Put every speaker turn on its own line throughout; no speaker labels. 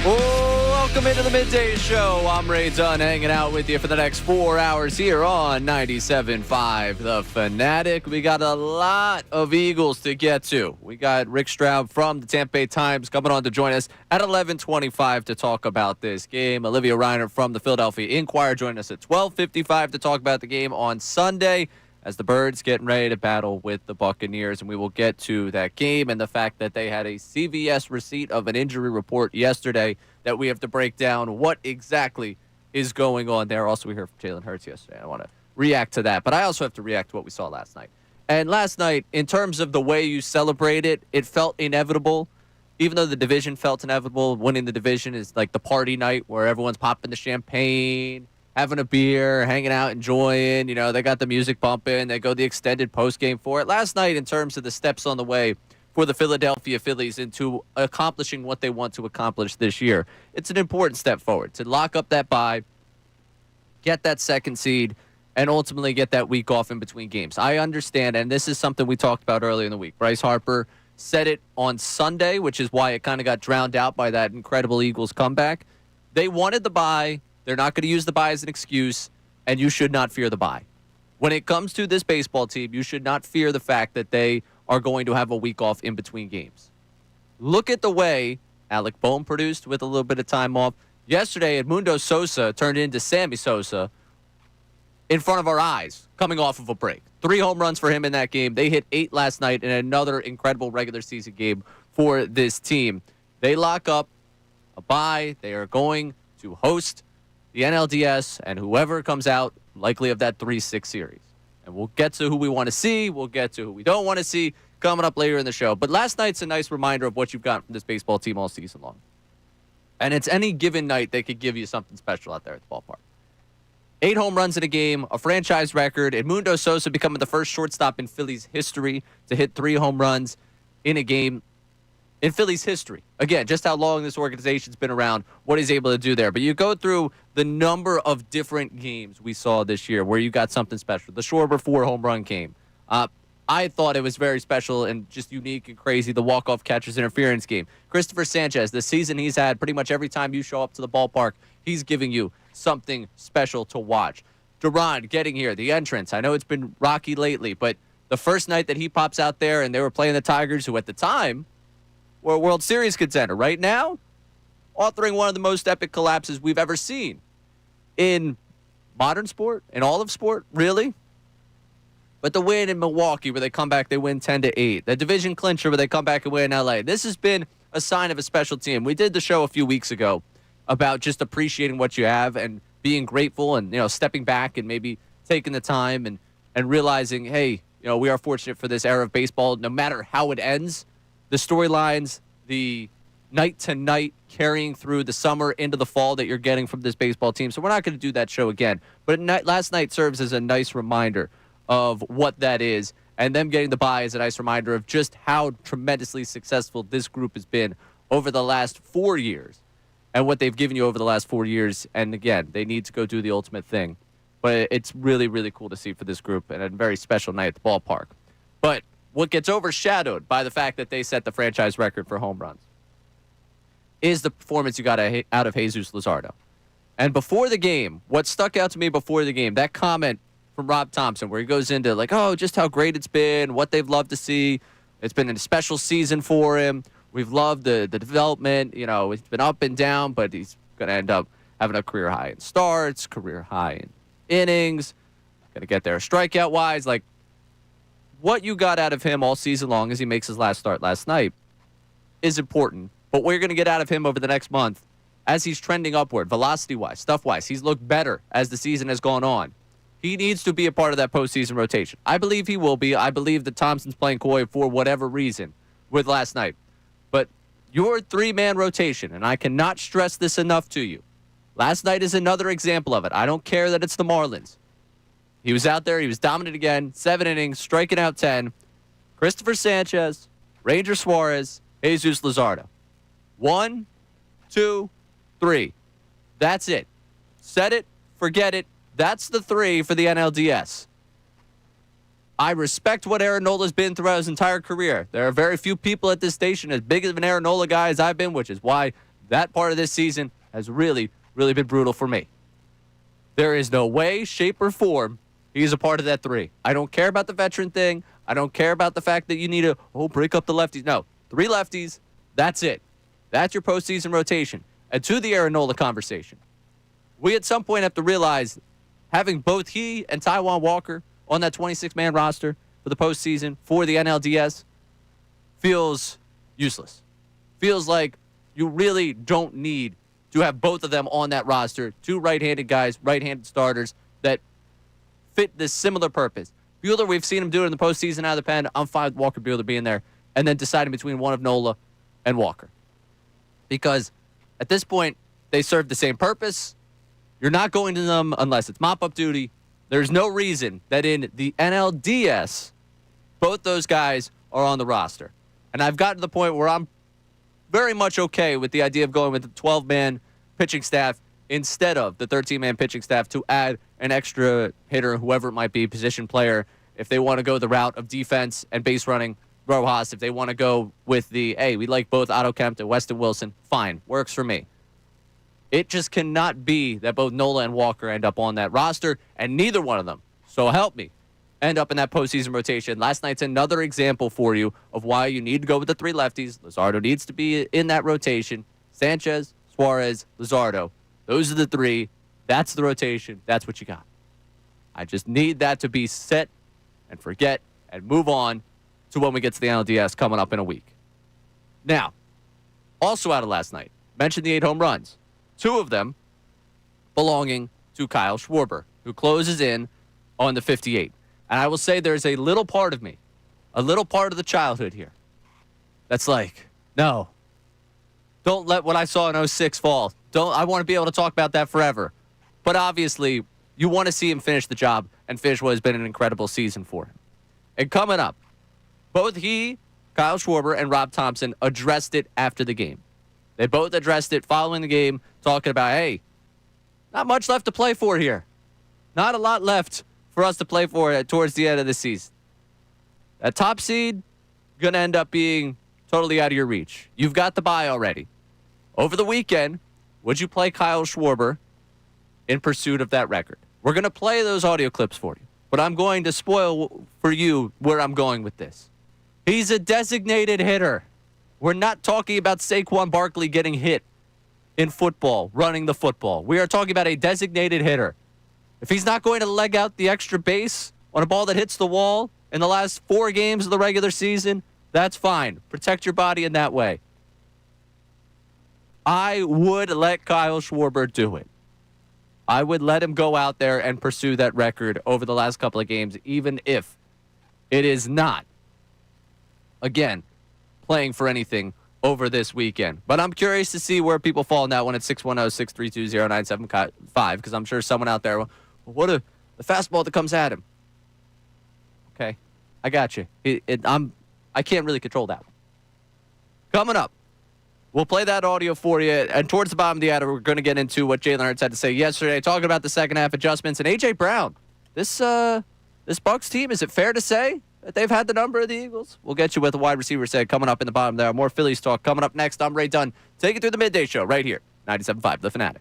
Welcome into the Midday Show. I'm Ray Dunn, hanging out with you for the next 4 hours here on 97.5 The Fanatic. We got a lot of Eagles to get to. We got Rick Stroud from the Tampa Bay Times coming on to join us at 11:25 to talk about this game. Olivia Reiner from the Philadelphia Inquirer joining us at 12:55 to talk about the game on Sunday as the Birds getting ready to battle with the Buccaneers. And we will get to that game and the fact that they had a CVS receipt of an injury report yesterday that we have to break down what exactly is going on there. Also, we heard from Jaylen Hurts yesterday. I want to react to that, but I also have to react to what we saw last night. And last night, in terms of the way you celebrate it, it felt inevitable. Even though the division felt inevitable, winning the division is like the party night where everyone's popping the champagne, having a beer, hanging out, enjoying. You know, they got the music bumping. They go the extended postgame for it. Last night, in terms of the steps on the way for the Philadelphia Phillies into accomplishing what they want to accomplish this year, it's an important step forward to lock up that bye, get that second seed, and ultimately get that week off in between games. I understand, and this is something we talked about earlier in the week. Bryce Harper said it on Sunday, which is why it kind of got drowned out by that incredible Eagles comeback. They wanted the bye. They're not going to use the bye as an excuse, and you should not fear the bye. When it comes to this baseball team, you should not fear the fact that they are going to have a week off in between games. Look at the way Alec Bohm produced with a little bit of time off. Yesterday, Edmundo Sosa turned into Sammy Sosa in front of our eyes, coming off of a break. 3 home runs for him in that game. They hit 8 last night in another incredible regular season game for this team. They lock up a bye. They are going to host the NLDS, and whoever comes out, likely of that 3-6 series. And we'll get to who we want to see. We'll get to who we don't want to see coming up later in the show. But last night's a nice reminder of what you've got from this baseball team all season long. And it's any given night they could give you something special out there at the ballpark. 8 home runs in a game, a franchise record. Edmundo Sosa becoming the first shortstop in Phillies history to hit 3 home runs in a game in Phillies history. Again, just how long this organization's been around, what he's able to do there. But you go through the number of different games we saw this year where you got something special. The Schwarber 4 home run game. I thought it was very special and just unique and crazy, the walk-off catcher's interference game. Christopher Sanchez, the season he's had, pretty much every time you show up to the ballpark, he's giving you something special to watch. Duran getting here, the entrance. I know it's been rocky lately, but the first night that he pops out there and they were playing the Tigers, who at the time were a World Series contender. Right now, authoring one of the most epic collapses we've ever seen in modern sport, in all of sport, really. But the win in Milwaukee where they come back, they win 10-8. The division clincher where they come back and win in LA. This has been a sign of a special team. We did the show a few weeks ago about just appreciating what you have and being grateful and, stepping back and maybe taking the time and realizing, hey, we are fortunate for this era of baseball. No matter how it ends, the storylines, the night-to-night carrying through the summer into the fall that you're getting from this baseball team. So we're not going to do that show again. But last night serves as a nice reminder of what that is. And them getting the bye is a nice reminder of just how tremendously successful this group has been over the last 4 years and what they've given you over the last 4 years. And, again, they need to go do the ultimate thing. But it's really, really cool to see for this group and a very special night at the ballpark. But what gets overshadowed by the fact that they set the franchise record for home runs is the performance you got out of Jesus Luzardo. And before the game, what stuck out to me before the game, that comment from Rob Thompson where he goes into just how great it's been, what they've loved to see. It's been a special season for him. We've loved the development. It's been up and down, but he's going to end up having a career high in starts, career high in innings, going to get there strikeout-wise. What you got out of him all season long as he makes his last start last night is important. But what you're going to get out of him over the next month as he's trending upward, velocity-wise, stuff-wise, he's looked better as the season has gone on. He needs to be a part of that postseason rotation. I believe he will be. I believe that Thompson's playing coy for whatever reason with last night. But your 3-man rotation, and I cannot stress this enough to you, last night is another example of it. I don't care that it's the Marlins. He was out there. He was dominant again. 7 innings, striking out 10. Christopher Sanchez, Ranger Suarez, Jesus Luzardo. 1, 2, 3. That's it. Set it. Forget it. That's the 3 for the NLDS. I respect what Aaron Nola's been throughout his entire career. There are very few people at this station as big of an Aaron Nola guy as I've been, which is why that part of this season has really, really been brutal for me. There is no way, shape, or form he's a part of that 3. I don't care about the veteran thing. I don't care about the fact that you need to, break up the lefties. No, 3 lefties, that's it. That's your postseason rotation. And to the Aaron Nola conversation, we at some point have to realize having both he and Taijuan Walker on that 26-man roster for the postseason for the NLDS feels useless. Feels like you really don't need to have both of them on that roster. 2 right-handed guys, right-handed starters that fit this similar purpose. Buehler, we've seen him do it in the postseason out of the pen. I'm fine with Walker Buehler being there. And then deciding between one of Nola and Walker. Because at this point, they serve the same purpose. You're not going to them unless it's mop-up duty. There's no reason that in the NLDS, both those guys are on the roster. And I've gotten to the point where I'm very much okay with the idea of going with the 12-man pitching staff instead of the 13-man pitching staff to add an extra hitter, whoever it might be, position player. If they want to go the route of defense and base running, Rojas. If they want to go with the, hey, we like both Otto Kemp and Weston Wilson, fine, works for me. It just cannot be that both Nola and Walker end up on that roster, and neither one of them, so help me, end up in that postseason rotation. Last night's another example for you of why you need to go with the 3 lefties. Luzardo needs to be in that rotation. Sanchez, Suarez, Luzardo. Those are the 3. That's the rotation. That's what you got. I just need that to be set and forget and move on to when we get to the NLDS coming up in a week. Now, also out of last night, mentioned the 8 home runs. 2 of them belonging to Kyle Schwarber, who closes in on the 58. And I will say there's a little part of me, a little part of the childhood here, that's like, no, don't let what I saw in 06 fall. I want to be able to talk about that forever. But obviously, you want to see him finish the job and finish what has been an incredible season for him. And coming up, both he, Kyle Schwarber, and Rob Thompson addressed it after the game. They both addressed it following the game, talking about, hey, not much left to play for here. Not a lot left for us to play for towards the end of the season. That top seed, going to end up being totally out of your reach. You've got the bye already. Over the weekend, would you play Kyle Schwarber in pursuit of that record? We're going to play those audio clips for you, but I'm going to spoil for you where I'm going with this. He's a designated hitter. We're not talking about Saquon Barkley getting hit in football, running the football. We are talking about a designated hitter. If he's not going to leg out the extra base on a ball that hits the wall in the last 4 games of the regular season, that's fine. Protect your body in that way. I would let Kyle Schwarber do it. I would let him go out there and pursue that record over the last couple of games, even if it is not, again, playing for anything over this weekend. But I'm curious to see where people fall in that one at 610-632-0975, because I'm sure someone out there, what if the fastball that comes at him? Okay, I got you. I can't really control that one. Coming up, we'll play that audio for you. And towards the bottom of the hour, we're going to get into what Jaylen Hurts had to say yesterday, talking about the second half adjustments. And A.J. Brown, this Bucs team, is it fair to say that they've had the number of the Eagles? We'll get you with the wide receiver said coming up in the bottom there. More Phillies talk coming up next. I'm Ray Dunn. Take it through the Midday Show right here, 97.5 The Fanatic.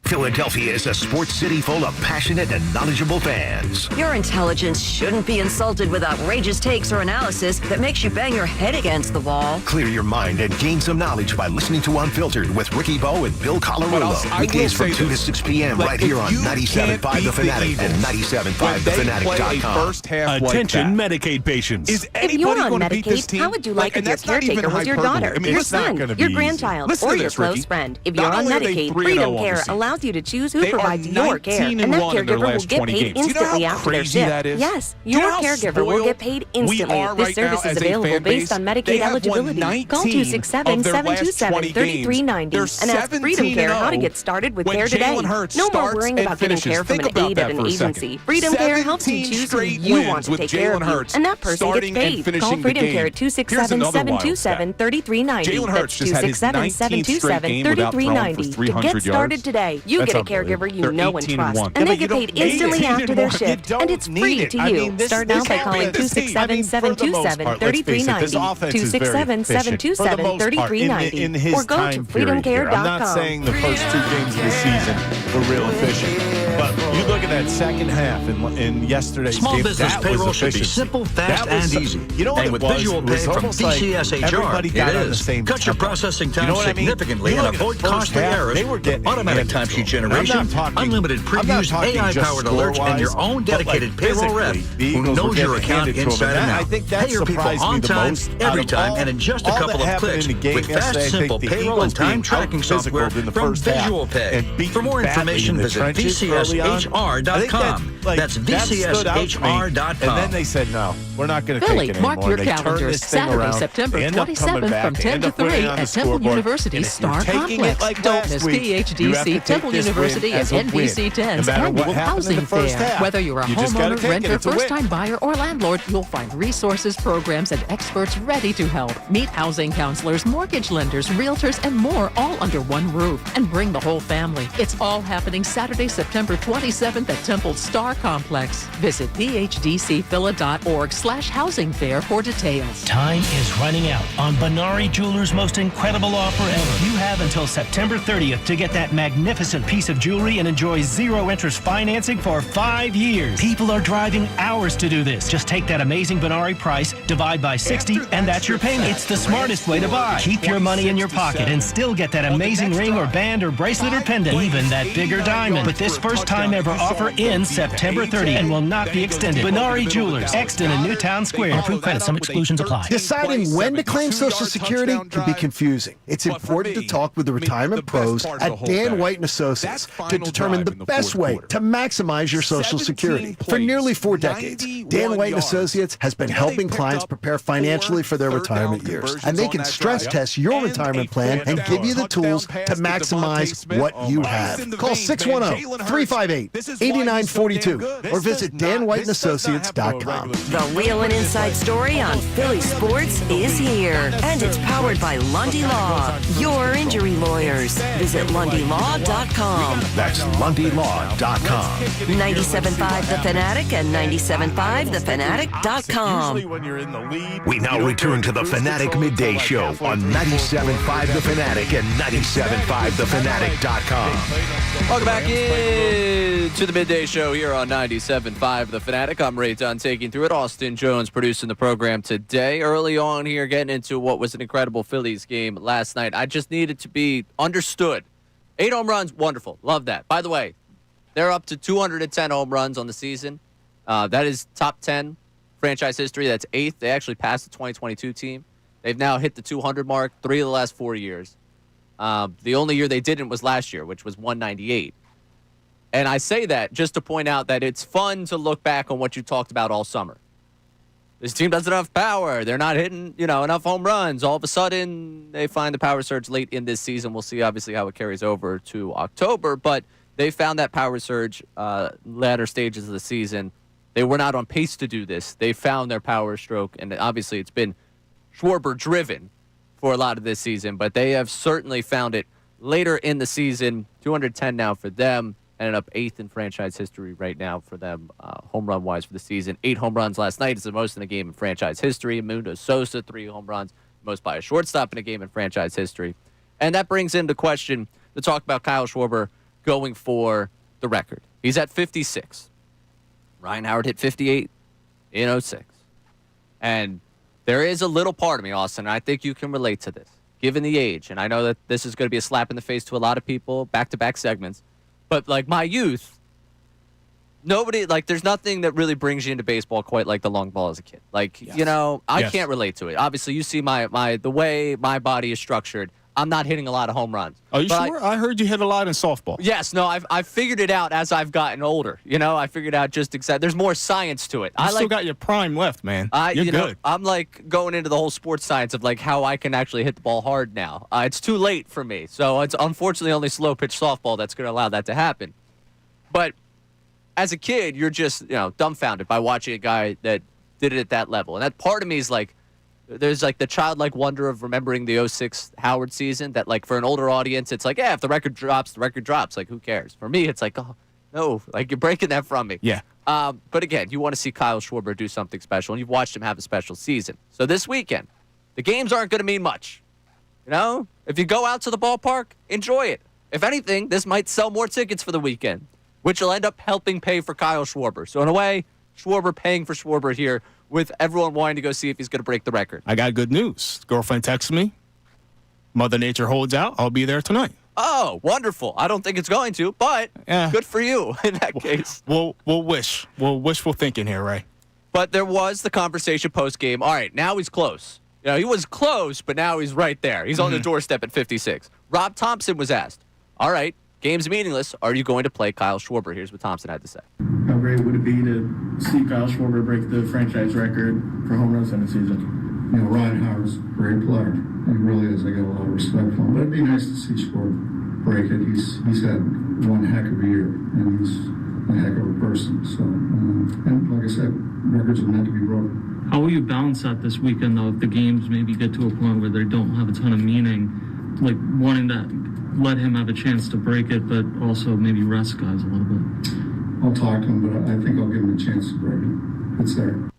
Philadelphia is a sports city full of passionate and knowledgeable fans.
Your intelligence shouldn't be insulted with outrageous takes or analysis that makes you bang your head against the wall.
Clear your mind and gain some knowledge by listening to Unfiltered with Ricky Bo and Bill Colarulo. Weekdays from 2 to 6 p.m. right here on 97.5 The Fanatic and 97.5thefanatic.com.
Attention Medicaid patients.
Is anybody going to beat this team?
How would you like if your caretaker was your daughter, your son, your grandchild, or your close friend? If you're on Medicaid, Freedom Care allows you to choose who provides your care, and that caregiver will get paid instantly after their shift. Yes, your caregiver will get paid instantly. This service is available based on Medicaid eligibility. Call 267-727-3390 and ask Freedom Care how to get started with care today. No more worrying about getting care from an aide at an agency. Freedom Care helps you choose who you want to take care of you, and that person gets paid. Call Freedom Care at 267-727-3390. That's 267-727-3390 to get started today. today. You get a caregiver you know and trust, and they get paid instantly after their shift, and it's free to you. Start now by calling 267-727-3390, 267-727-3390, or go to freedomcare.com.
I'm not saying the first 2 games of the season were real efficient. But you look at that second half in yesterday's
Small
game,
business
that
payroll
was
should be
efficiency.
simple, fast, and easy.
You know what
and with
it was?
visual pay from VCS HR,
everybody got on the
it
same
is. Cut your
tempo.
processing
You know
time
what I mean?
significantly
You
and
look at the
avoid
first
costly
half,
errors.
they were getting
Automatic
hands
timesheet
on.
generation,
I'm not talking-
unlimited
I'm not
previews,
talking just
AI-powered alerts, and your
score-wise,
own
but,
dedicated
like,
payroll rep
physically, the
who
Eagles were
knows your
getting
account
handed to them,
inside
and
and out.
I think that
Pay your people
surprised me
on
the
time,
most.
every
Out of
time,
all-
and in just a
all
couple
that
of
happened
clicks
in the game
with fast,
yesterday, I
simple
think the
payroll and
Eagles being
time tracking
out-physical
software
in the
from
first half
Visual Pay.
and beaten
For more
badly
information,
in the
visit
trenches early on. I think
VCSHR.com. That's
that stood out to me.
VCSHR.com.
And then they said, no, we're not going to
Philly,
take it anymore.
mark your
They turned
calendars.
this thing
Saturday,
around.
September
They end up coming
27th
back.
from
They
10
end
to
up winning
3
on the
at Temple
scoreboard.
University's
And if you're
Star
taking it
Complex.
like
Don't
last
miss
week, you have to
PHDC,
take
Temple
this win
University, and
as a win,
NBC10's
no matter what
annual
happened in the
housing
first
fair.
half.
Whether you're a
You just gotta
homeowner,
take it.
renter,
It's a win.
first-time buyer, or landlord, you'll find resources, programs, and experts ready to help. Meet housing counselors, mortgage lenders, realtors, and more, all under one roof. And bring the whole family. It's all happening Saturday, September 27th at Temple's Star Complex. Visit phdcphila.org/housing fair for details.
Time is running out on Benari Jewelers' most incredible offer ever. You have until September 30th to get that magnificent piece of jewelry and enjoy zero interest financing for 5 years. People are driving hours to do this. Just take that amazing Benari price, divide by 60, and that's your payment. It's the smartest way to buy. Keep your money in your pocket and still get that amazing ring or band or bracelet or pendant, even that bigger diamond. But this first time ever offer ends September 30th and will not be extended. Benari Jewelers, Exton and Newtown Square. Approved credit, some exclusions apply.
Deciding when to claim Social Security can be confusing. It's important to talk with the retirement pros at Dan White & Associates to determine the best way to maximize your Social Security. For nearly 4 decades, Dan White & Associates has been helping clients prepare financially for their retirement years. And they can stress test your retirement plan and give you the tools to maximize what you have. Call 610-358-8942 or visit danwhiteandassociates.com.
The real and inside story on Philly sports is here, and it's powered by Lundy Law, your injury lawyers. Visit LundyLaw.com.
That's LundyLaw.com.
97.5 The Fanatic and 97.5thefanatic.com.
When you're in the lead,
We now return to the Fanatic Midday Show on 97.5 The Fanatic and 97.5thefanatic.com.
Welcome back in to the Midday Show here on 97.5 The Fanatic. I'm Ray Dunn taking through it. Austin Jones producing the program today. Early on here, getting into what was an incredible Phillies game last night. I just needed to be understood. 8 home runs, wonderful. Love that. By the way, they're up to 210 home runs on the season. That is top 10 franchise history. That's 8th. They actually passed the 2022 team. They've now hit the 200 mark 3 of the last 4 years. The only year they didn't was last year, which was 198. And I say that just to point out that it's fun to look back on what you talked about all summer. This team doesn't have power. They're not hitting, enough home runs. All of a sudden, they find the power surge late in this season. We'll see, obviously, how it carries over to October. But they found that power surge latter stages of the season. They were not on pace to do this. They found their power stroke, and obviously it's been Schwarber-driven for a lot of this season. But they have certainly found it later in the season. 210 now for them. Ended up 8th in franchise history right now for them, home run-wise for the season. 8 home runs last night is the most in a game in franchise history. Mundo Sosa, 3 home runs, most by a shortstop in a game in franchise history. And that brings into question to talk about Kyle Schwarber going for the record. He's at 56. Ryan Howard hit 58 in 06. And there is a little part of me, Austin, and I think you can relate to this, given the age. And I know that this is going to be a slap in the face to a lot of people, back-to-back segments. But, my youth, there's nothing that really brings you into baseball quite like the long ball as a kid. I can't relate to it. Obviously, you see the way my body is structured. I'm not hitting a lot of home runs.
Are you sure? I heard you hit a lot in softball.
Yes. No, I've figured it out as I've gotten older. I figured out there's more science to it.
You still got your prime left, man. You're good.
I'm going into the whole sports science of how I can actually hit the ball hard now. It's too late for me. So it's unfortunately only slow pitch softball that's going to allow that to happen. But as a kid, you're just, dumbfounded by watching a guy that did it at that level. And that part of me is there's like the childlike wonder of remembering the 06 Howard season that like for an older audience, it's like, yeah, if the record drops, the record drops. Like, who cares? For me, it's like, oh, no, like you're breaking that from me.
Yeah.
But again, you want to see Kyle Schwarber do something special, and you've watched him have a special season. So this weekend, the games aren't going to mean much. You know, if you go out to the ballpark, enjoy it. If anything, this might sell more tickets for the weekend, which will end up helping pay for Kyle Schwarber. So in a way, Schwarber paying for Schwarber here with everyone wanting to go see if he's going to break the record.
I got good news. Girlfriend texts me. Mother Nature holds out. I'll be there tonight.
Oh, wonderful. I don't think it's going to, but good for you in that case.
We'll wish. We'll wishful thinking here, Ray.
But there was the conversation post-game. All right, now he's close. You know, he was close, but now he's right there. He's on the doorstep at 56. Rob Thompson was asked, all right, game's meaningless. Are you going to play Kyle Schwarber? Here's what Thompson had to say.
How great would it be to see Kyle Schwarber break the franchise record for home runs in a season?
You know, Ryan Howard's a great player. He really is. I got a lot of respect for him. But it'd be nice to see Schwarber break it. He's had one heck of a year, and he's a heck of a person. So, and like I said, records are meant to be broken.
How will you balance that this weekend, though, if the games maybe get to a point where they don't have a ton of meaning, like wanting to let him have a chance to break it, but also maybe rest guys a little bit?
I'll talk to him, but I think I'll give him a chance to break it. It's there.
I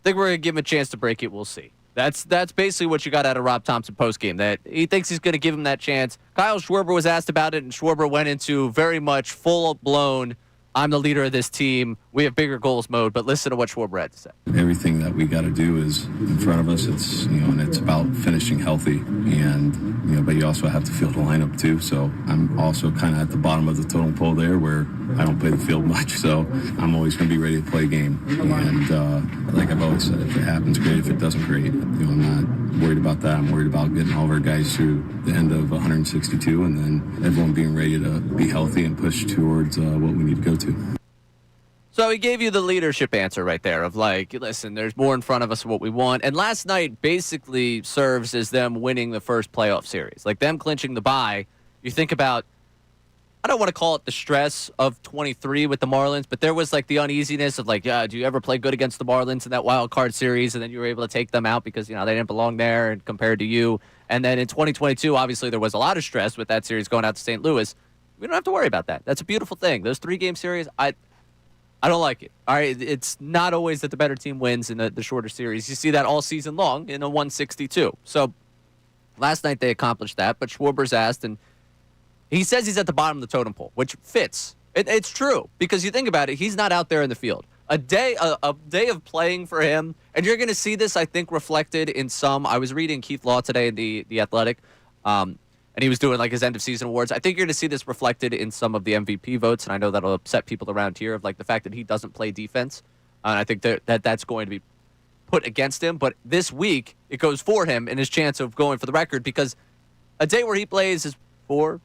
think we're going to give him a chance to break it. We'll see. That's basically what you got out of Rob Thompson postgame, that he thinks he's going to give him that chance. Kyle Schwarber was asked about it, and Schwarber went into very much full-blown, I'm the leader of this team. We have bigger goals mode, but listen to what Schwarber had to say.
Everything that we got to do is in front of us. It's, and it's about finishing healthy, and, but you also have to field the lineup too. So I'm also kind of at the bottom of the totem pole there where I don't play the field much. So I'm always going to be ready to play a game. And like I've always said, if it happens, great. If it doesn't, great. I'm not worried about that. I'm worried about getting all of our guys through the end of 162 and then everyone being ready to be healthy and push towards what we need to go to.
So he gave you the leadership answer right there of like, listen, there's more in front of us than what we want. And last night basically serves as them winning the first playoff series. Like them clinching the bye. You think about, I don't want to call it the stress of 23 with the Marlins, but there was like the uneasiness of like, yeah, do you ever play good against the Marlins in that wild card series? And then you were able to take them out because, they didn't belong there and compared to you. And then in 2022, obviously there was a lot of stress with that series going out to St. Louis. We don't have to worry about that. That's a beautiful thing. Those 3-game series, I don't like it. All right, it's not always that the better team wins in the shorter series. You see that all season long in a 162. So last night they accomplished that, but Schwarber's asked, and he says he's at the bottom of the totem pole, which fits. It's true, because you think about it, he's not out there in the field. A day of playing for him, and you're going to see this, I think, reflected in some. I was reading Keith Law today in the Athletic, and he was doing like his end of season awards. I think you're going to see this reflected in some of the MVP votes, and I know that'll upset people around here of like the fact that he doesn't play defense. And I think that's going to be put against him. But this week it goes for him in his chance of going for the record, because a day where he plays his 4-5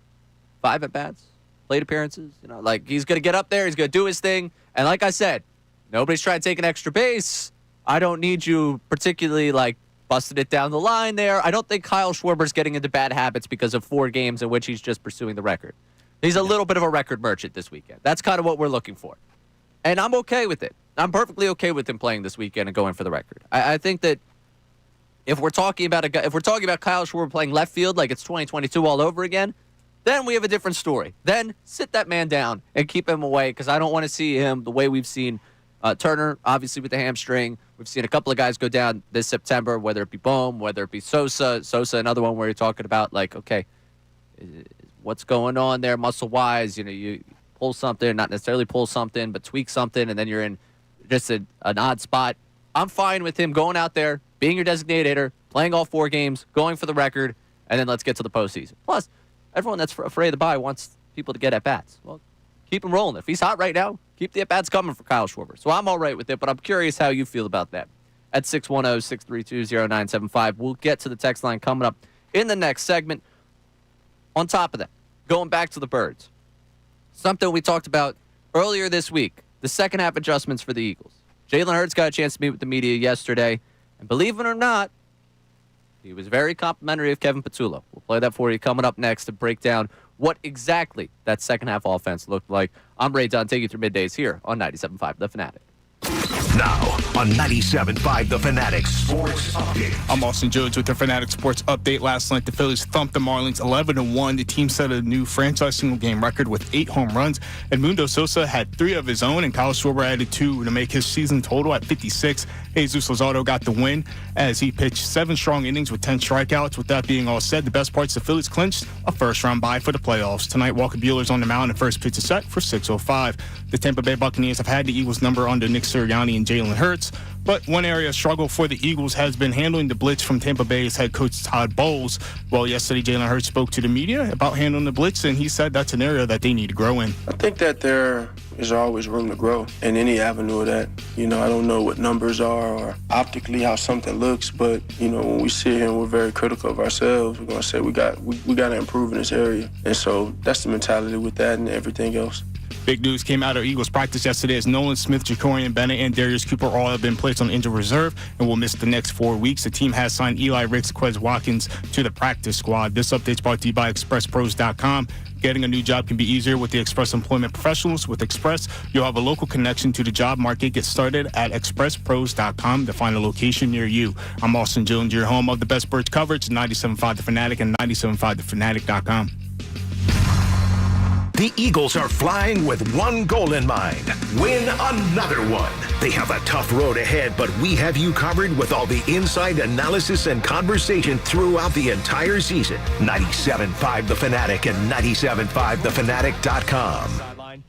at bats, plate appearances, like he's going to get up there, he's going to do his thing. And like I said, nobody's trying to take an extra base. I don't need you particularly like busted it down the line there. I don't think Kyle Schwarber's getting into bad habits because of 4 games in which he's just pursuing the record. He's a little bit of a record merchant this weekend. That's kind of what we're looking for. And I'm okay with it. I'm perfectly okay with him playing this weekend and going for the record. I think that if we're talking about Kyle Schwarber playing left field like it's 2022 all over again, then we have a different story. Then sit that man down and keep him away, because I don't want to see him the way we've seen Turner, obviously with the hamstring. We've seen a couple of guys go down this September, whether it be Bohm, whether it be Sosa, another one where you're talking about like, okay, what's going on there muscle-wise? You pull something, not necessarily pull something, but tweak something, and then you're in just an odd spot. I'm fine with him going out there, being your designated hitter, playing all 4 games, going for the record, and then let's get to the postseason. Plus, everyone that's afraid of the bye wants people to get at-bats. Well, keep him rolling. If he's hot right now, keep the at-bats coming for Kyle Schwarber. So I'm all right with it, but I'm curious how you feel about that. At 610-632-0975. We'll get to the text line coming up in the next segment. On top of that, going back to the Birds, something we talked about earlier this week, the second half adjustments for the Eagles. Jaylen Hurts got a chance to meet with the media yesterday, and believe it or not, he was very complimentary of Kevin Patullo. We'll play that for you coming up next to break down what exactly that second half offense looked like. I'm Ray Dunn, taking you through middays here on 97.5 The Fanatic.
Now, on 97.5 The Fanatic Sports Update.
I'm Austin Jones with the Fanatic Sports Update. Last night, the Phillies thumped the Marlins 11-1. The team set a new franchise single-game record with 8 home runs. Edmundo Sosa had 3 of his own, and Kyle Schwarber added 2 to make his season total at 56. Jesus Luzardo got the win as he pitched 7 strong innings with 10 strikeouts. With that being all said, the best parts, the Phillies clinched a first-round bye for the playoffs. Tonight, Walker Buehler's on the mound, and first pitch is set for 6:05. The Tampa Bay Buccaneers have had the Eagles' number under Nick Sirianni and Jaylen Hurts, but one area of struggle for the Eagles has been handling the blitz from Tampa Bay's head coach Todd Bowles. Well, yesterday, Jaylen Hurts spoke to the media about handling the blitz, and he said that's an area that they need to grow in.
I think that there is always room to grow in any avenue of that. I don't know what numbers are or optically how something looks, but, when we sit here and we're very critical of ourselves, we're going to say we got to improve in this area. And so that's the mentality with that and everything else.
Big news came out of Eagles practice yesterday as Nolan Smith, Jacorian Bennett, and Darius Cooper all have been placed on injured reserve and will miss the next 4 weeks. The team has signed Eli Ricks, Quez Watkins to the practice squad. This update's brought to you by ExpressPros.com. Getting a new job can be easier with the Express Employment Professionals. With Express, you'll have a local connection to the job market. Get started at ExpressPros.com to find a location near you. I'm Austin Jones, your home of the best Birds coverage, 97.5 The Fanatic and 97.5thefanatic.com.
The Eagles are flying with one goal in mind: win another one. They have a tough road ahead, but we have you covered with all the inside analysis and conversation throughout the entire season. 97.5 The Fanatic and 97.5thefanatic.com.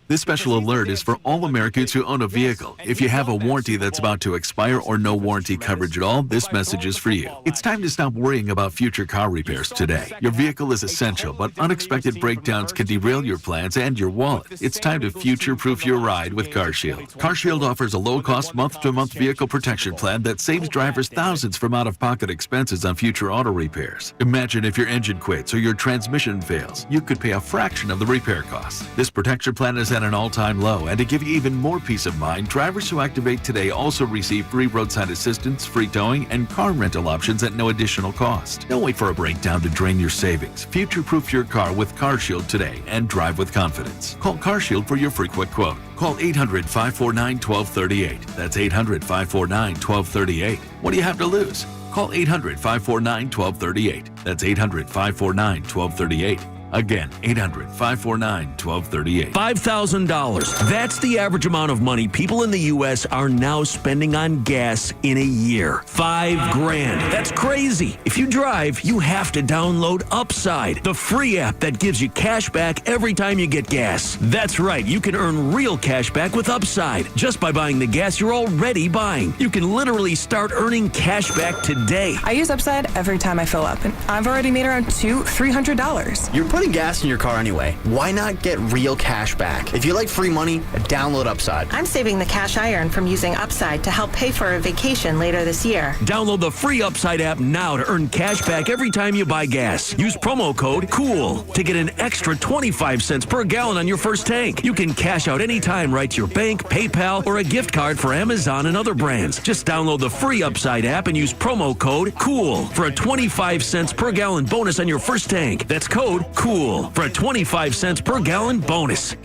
This special alert is for all Americans who own a vehicle. If you have a warranty that's about to expire or no warranty coverage at all, this message is for you. It's time to stop worrying about future car repairs today. Your vehicle is essential, but unexpected breakdowns can derail your plans and your wallet. It's time to future-proof your ride with CarShield. CarShield offers a low-cost month-to-month vehicle protection plan that saves drivers thousands from out-of-pocket expenses on future auto repairs. Imagine if your engine quits or your transmission fails. You could pay a fraction of the repair costs. This protection plan is at an all-time low, and to give you even more peace of mind, drivers who activate today also receive free roadside assistance, free towing, and car rental options at no additional cost. Don't wait for a breakdown to drain your savings. Future-proof your car with CarShield today and drive with confidence. Call CarShield for your free quick quote. Call 800-549-1238. That's 800-549-1238. What do you have to lose? Call 800-549-1238. That's 800-549-1238. Again, 800-549-1238.
$5,000. That's the average amount of money people in the U.S. are now spending on gas in a year. $5,000. That's crazy. If you drive, you have to download Upside, the free app that gives you cash back every time you get gas. That's right. You can earn real cash back with Upside just by buying the gas you're already buying. You can literally start earning cash back today.
I use Upside every time I fill up, and I've already made around $200-$300.
You're putting gas in your car anyway. Why not get real cash back? If you like free money, download Upside.
I'm saving the cash I earn from using Upside to help pay for a vacation later this year.
Download the free Upside app now to earn cash back every time you buy gas. Use promo code COOL to get an extra 25 cents per gallon on your first tank. You can cash out anytime right to your bank, PayPal, or a gift card for Amazon and other brands. Just download the free Upside app and use promo code COOL for a 25 cents per gallon bonus on your first tank. That's code COOL for a 25 cents per gallon bonus.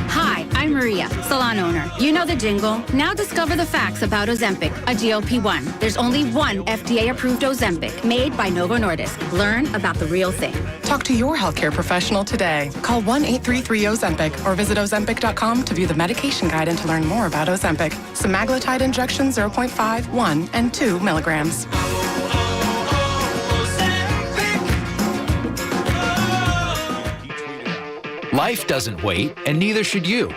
Hi, I'm Maria, salon owner. You know the jingle. Now discover the facts about Ozempic, a GLP-1. There's only one FDA-approved Ozempic made by Novo Nordisk. Learn about the real thing.
Talk to your healthcare professional today. Call 1-833-OZEMPIC or visit Ozempic.com to view the medication guide and to learn more about Ozempic. Semaglutide injection 0.5, 1, and 2 milligrams.
Life doesn't wait, and neither should you.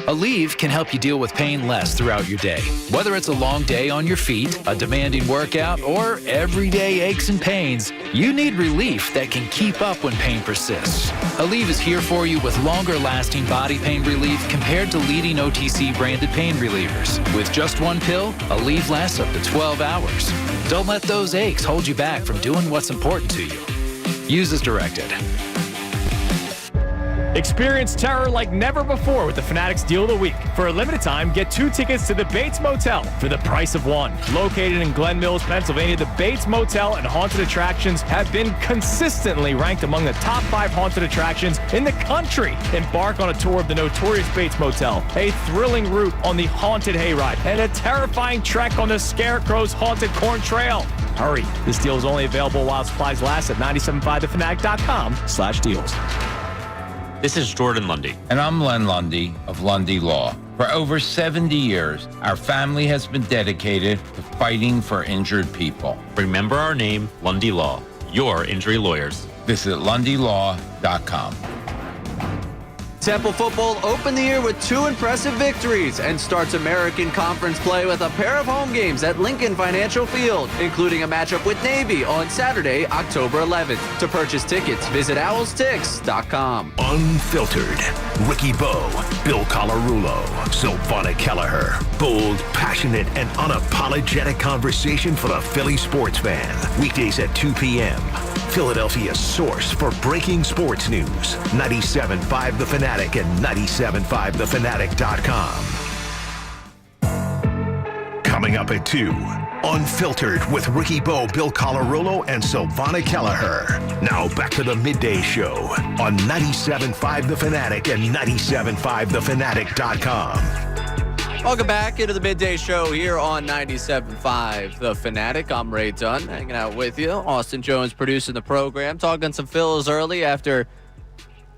Aleve can help you deal with pain less throughout your day. Whether it's a long day on your feet, a demanding workout, or everyday aches and pains, you need relief that can keep up when pain persists. Aleve is here for you with longer-lasting body pain relief compared to leading OTC-branded pain relievers. With just one pill, Aleve lasts up to 12 hours. Don't let those aches hold you back from doing what's important to you. Use as directed.
Experience terror like never before with the Fanatics Deal of the Week. For a limited time, get 2 tickets to the Bates Motel for the price of 1. Located in Glen Mills, Pennsylvania, the Bates Motel and haunted attractions have been consistently ranked among the top 5 haunted attractions in the country. Embark on a tour of the notorious Bates Motel, a thrilling route on the haunted hayride, and a terrifying trek on the Scarecrow's haunted corn trail. Hurry, this deal is only available while supplies last at 975thefanatic.com/deals.
This is Jordan Lundy. And I'm Len Lundy of Lundy Law. For over 70 years, our family has been dedicated to fighting for injured people.
Remember our name, Lundy Law. Your injury lawyers.
Visit LundyLaw.com.
Temple football opened the year with 2 impressive victories and starts American Conference play with a pair of home games at Lincoln Financial Field, including a matchup with Navy on Saturday, October 11th. To purchase tickets, visit owlstix.com.
Unfiltered. Ricky Bo, Bill Colarulo, Silvana Kelleher. Bold, passionate, and unapologetic conversation for the Philly sports fan. Weekdays at 2 p.m. Philadelphia's source for breaking sports news. 97.5 The Fanatic and 97.5thefanatic.com. Coming up at 2, Unfiltered with Ricky Bo, Bill Colarulo, and Silvana Kelleher. Now back to the Midday Show on 97.5 The Fanatic and 97.5thefanatic.com.
Welcome back into the Midday Show here on 97.5 The Fanatic. I'm Ray Dunn, hanging out with you. Austin Jones producing the program, talking some Phils early after it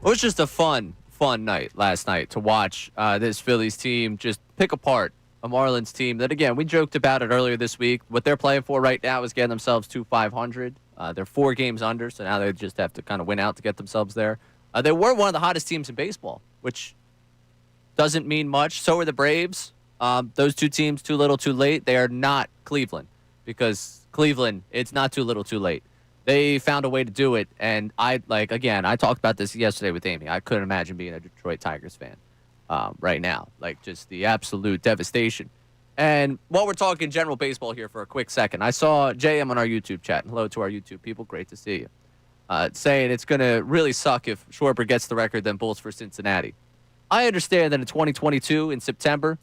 was just a fun night last night to watch this Phillies team just pick apart a Marlins team that, again, we joked about it earlier this week. What they're playing for right now is getting themselves to 500. They're 4 games under, so now they just have to kind of win out to get themselves there. They were one of the hottest teams in baseball, which doesn't mean much. So are the Braves. Those 2 teams, too little, too late. They are not Cleveland, because Cleveland, it's not too little, too late. They found a way to do it, and I talked about this yesterday with Amy. I couldn't imagine being a Detroit Tigers fan right now, like just the absolute devastation. And while we're talking general baseball here for a quick second, I saw JM on our YouTube chat, and hello to our YouTube people, great to see you, saying it's going to really suck if Schwarber gets the record than Bulls for Cincinnati. I understand that in 2022, in September,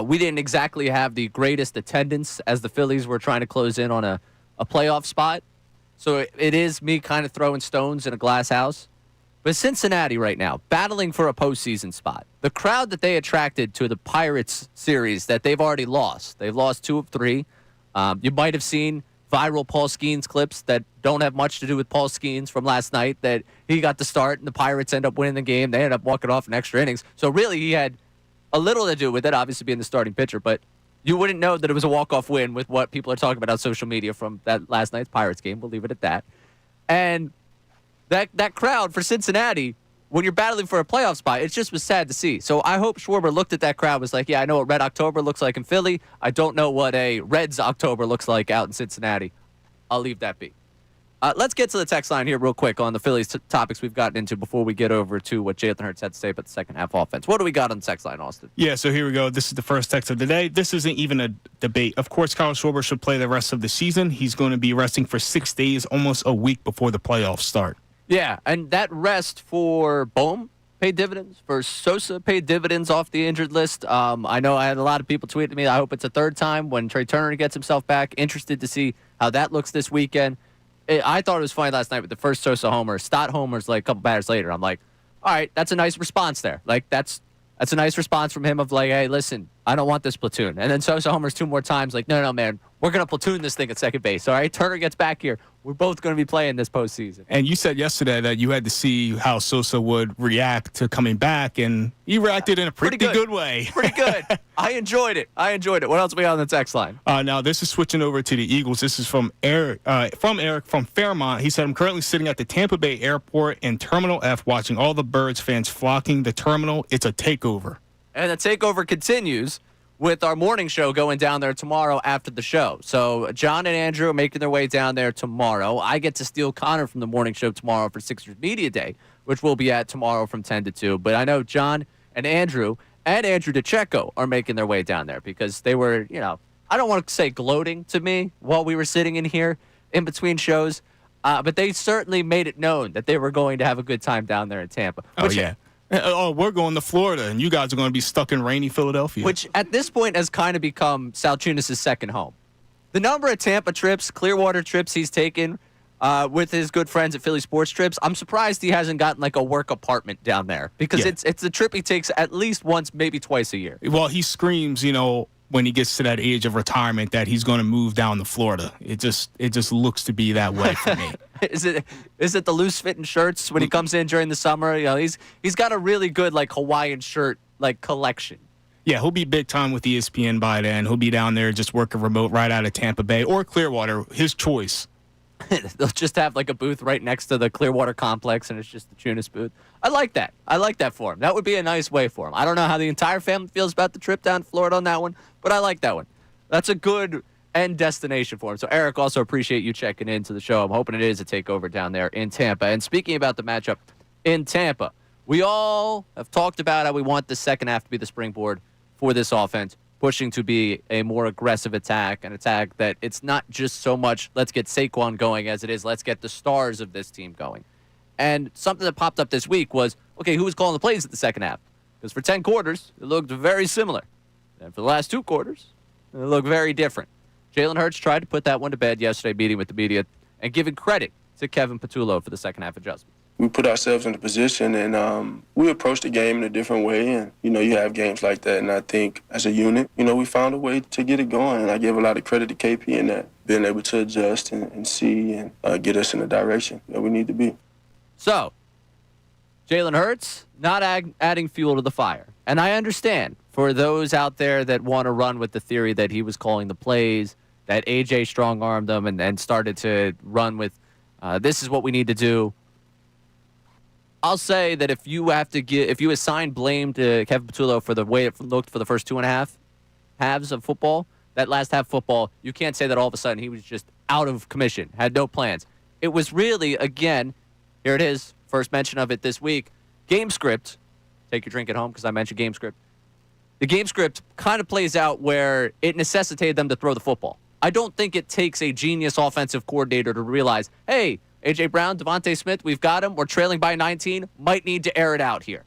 we didn't exactly have the greatest attendance as the Phillies were trying to close in on a playoff spot. So it is me kind of throwing stones in a glass house. But Cincinnati right now, battling for a postseason spot. The crowd that they attracted to the Pirates series that they've already lost. They've lost 2 of 3. You might have seen viral Paul Skeens clips that don't have much to do with Paul Skeens from last night, that he got the start and the Pirates end up winning the game. They end up walking off in extra innings. So really he had a little to do with it, obviously being the starting pitcher, but you wouldn't know that it was a walk-off win with what people are talking about on social media from that last night's Pirates game. We'll leave it at that. And that crowd for Cincinnati, when you're battling for a playoff spot, it just was sad to see. So I hope Schwarber looked at that crowd, was like, yeah, I know what Red October looks like in Philly. I don't know what a Reds October looks like out in Cincinnati. I'll leave that be. Let's get to the text line here real quick on the Phillies topics we've gotten into before we get over to what Jaylen Hurts had to say about the second half offense. What do we got on the text line, Austin?
Yeah, so here we go. This is the first text of the day. This isn't even a debate. Of course, Kyle Schwarber should play the rest of the season. He's going to be resting for 6 days, almost a week before the playoffs start.
Yeah, and that rest for Bohm paid dividends, for Sosa paid dividends off the injured list. I know I had a lot of people tweeting me. I hope it's a third time when Trey Turner gets himself back. Interested to see how that looks this weekend. I thought it was funny last night with the first Sosa homer. Stott homers like a couple batters later. I'm like, all right, that's a nice response there. Like, that's a nice response from him of like, hey, listen, I don't want this platoon. And then Sosa homers 2 more times like, no, man, we're going to platoon this thing at second base. All right, Turner gets back here. We're both going to be playing this postseason.
And you said yesterday that you had to see how Sosa would react to coming back, and he reacted in a pretty good way.
Pretty good. I enjoyed it. What else we got on the text line?
Now, this is switching over to the Eagles. This is from Eric from Fairmont. He said, I'm currently sitting at the Tampa Bay Airport in Terminal F watching all the Birds fans flocking the terminal. It's a takeover.
And the takeover continues with our morning show going down there tomorrow after the show. So John and Andrew are making their way down there tomorrow. I get to steal Connor from the morning show tomorrow for Sixers Media Day, which we'll be at tomorrow from 10 to 2. But I know John and Andrew DeCecco are making their way down there because they were, I don't want to say gloating to me while we were sitting in here in between shows. But they certainly made it known that they were going to have a good time down there in Tampa.
We're going to Florida, and you guys are going to be stuck in rainy Philadelphia.
Which, at this point, has kind of become Salciunas' second home. The number of Tampa trips, Clearwater trips he's taken with his good friends at Philly Sports Trips, I'm surprised he hasn't gotten like a work apartment down there because it's a trip he takes at least once, maybe twice a year.
Well, he screams, when he gets to that age of retirement that he's going to move down to Florida. It just looks to be that way for me.
Is it the loose fitting shirts when he comes in during the summer? He's got a really good like Hawaiian shirt like collection.
Yeah, he'll be big time with ESPN by then. He'll be down there just working remote right out of Tampa Bay or Clearwater, his choice.
They'll just have like a booth right next to the Clearwater complex, and it's just the Chunas booth. I like that. I like that for him. That would be a nice way for him. I don't know how the entire family feels about the trip down to Florida on that one, but I like that one. That's a good end destination for him. So, Eric, also appreciate you checking into the show. I'm hoping it is a takeover down there in Tampa. And speaking about the matchup in Tampa, we all have talked about how we want the second half to be the springboard for this offense, pushing to be a more aggressive attack, an attack that it's not just so much let's get Saquon going as it is let's get the stars of this team going. And something that popped up this week was, okay, who was calling the plays at the second half? Because for 10 quarters, it looked very similar. And for the last 2 quarters, it looked very different. Jaylen Hurts tried to put that one to bed yesterday, meeting with the media, and giving credit to Kevin Patullo for the second half adjustment.
We put ourselves in a position, and we approached the game in a different way. And, you have games like that. And I think as a unit, we found a way to get it going. And I give a lot of credit to KP in that, being able to adjust and see and get us in the direction that we need to be.
So, Jaylen Hurts not adding fuel to the fire. And I understand for those out there that want to run with the theory that he was calling the plays, that AJ strong-armed them and started to run with, this is what we need to do. I'll say that if you assign blame to Kevin Patullo for the way it looked for the first 2.5 halves of football, that last half football, you can't say that all of a sudden he was just out of commission, had no plans. It was really, again, here it is, first mention of it this week, game script. Take your drink at home because I mentioned game script. The game script kind of plays out where it necessitated them to throw the football. I don't think it takes a genius offensive coordinator to realize, hey, A.J. Brown, Devontae Smith, we've got him. We're trailing by 19. Might need to air it out here.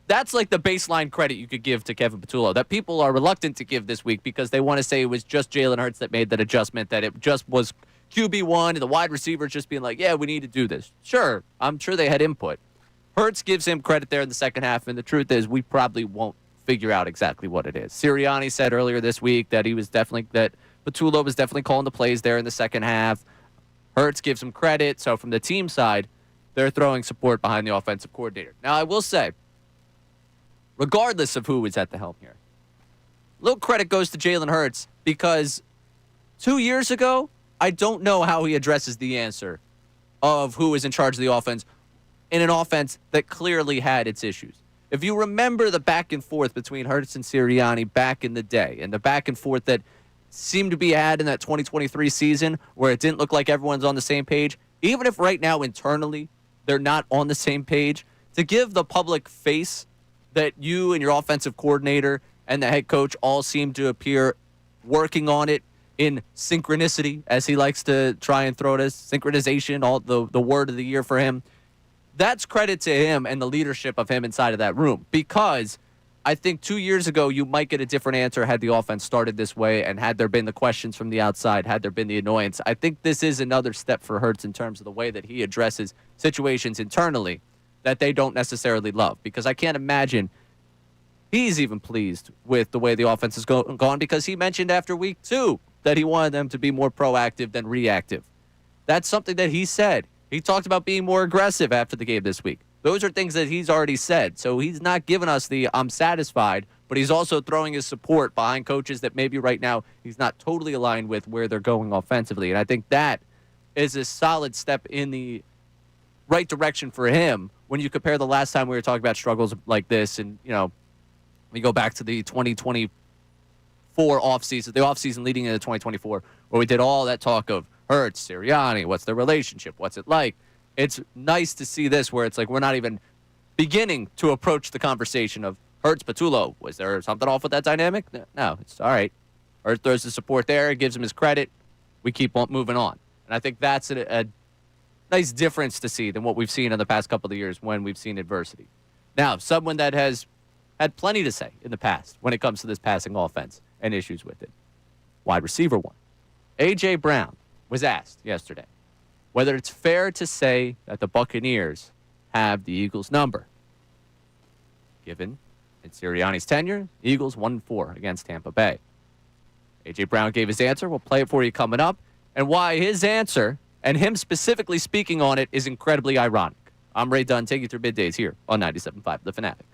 That's like the baseline credit you could give to Kevin Patullo that people are reluctant to give this week because they want to say it was just Jaylen Hurts that made that adjustment, that it just was QB1 and the wide receivers just being like, yeah, we need to do this. Sure, I'm sure they had input. Hurts gives him credit there in the second half, and the truth is we probably won't figure out exactly what it is. Sirianni said earlier this week that Patullo was definitely calling the plays there in the second half. Hurts gives him credit. So from the team side, they're throwing support behind the offensive coordinator. Now, I will say, regardless of who is at the helm here, little credit goes to Jaylen Hurts because 2 years ago, I don't know how he addresses the answer of who is in charge of the offense in an offense that clearly had its issues. If you remember the back and forth between Hurts and Sirianni back in the day, and the back and forth that seemed to be had in that 2023 season where it didn't look like everyone's on the same page, even if right now internally they're not on the same page, to give the public face that you and your offensive coordinator and the head coach all seem to appear working on it in synchronicity, as he likes to try and throw it as synchronization, all the word of the year for him. That's credit to him and the leadership of him inside of that room, because I think 2 years ago, you might get a different answer had the offense started this way and had there been the questions from the outside, had there been the annoyance. I think this is another step for Hurts in terms of the way that he addresses situations internally that they don't necessarily love, because I can't imagine he's even pleased with the way the offense has gone, because he mentioned after week 2 that he wanted them to be more proactive than reactive. That's something that he said. He talked about being more aggressive after the game this week. Those are things that he's already said. So he's not giving us the I'm satisfied, but he's also throwing his support behind coaches that maybe right now he's not totally aligned with where they're going offensively. And I think that is a solid step in the right direction for him when you compare the last time we were talking about struggles like this. And, we go back to the 2024 offseason, the offseason leading into 2024, where we did all that talk of Hurts, Sirianni, what's their relationship, what's it like? It's nice to see this where it's like we're not even beginning to approach the conversation of Hurts, Patullo. Was there something off with that dynamic? No, it's all right. Hurts throws the support there, gives him his credit. We keep on moving on. And And I think that's a nice difference to see than what we've seen in the past couple of years when we've seen adversity. Now, someone that has had plenty to say in the past when it comes to this passing offense and issues with it. Wide receiver one. A.J. Brown was asked yesterday whether it's fair to say that the Buccaneers have the Eagles' number. Given in Sirianni's tenure, Eagles 1-4 against Tampa Bay. A.J. Brown gave his answer. We'll play it for you coming up. And why his answer, and him specifically speaking on it, is incredibly ironic. I'm Ray Dunn, taking you through middays here on 97.5 The Fanatic.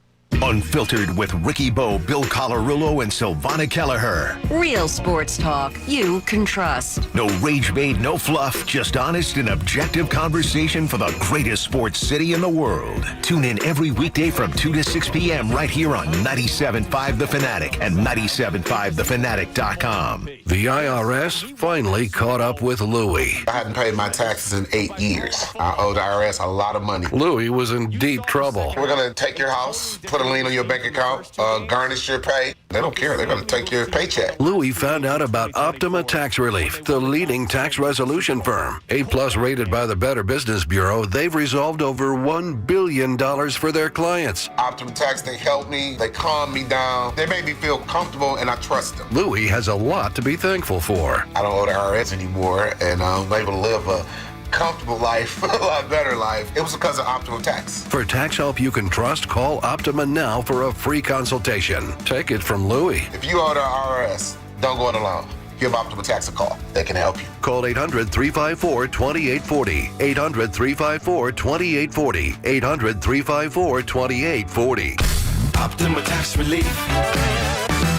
Unfiltered with Ricky Bo, Bill Colarulo, and Silvana Kelleher.
Real sports talk you can trust.
No rage bait, no fluff, just honest and objective conversation for the greatest sports city in the world. Tune in every weekday from 2 to 6 p.m. right here on 97.5 The Fanatic and 97.5thefanatic.com.
The IRS finally caught up with Louie.
I hadn't paid my taxes in 8 years. I owe the IRS a lot of money.
Louie was in deep trouble.
We're going to take your house, put a lien on your bank account, garnish your pay. They don't care. They're going to take your paycheck.
Louie found out about Optima Tax Relief, the leading tax resolution firm. A+ rated by the Better Business Bureau, they've resolved over $1 billion for their clients.
Optima Tax, they help me. They calm me down. They make me feel comfortable, and I trust them.
Louie has a lot to be thankful for.
I don't owe the IRS anymore, and I'm able to live a comfortable life, a lot better life. It was because of Optima Tax.
For tax help you can trust, call Optima now for a free consultation. Take it from Louie.
If you owe the IRS, don't go it alone. Give Optima Tax a call. They can help you.
Call 800-354-2840. 800-354-2840. 800-354-2840.
Optima Tax Relief.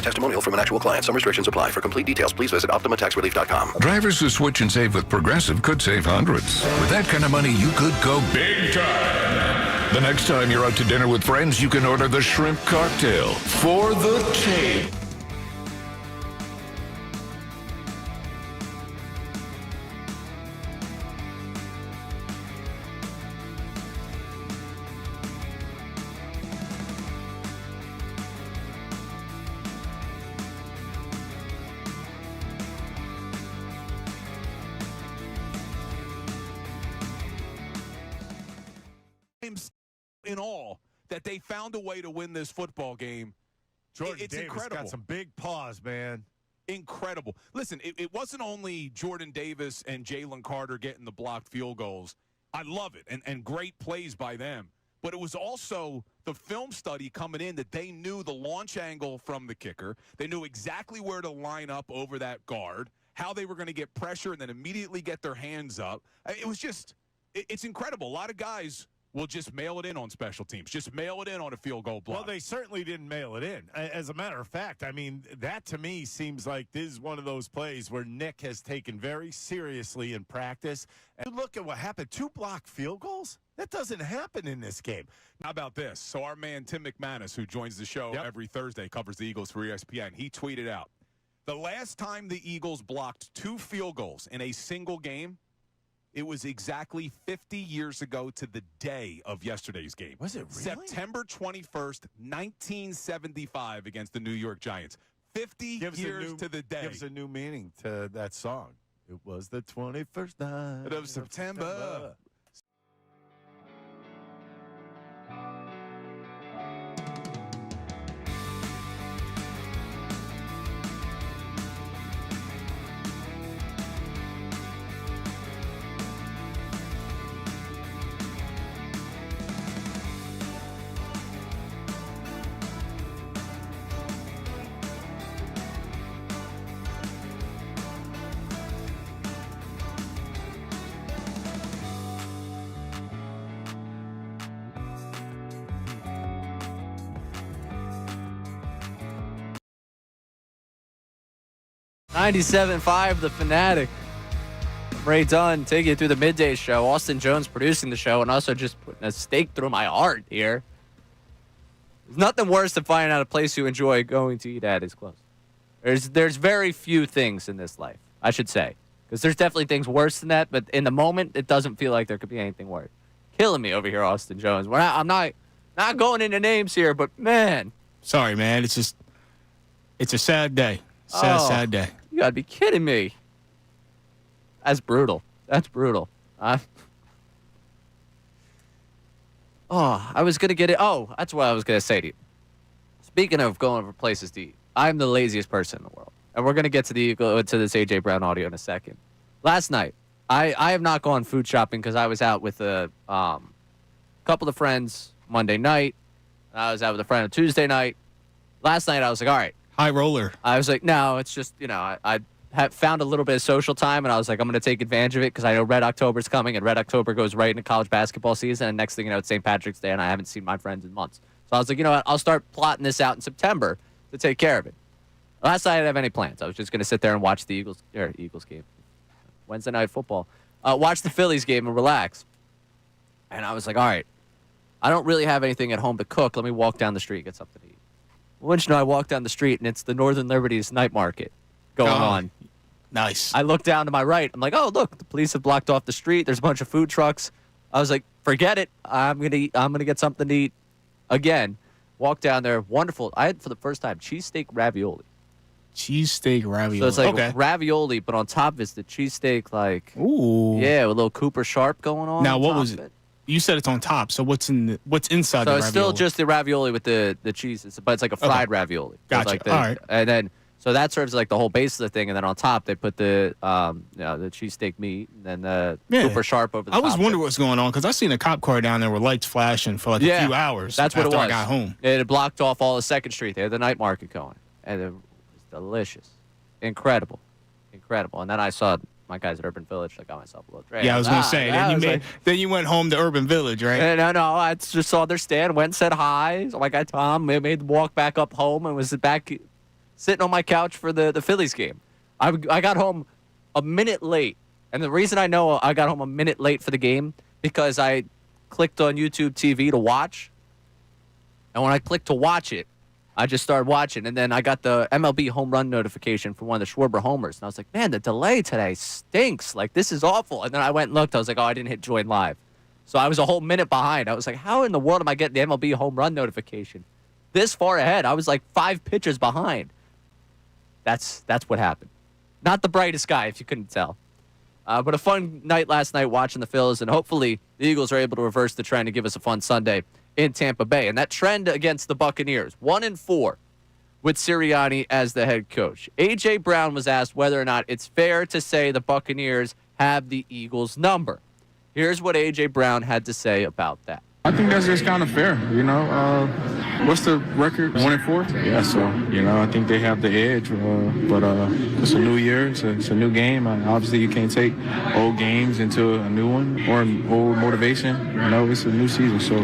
Testimonial from an actual client. Some restrictions apply. For complete details, please visit OptimaTaxRelief.com.
Drivers who switch and save with Progressive could save hundreds. With that kind of money, you could go big time. The next time you're out to dinner with friends, you can order the shrimp cocktail for the tape.
In all, that they found a way to win this football game.
Jordan
it's
Davis
incredible.
Got some big paws, man.
Incredible. Listen, it wasn't only Jordan Davis and Jalen Carter getting the blocked field goals. I love it, and great plays by them. But it was also the film study coming in that they knew the launch angle from the kicker. They knew exactly where to line up over that guard, how they were going to get pressure and then immediately get their hands up. It was just, it's incredible. A lot of guys will just mail it in on special teams. Just mail it in on a field goal block.
Well, they certainly didn't mail it in. As a matter of fact, I mean, that to me seems like this is one of those plays where Nick has taken very seriously in practice. And look at what happened. 2 blocked field goals? That doesn't happen in this game.
How about this? So our man Tim McManus, who joins the show every Thursday, covers the Eagles for ESPN, he tweeted out, the last time the Eagles blocked 2 field goals in a single game, it was exactly 50 years ago to the day of yesterday's game.
Was it really?
September 21st, 1975 against the New York Giants. 50 years to the day.
Gives a new meaning to that song. It was the 21st night
of September.
.97.5 The Fanatic. Ray Dunn taking you through the midday show. Austin Jones producing the show and also just putting a stake through my heart here. There's nothing worse than finding out a place you enjoy going to eat at is closed. There's very few things in this life, I should say. Because there's definitely things worse than that, but in the moment, it doesn't feel like there could be anything worse. Killing me over here, Austin Jones. I'm not going into names here, but man.
Sorry, man. It's a sad day. Sad day.
You gotta be kidding me. That's brutal. That's brutal. I was going to get it. Oh, that's what I was going to say to you. Speaking of going over places to eat, I'm the laziest person in the world. And we're going to get to this A.J. Brown audio in a second. Last night, I have not gone food shopping because I was out with a couple of friends Monday night. I was out with a friend on Tuesday night. Last night, I was like, all right.
High roller.
I was like, no, it's just, I had found a little bit of social time, and I was like, I'm going to take advantage of it because I know Red October's coming, and Red October goes right into college basketball season, and next thing you know, it's St. Patrick's Day, and I haven't seen my friends in months. So I was like, you know what, I'll start plotting this out in September to take care of it. Last night, I didn't have any plans. I was just going to sit there and watch the Eagles game. Wednesday Night Football. Watch the Phillies game and relax. And I was like, all right, I don't really have anything at home to cook. Let me walk down the street and get something to eat. Wouldn't you know, I walk down the street, and it's the Northern Liberties night market going on.
Nice.
I look down to my right. I'm like, oh, look, the police have blocked off the street. There's a bunch of food trucks. I was like, forget it. I'm gonna get something to eat again. Walk down there. Wonderful. I had, for the first time, cheesesteak ravioli.
Cheesesteak ravioli.
So it's like ravioli, but on top is the cheesesteak, like,
ooh,
yeah, with a little Cooper Sharp going on.
Now, what was
it?
it? You said it's on top. So what's inside the ravioli?
So it's still just the ravioli with the cheese, but it's like a fried ravioli.
Gotcha.
Like
All right.
And then so that serves like the whole base of the thing, and then on top they put the the cheesesteak meat and then the Cooper Sharp over the top.
I was wondering what's going on because I seen a cop car down there with lights flashing for like a few hours.
That's what it was.
After I got home.
It had blocked off all of 2nd Street. They had the night market going, and it was delicious, incredible. And then I saw my guys at Urban Village. I got myself a little drink.
Yeah, I was gonna say. Then you went home to Urban Village, right?
No. I just saw their stand, went and said hi. So my guy Tom made the walk back up home and was back sitting on my couch for the Phillies game. I got home a minute late, and the reason I know I got home a minute late for the game because I clicked on YouTube TV to watch, and when I clicked to watch it, I just started watching, and then I got the MLB home run notification from one of the Schwarber homers, and I was like, man, the delay today stinks. Like, this is awful. And then I went and looked. I was like, oh, I didn't hit join live. So I was a whole minute behind. I was like, how in the world am I getting the MLB home run notification this far ahead? I was like 5 pitches behind. That's what happened. Not the brightest guy, if you couldn't tell. But a fun night last night watching the Phillies, and hopefully the Eagles are able to reverse the trend and give us a fun Sunday in Tampa Bay. And that trend against the Buccaneers, 1-4 with Sirianni as the head coach. A.J. Brown was asked whether or not it's fair to say the Buccaneers have the Eagles' number. Here's what A.J. Brown had to say about that.
I think that's just kind of fair, you know. What's the record? 1-4? Yeah, so, you know, I think they have the edge. But it's a new year. It's a new game. Obviously, you can't take old games into a new one or an old motivation. You know, it's a new season. So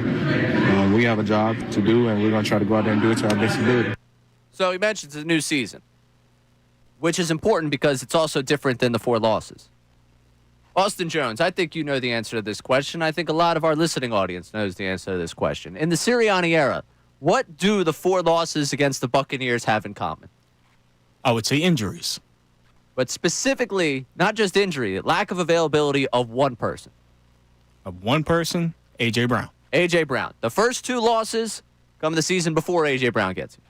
we have a job to do, and we're going to try to go out there and do it to our best ability.
So he mentions it's a new season, which is important because it's also different than the 4 losses. Austin Jones, I think you know the answer to this question. I think a lot of our listening audience knows the answer to this question. In the Sirianni era, what do the 4 losses against the Buccaneers have in common?
I would say injuries.
But specifically, not just injury, lack of availability of one person.
Of one person, A.J. Brown.
A.J. Brown. The first 2 losses come the season before A.J. Brown gets here.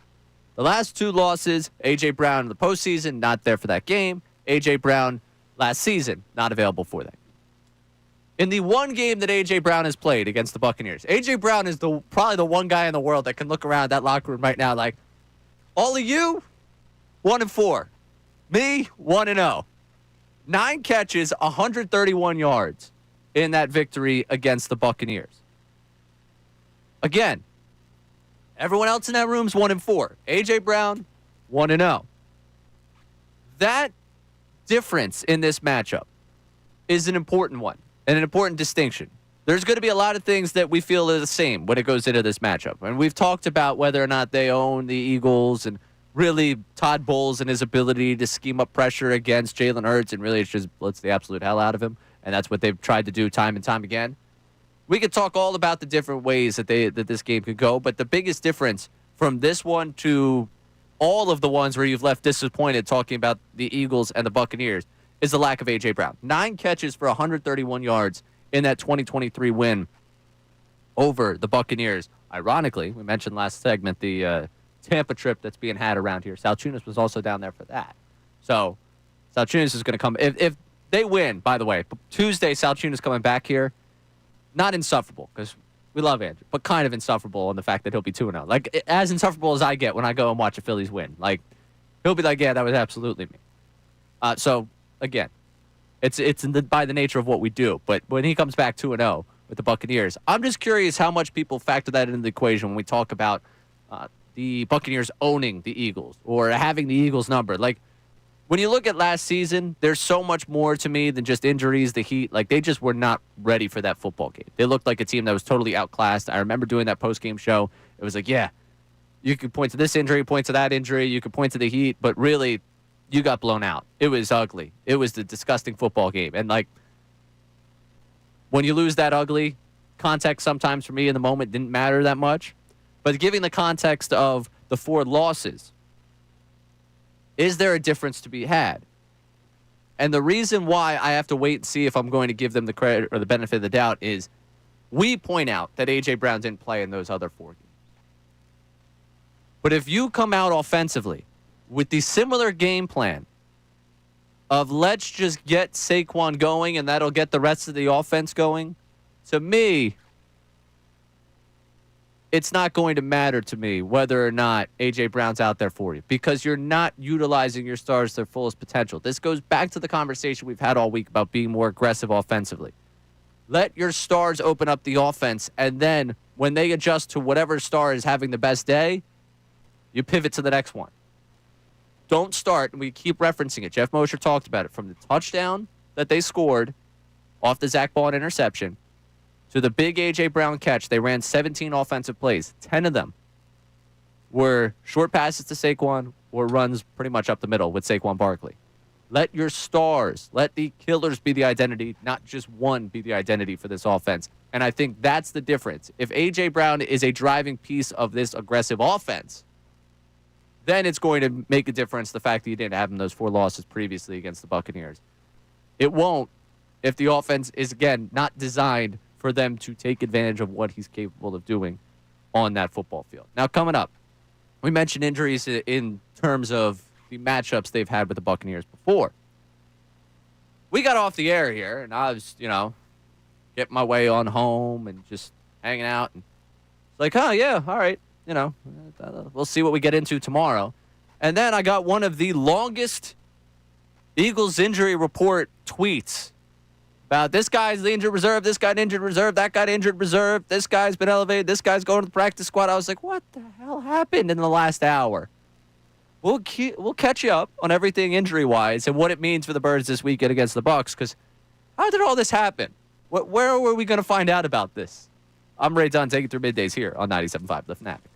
The last 2 losses, A.J. Brown in the postseason, not there for that game. A.J. Brown last season, not available for that. In the one game that A.J. Brown has played against the Buccaneers, A.J. Brown is probably the one guy in the world that can look around that locker room right now like, all of you, 1-4. Me, 1-0. 9 catches, 131 yards in that victory against the Buccaneers. Again, everyone else in that room's 1-4. A.J. Brown, 1-0. That difference in this matchup is an important one and an important distinction. There's going to be a lot of things that we feel are the same when it goes into this matchup. And we've talked about whether or not they own the Eagles and really Todd Bowles and his ability to scheme up pressure against Jaylen Hurts and really it just blitz the absolute hell out of him. And that's what they've tried to do time and time again. We could talk all about the different ways that this game could go, but the biggest difference from this one to all of the ones where you've left disappointed talking about the Eagles and the Buccaneers is the lack of A.J. Brown. 9 catches for 131 yards in that 2023 win over the Buccaneers. Ironically, we mentioned last segment the Tampa trip that's being had around here. Salciunas was also down there for that. So Salciunas is going to come. If they win, by the way. Tuesday, Salciunas coming back here. Not insufferable, because we love Andrew, but kind of insufferable on the fact that he'll be 2-0. Like, as insufferable as I get when I go and watch a Phillies win. Like, he'll be like, yeah, that was absolutely me. So, again, it's by the nature of what we do. But when he comes back 2-0 with the Buccaneers, I'm just curious how much people factor that into the equation when we talk about the Buccaneers owning the Eagles or having the Eagles number. Like, when you look at last season, there's so much more to me than just injuries, the heat. Like, they just were not ready for that football game. They looked like a team that was totally outclassed. I remember doing that post-game show. It was like, yeah, you could point to this injury, point to that injury, you could point to the heat, but really, you got blown out. It was ugly. It was the disgusting football game. And, like, when you lose that ugly, context sometimes for me in the moment didn't matter that much. But giving the context of the 4 losses, is there a difference to be had? And the reason why I have to wait and see if I'm going to give them the credit or the benefit of the doubt is we point out that A.J. Brown didn't play in those other 4 games. But if you come out offensively with the similar game plan of let's just get Saquon going and that'll get the rest of the offense going, to me, it's not going to matter to me whether or not A.J. Brown's out there for you because you're not utilizing your stars to their fullest potential. This goes back to the conversation we've had all week about being more aggressive offensively. Let your stars open up the offense, and then when they adjust to whatever star is having the best day, you pivot to the next one. Don't start, and we keep referencing it. Jeff Mosher talked about it, from the touchdown that they scored off the Zach Ball interception to the big A.J. Brown catch. They ran 17 offensive plays. 10 of them were short passes to Saquon or runs pretty much up the middle with Saquon Barkley. Let your stars, let the killers be the identity, not just one be the identity for this offense. And I think that's the difference. If A.J. Brown is a driving piece of this aggressive offense, then it's going to make a difference, the fact that you didn't have him those 4 losses previously against the Buccaneers. It won't if the offense is, again, not designed for them to take advantage of what he's capable of doing on that football field. Now, coming up, we mentioned injuries in terms of the matchups they've had with the Buccaneers before. We got off the air here, and I was, getting my way on home and just hanging out. And it's like, oh, yeah, all right, we'll see what we get into tomorrow. And then I got one of the longest Eagles injury report tweets about this guy's the injured reserve, this guy injured reserve, that guy injured reserve, this guy's been elevated, this guy's going to the practice squad. I was like, what the hell happened in the last hour? We'll catch you up on everything injury-wise and what it means for the Birds this weekend against the Bucs, because how did all this happen? Where were we going to find out about this? I'm Ray Dunn, taking through middays here on 97.5 The Fanatic.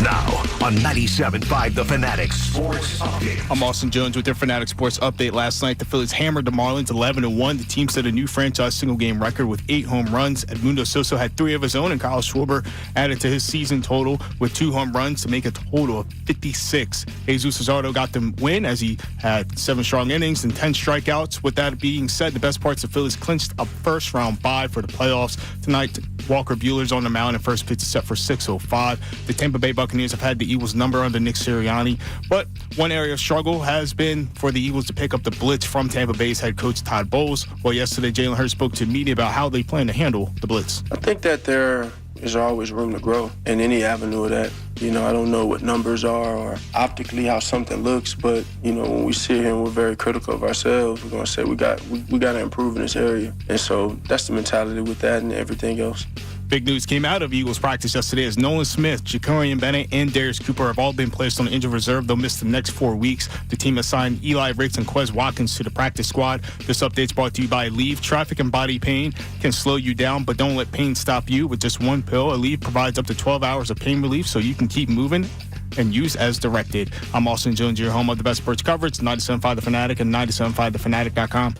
Now on 97.5 The Fanatic Sports Update.
I'm Austin Jones with your Fanatic Sports Update. Last night, the Phillies hammered the Marlins 11-1. The team set a new franchise single-game record with 8 home runs. Edmundo Sosa had 3 of his own, and Kyle Schwarber added to his season total with 2 home runs to make a total of 56. Jesus Luzardo got the win as he had 7 strong innings and 10 strikeouts. With that being said, the best parts, the Phillies clinched a first-round bye for the playoffs. Tonight, Walker Buehler's on the mound, and first pitch is set for 6:05. The Tampa Bay Buccaneers have had the Eagles' number under Nick Sirianni, but one area of struggle has been for the Eagles to pick up the blitz from Tampa Bay's head coach Todd Bowles. Well, yesterday, Jaylen Hurts spoke to media about how they plan to handle the blitz.
I think that there is always room to grow in any avenue of that. I don't know what numbers are or optically how something looks, but, when we sit here and we're very critical of ourselves, we're going to say we got to improve in this area. And so that's the mentality with that and everything else.
Big news came out of Eagles practice yesterday as Nolan Smith, Jacorian Bennett, and Darius Cooper have all been placed on injured reserve. They'll miss the next 4 weeks. The team has signed Eli Ricks and Quez Watkins to the practice squad. This update's brought to you by Aleve. Traffic and body pain can slow you down, but don't let pain stop you. With just one pill, Aleve provides up to 12 hours of pain relief so you can keep moving and use as directed. I'm Austin Jones, your home of the best sports coverage, 97.5 The Fanatic and 97.5thefanatic.com.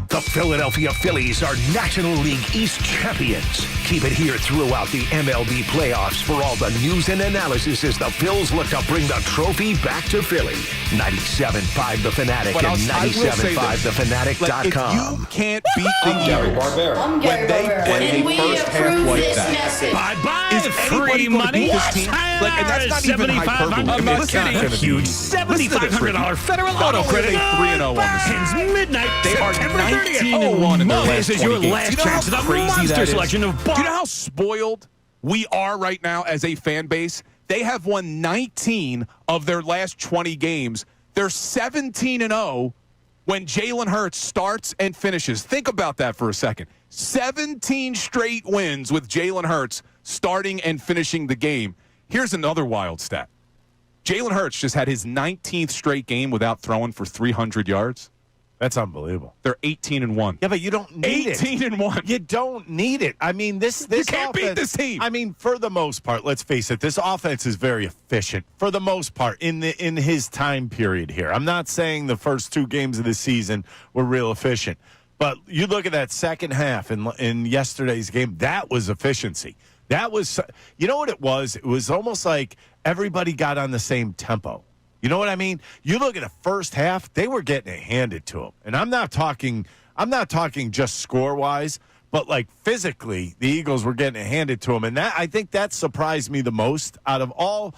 The Philadelphia Phillies are National League East champions. Keep it here throughout the MLB playoffs for all the news and analysis as the Phils look to bring the trophy back to Philly. 97.5 The Fanatic and 97.5thefanatic.com.
If you can't beat the Eagles when they play first half like that,
Bye-bye,
is
free money.
This team? And that's not even hyperbole.
I'm not kidding. A huge $7,500 federal auto credit.
3-0 on the
Ends midnight,
They are
September 30th.
19-1 in their last
This is
20
your
games.
last
Do you know
chance
how
at a
crazy
monster
that is?
selection of
Do you know how spoiled we are right now as a fan base? They have won 19 of their last 20 games. They're 17-0 when Jaylen Hurts starts and finishes. Think about that for a second. 17 straight wins with Jaylen Hurts starting and finishing the game. Here's another wild stat. Jaylen Hurts just had his 19th straight game without throwing for 300 yards.
That's unbelievable.
They're 18-1.
Yeah, but you don't need
18-1.
You don't need it. I mean, this
You can't
offense,
beat this team.
I mean, for the most part, let's face it, this offense is very efficient for the most part in his time period here. I'm not saying the first 2 games of the season were real efficient, but you look at that second half in yesterday's game, that was efficiency. That was, you know what it was? It was almost like everybody got on the same tempo. You know what I mean? You look at the first half, they were getting it handed to them. And I'm not talking just score-wise, but like physically, the Eagles were getting it handed to them. And that, I think that surprised me the most out of all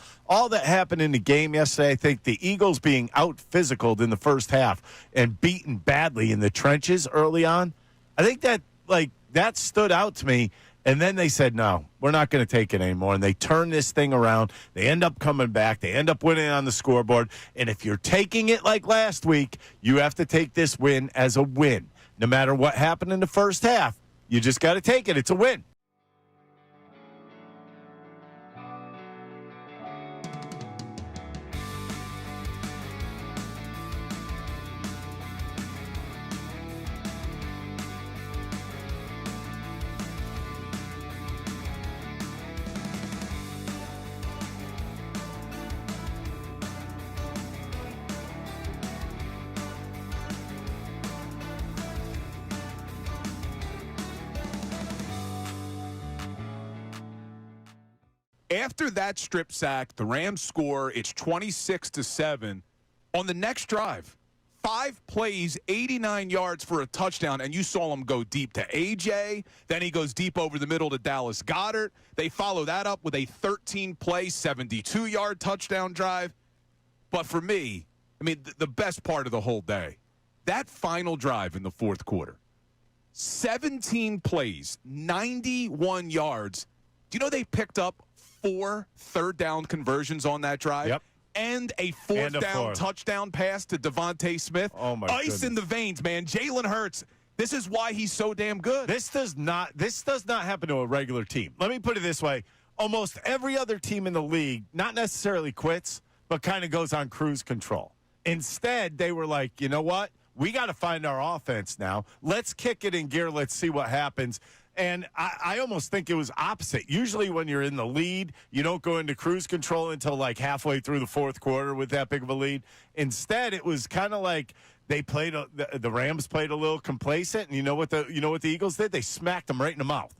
that happened in the game yesterday. I think the Eagles being out-physicaled in the first half and beaten badly in the trenches early on, I think that stood out to me. And then they said, no, we're not going to take it anymore. And they turn this thing around. They end up coming back. They end up winning on the scoreboard. And if you're taking it like last week, you have to take this win as a win. No matter what happened in the first half, you just got to take it. It's a win.
After that strip sack, the Rams score. It's 26-7. On the next drive, 5 plays, 89 yards for a touchdown, and you saw him go deep to A.J. Then he goes deep over the middle to Dallas Goedert. They follow that up with a 13-play, 72-yard touchdown drive. But for me, I mean, the best part of the whole day, that final drive in the fourth quarter, 17 plays, 91 yards. Do you know they picked up 4 third-down conversions on that drive?
Yep.
And a fourth-down touchdown pass to Devontae Smith.
Oh, my
Ice
goodness.
in the veins, man. Jaylen Hurts, this is why he's so damn good.
This does not happen to a regular team. Let me put it this way. Almost every other team in the league not necessarily quits, but kind of goes on cruise control. Instead, they were like, you know what? We got to find our offense now. Let's kick it in gear. Let's see what happens. And I almost think it was opposite. Usually when you're in the lead, you don't go into cruise control until like halfway through the fourth quarter with that big of a lead. Instead, it was kind of like they played the Rams played a little complacent, and you know what the Eagles did? They smacked them right in the mouth.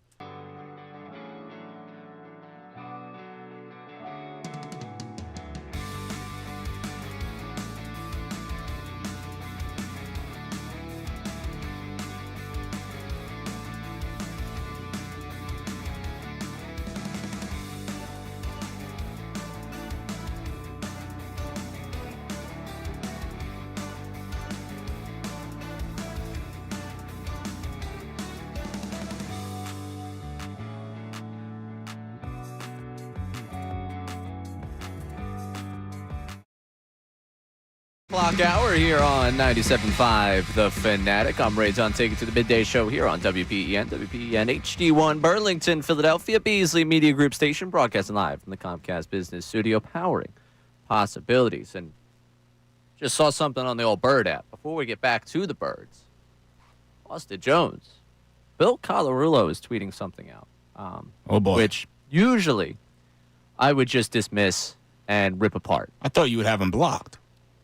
Clock hour here on 97.5 The Fanatic. I'm Ray John, taking to the midday show here on WPEN HD1 Burlington, Philadelphia, Beasley Media Group station, broadcasting live from the Comcast Business Studio, powering possibilities. And just saw something on the old Bird app. Before we get back to the Birds, Austin Jones, Bill Colarulo is tweeting something out.
Oh, boy.
Which usually I would just dismiss and rip apart.
I thought you would have him blocked.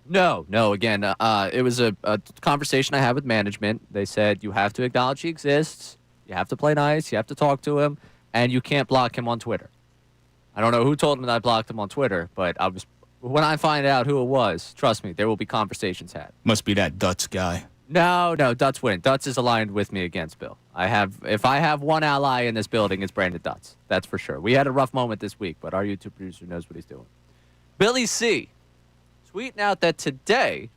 No. Again, it was a conversation I had with management. They said you have to acknowledge he exists, you have to play nice, you have to talk to him, and you can't block him on Twitter. I don't know who told him that I blocked him on Twitter, but when I find out who it was, trust me, there will be conversations had.
Must be that Dutz guy.
No, Dutz win. Dutz is aligned with me against Bill. If I have one ally in this building, it's Brandon Dutz. That's for sure. We had a rough moment this week, but our YouTube producer knows what he's doing. Billy C. tweeting out that today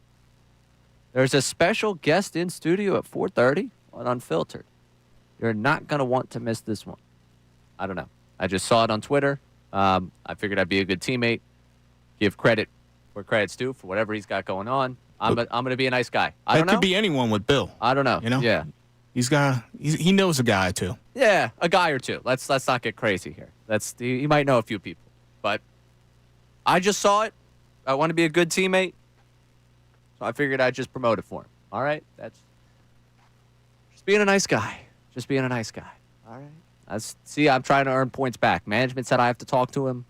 there's a special guest in studio at 4:30 on Unfiltered. You're not going to want to miss this one. I don't know. I just saw it on Twitter. I figured I'd be a good teammate, give credit where credit's due for whatever he's got going on. I'm going to be a nice guy. I don't know.
It could be anyone with Bill.
I don't know.
You know?
Yeah.
He knows a guy or two.
Yeah, a guy or two. Let's not get crazy here. He might know a few people. But I just saw it. I want to be a good teammate. So I figured I'd just promote it for him. All right? That's just being a nice guy. Just being a nice guy. All right? I'm trying to earn points back. Management said I have to talk to him.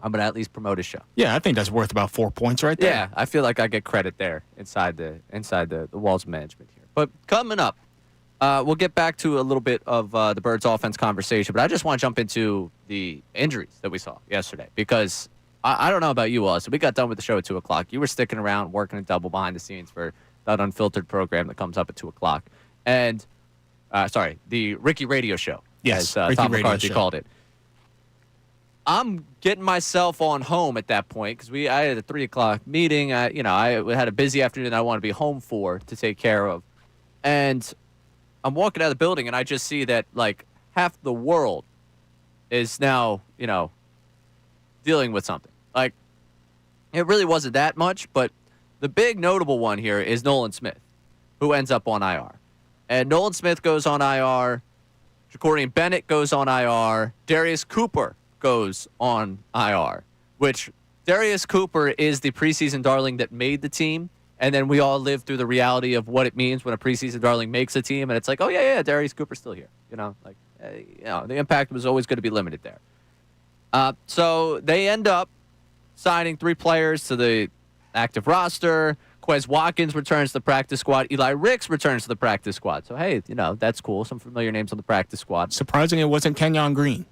I'm going to at least promote his show.
Yeah, I think that's worth about 4 points right there.
Yeah, I feel like I get credit there inside the walls of management here. But coming up, we'll get back to a little bit of the Birds offense conversation, but I just want to jump into the injuries that we saw yesterday because I don't know about you all. So we got done with the show at 2 o'clock. You were sticking around working a double behind the scenes for that Unfiltered program that comes up at 2 o'clock. And, the Ricky Radio Show,
yes,
as Tom McCarthy called it. I'm getting myself on home at that point because I had a 3 o'clock meeting. I had a busy afternoon I want to be home for to take care of. And I'm walking out of the building and I just see that like half the world is now, dealing with something. Like it really wasn't that much, but the big notable one here is Nolan Smith, who ends up on IR. And Nolan Smith goes on IR. Jacorian Bennett goes on IR. Darius Cooper goes on IR, which Darius Cooper is the preseason darling that made the team. And then we all live through the reality of what it means when a preseason darling makes a team. And it's like, oh, yeah, Darius Cooper's still here. The impact was always going to be limited there. So they end up signing 3 players to the active roster. Quez Watkins returns to the practice squad. Eli Ricks returns to the practice squad. So, hey, that's cool. Some familiar names on the practice squad.
Surprising it wasn't Kenyon Green.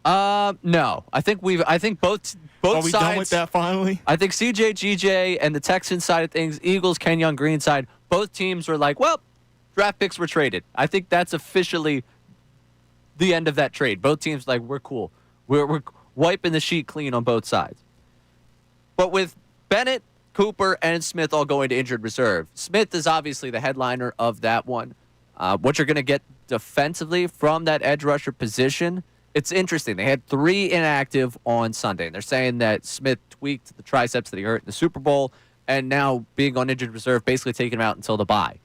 No. I think both
Are we
sides.
done with that finally?
I think CJ, GJ, and the Texans side of things, Eagles, Kenyon Green side, both teams were like, well, draft picks were traded. I think that's officially the end of that trade. Both teams like, we're cool. We're wiping the sheet clean on both sides. But with Bennett, Cooper, and Smith all going to injured reserve, Smith is obviously the headliner of that one. What you're going to get defensively from that edge rusher position, it's interesting. They had 3 inactive on Sunday, and they're saying that Smith tweaked the triceps that he hurt in the Super Bowl, and now being on injured reserve, basically taking him out until the bye.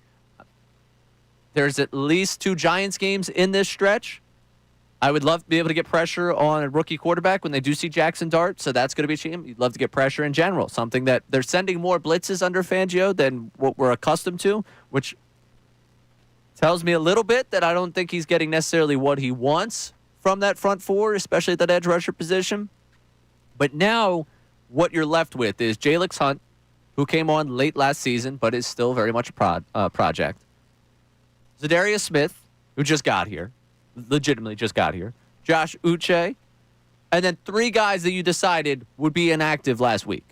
There's at least 2 Giants games in this stretch. I would love to be able to get pressure on a rookie quarterback when they do see Jackson Dart, so that's going to be a shame. You'd love to get pressure in general, something that they're sending more blitzes under Fangio than what we're accustomed to, which tells me a little bit that I don't think he's getting necessarily what he wants from that front 4, especially at that edge rusher position. But now what you're left with is Jalix Hunt, who came on late last season but is still very much a project. Zadarius Smith, who just got here. Legitimately just got here. Josh Uche, and then 3 guys that you decided would be inactive last week.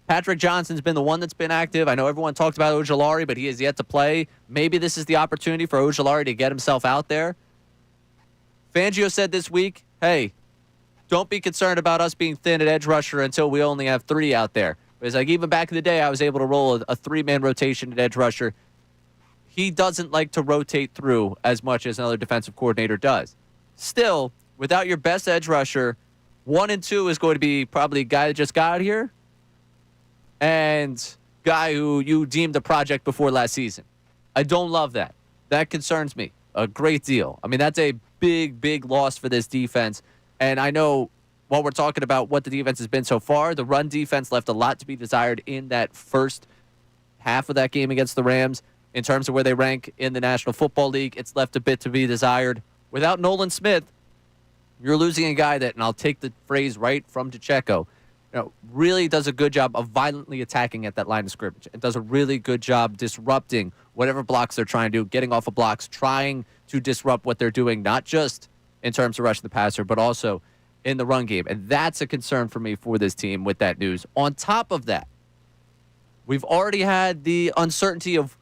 Patrick Johnson's been the one that's been active. I know everyone talked about Ojulari, but he has yet to play. Maybe this is the opportunity for Ojulari to get himself out there. Fangio said this week, hey, don't be concerned about us being thin at edge rusher until we only have 3 out there. It's like even back in the day, I was able to roll a 3-man rotation at edge rusher. He doesn't like to rotate through as much as another defensive coordinator does. Still, without your best edge rusher, 1 and 2 is going to be probably a guy that just got here and guy who you deemed a project before last season. I don't love that. That concerns me a great deal. I mean, that's a big, big loss for this defense. And I know while we're talking about what the defense has been so far, the run defense left a lot to be desired in that first half of that game against the Rams. In terms of where they rank in the National Football League, it's left a bit to be desired. Without Nolan Smith, you're losing a guy that, and I'll take the phrase right from DeCecco, really does a good job of violently attacking at that line of scrimmage. It does a really good job disrupting whatever blocks they're trying to do, getting off of blocks, trying to disrupt what they're doing, not just in terms of rushing the passer, but also in the run game. And that's a concern for me for this team with that news. On top of that, we've already had the uncertainty of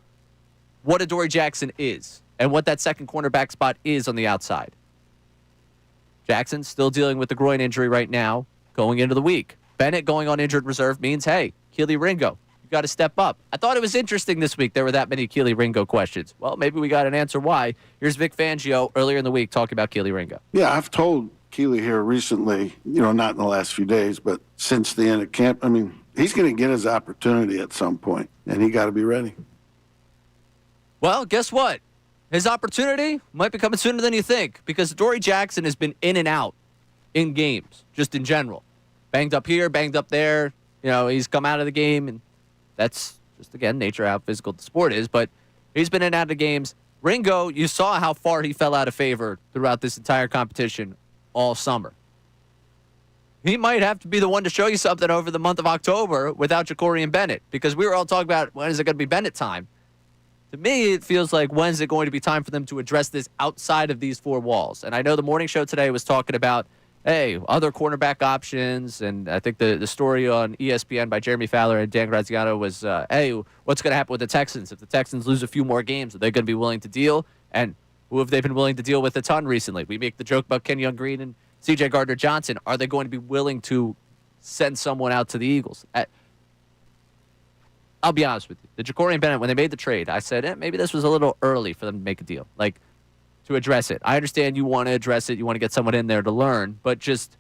what Adoree Jackson is and what that second cornerback spot is on the outside. Jackson's still dealing with the groin injury right now going into the week. Bennett going on injured reserve means, hey, Kelee Ringo, you got to step up. I thought it was interesting this week there were that many Kelee Ringo questions. Well, maybe we got an answer why. Here's Vic Fangio earlier in the week talking about Kelee Ringo.
Yeah, I've told Kelee here recently, not in the last few days, but since the end of camp, he's going to get his opportunity at some point, and he got to be ready.
Well, guess what? His opportunity might be coming sooner than you think because Adoree Jackson has been in and out in games, just in general. Banged up here, banged up there. He's come out of the game, and that's just, again, nature of how physical the sport is. But he's been in and out of games. Ringo, you saw how far he fell out of favor throughout this entire competition all summer. He might have to be the one to show you something over the month of October without Ja'Cory Bennett because we were all talking about when is it going to be Bennett time. To me, it feels like when is it going to be time for them to address this outside of these four walls? And I know the morning show today was talking about other cornerback options, and I think the story on ESPN by Jeremy Fowler and Dan Graziano was, what's going to happen with the Texans? If the Texans lose a few more games, are they going to be willing to deal? And who have they been willing to deal with a ton recently? We make the joke about Kenyon Green and C.J. Gardner-Johnson. Are they going to be willing to send someone out to the Eagles? I'll be honest with you. The Ja'Cory Bennett, when they made the trade, I said, maybe this was a little early for them to make a deal. To address it. I understand you want to address it. You want to get someone in there to learn, but just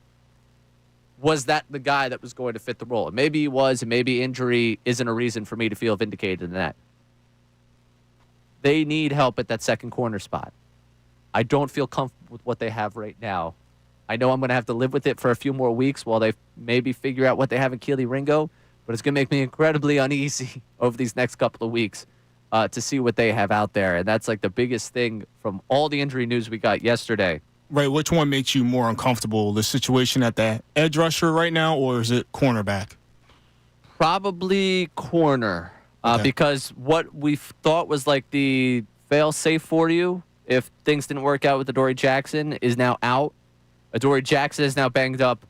was that the guy that was going to fit the role? And maybe he was, and maybe injury isn't a reason for me to feel vindicated in that. They need help at that second corner spot. I don't feel comfortable with what they have right now. I know I'm going to have to live with it for a few more weeks while they maybe figure out what they have in Kelee Ringo, but it's going to make me incredibly uneasy over these next couple of weeks. To see what they have out there. And that's the biggest thing from all the injury news we got yesterday.
Right. Which one makes you more uncomfortable? The situation at the edge rusher right now, or is it cornerback?
Probably corner.
Okay.
Because what we thought was the fail-safe for you if things didn't work out with Adoree Jackson is now out. Adoree Jackson is now banged up,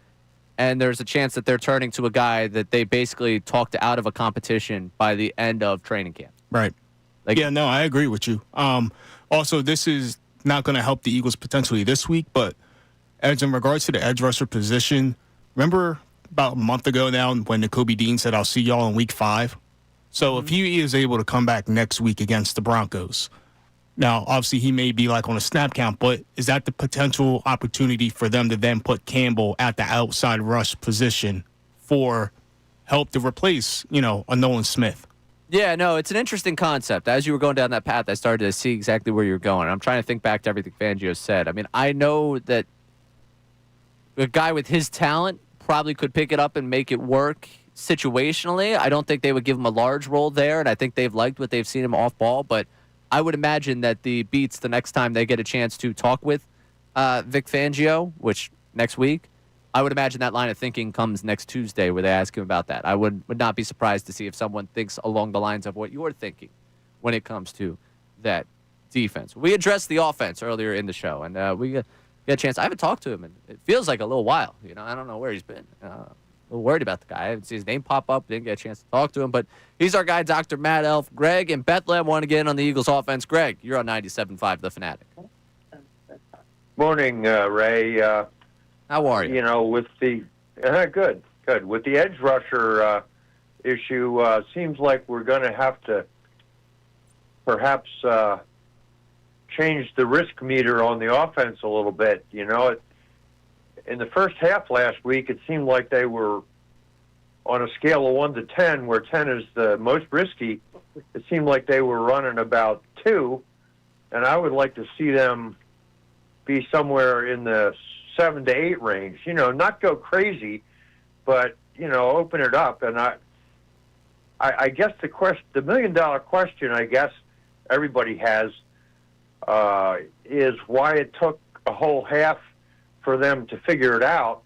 and there's a chance that they're turning to a guy that they basically talked out of a competition by the end of training camp.
Right. I agree with you. Also, this is not going to help the Eagles potentially this week, but as in regards to the edge rusher position, remember about a month ago now when Nakobe Dean said, I'll see y'all in week 5? So if he is able to come back next week against the Broncos, now, obviously, he may be on a snap count, but is that the potential opportunity for them to then put Campbell at the outside rush position for help to replace, a Nolan Smith?
Yeah, no, it's an interesting concept. As you were going down that path, I started to see exactly where you were going. I'm trying to think back to everything Fangio said. I know that a guy with his talent probably could pick it up and make it work situationally. I don't think they would give him a large role there, and I think they've liked what they've seen him off ball, but I would imagine that the Beats, the next time they get a chance to talk with Vic Fangio, which next week, I would imagine that line of thinking comes next Tuesday where they ask him about that. I would not be surprised to see if someone thinks along the lines of what you're thinking when it comes to that defense. We addressed the offense earlier in the show, and we got a chance. I haven't talked to him, and it feels like a little while. I don't know where he's been. A little worried about the guy. I haven't seen his name pop up. Didn't get a chance to talk to him, but he's our guy, Dr. Matt Elf. Greg and Bethlehem want to get in on the Eagles offense. Greg, you're on 97.5 The Fanatic.
Morning, Ray.
How are you?
With the good. With the edge rusher issue, seems like we're going to have to perhaps change the risk meter on the offense a little bit. In the first half last week, it seemed like they were on a scale of 1 to 10, where 10 is the most risky. It seemed like they were running about 2, and I would like to see them be somewhere in the 7 to 8 range, not go crazy, but, open it up. And I guess the $1 million question, I guess everybody has, is why it took a whole half for them to figure it out.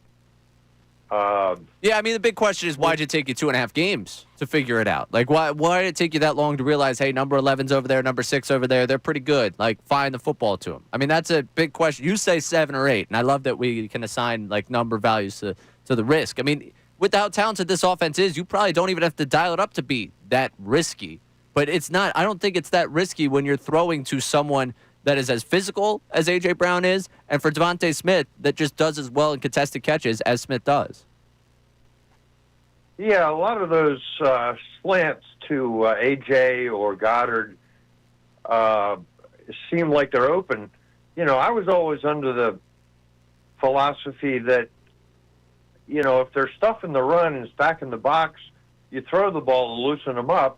Yeah, I mean, the big question is, why did it take you 2.5 games to figure it out? Like, why did it take you that long to realize, hey, number 11's over there, number 6 over there, they're pretty good. Like, find the football to them. I mean, that's a big question. You say 7 or 8, and I love that we can assign, like, number values to the risk. I mean, with how talented this offense is, you probably don't even have to dial it up to be that risky. But it's not. I don't think it's that risky when you're throwing to someone that is as physical as A.J. Brown is, and for Devontae Smith that just does as well in contested catches as Smith does.
Yeah, a lot of those slants to A.J. or Goddard seem like they're open. You know, I was always under the philosophy that, you know, if there's stuff in the run and it's back in the box, you throw the ball to loosen them up.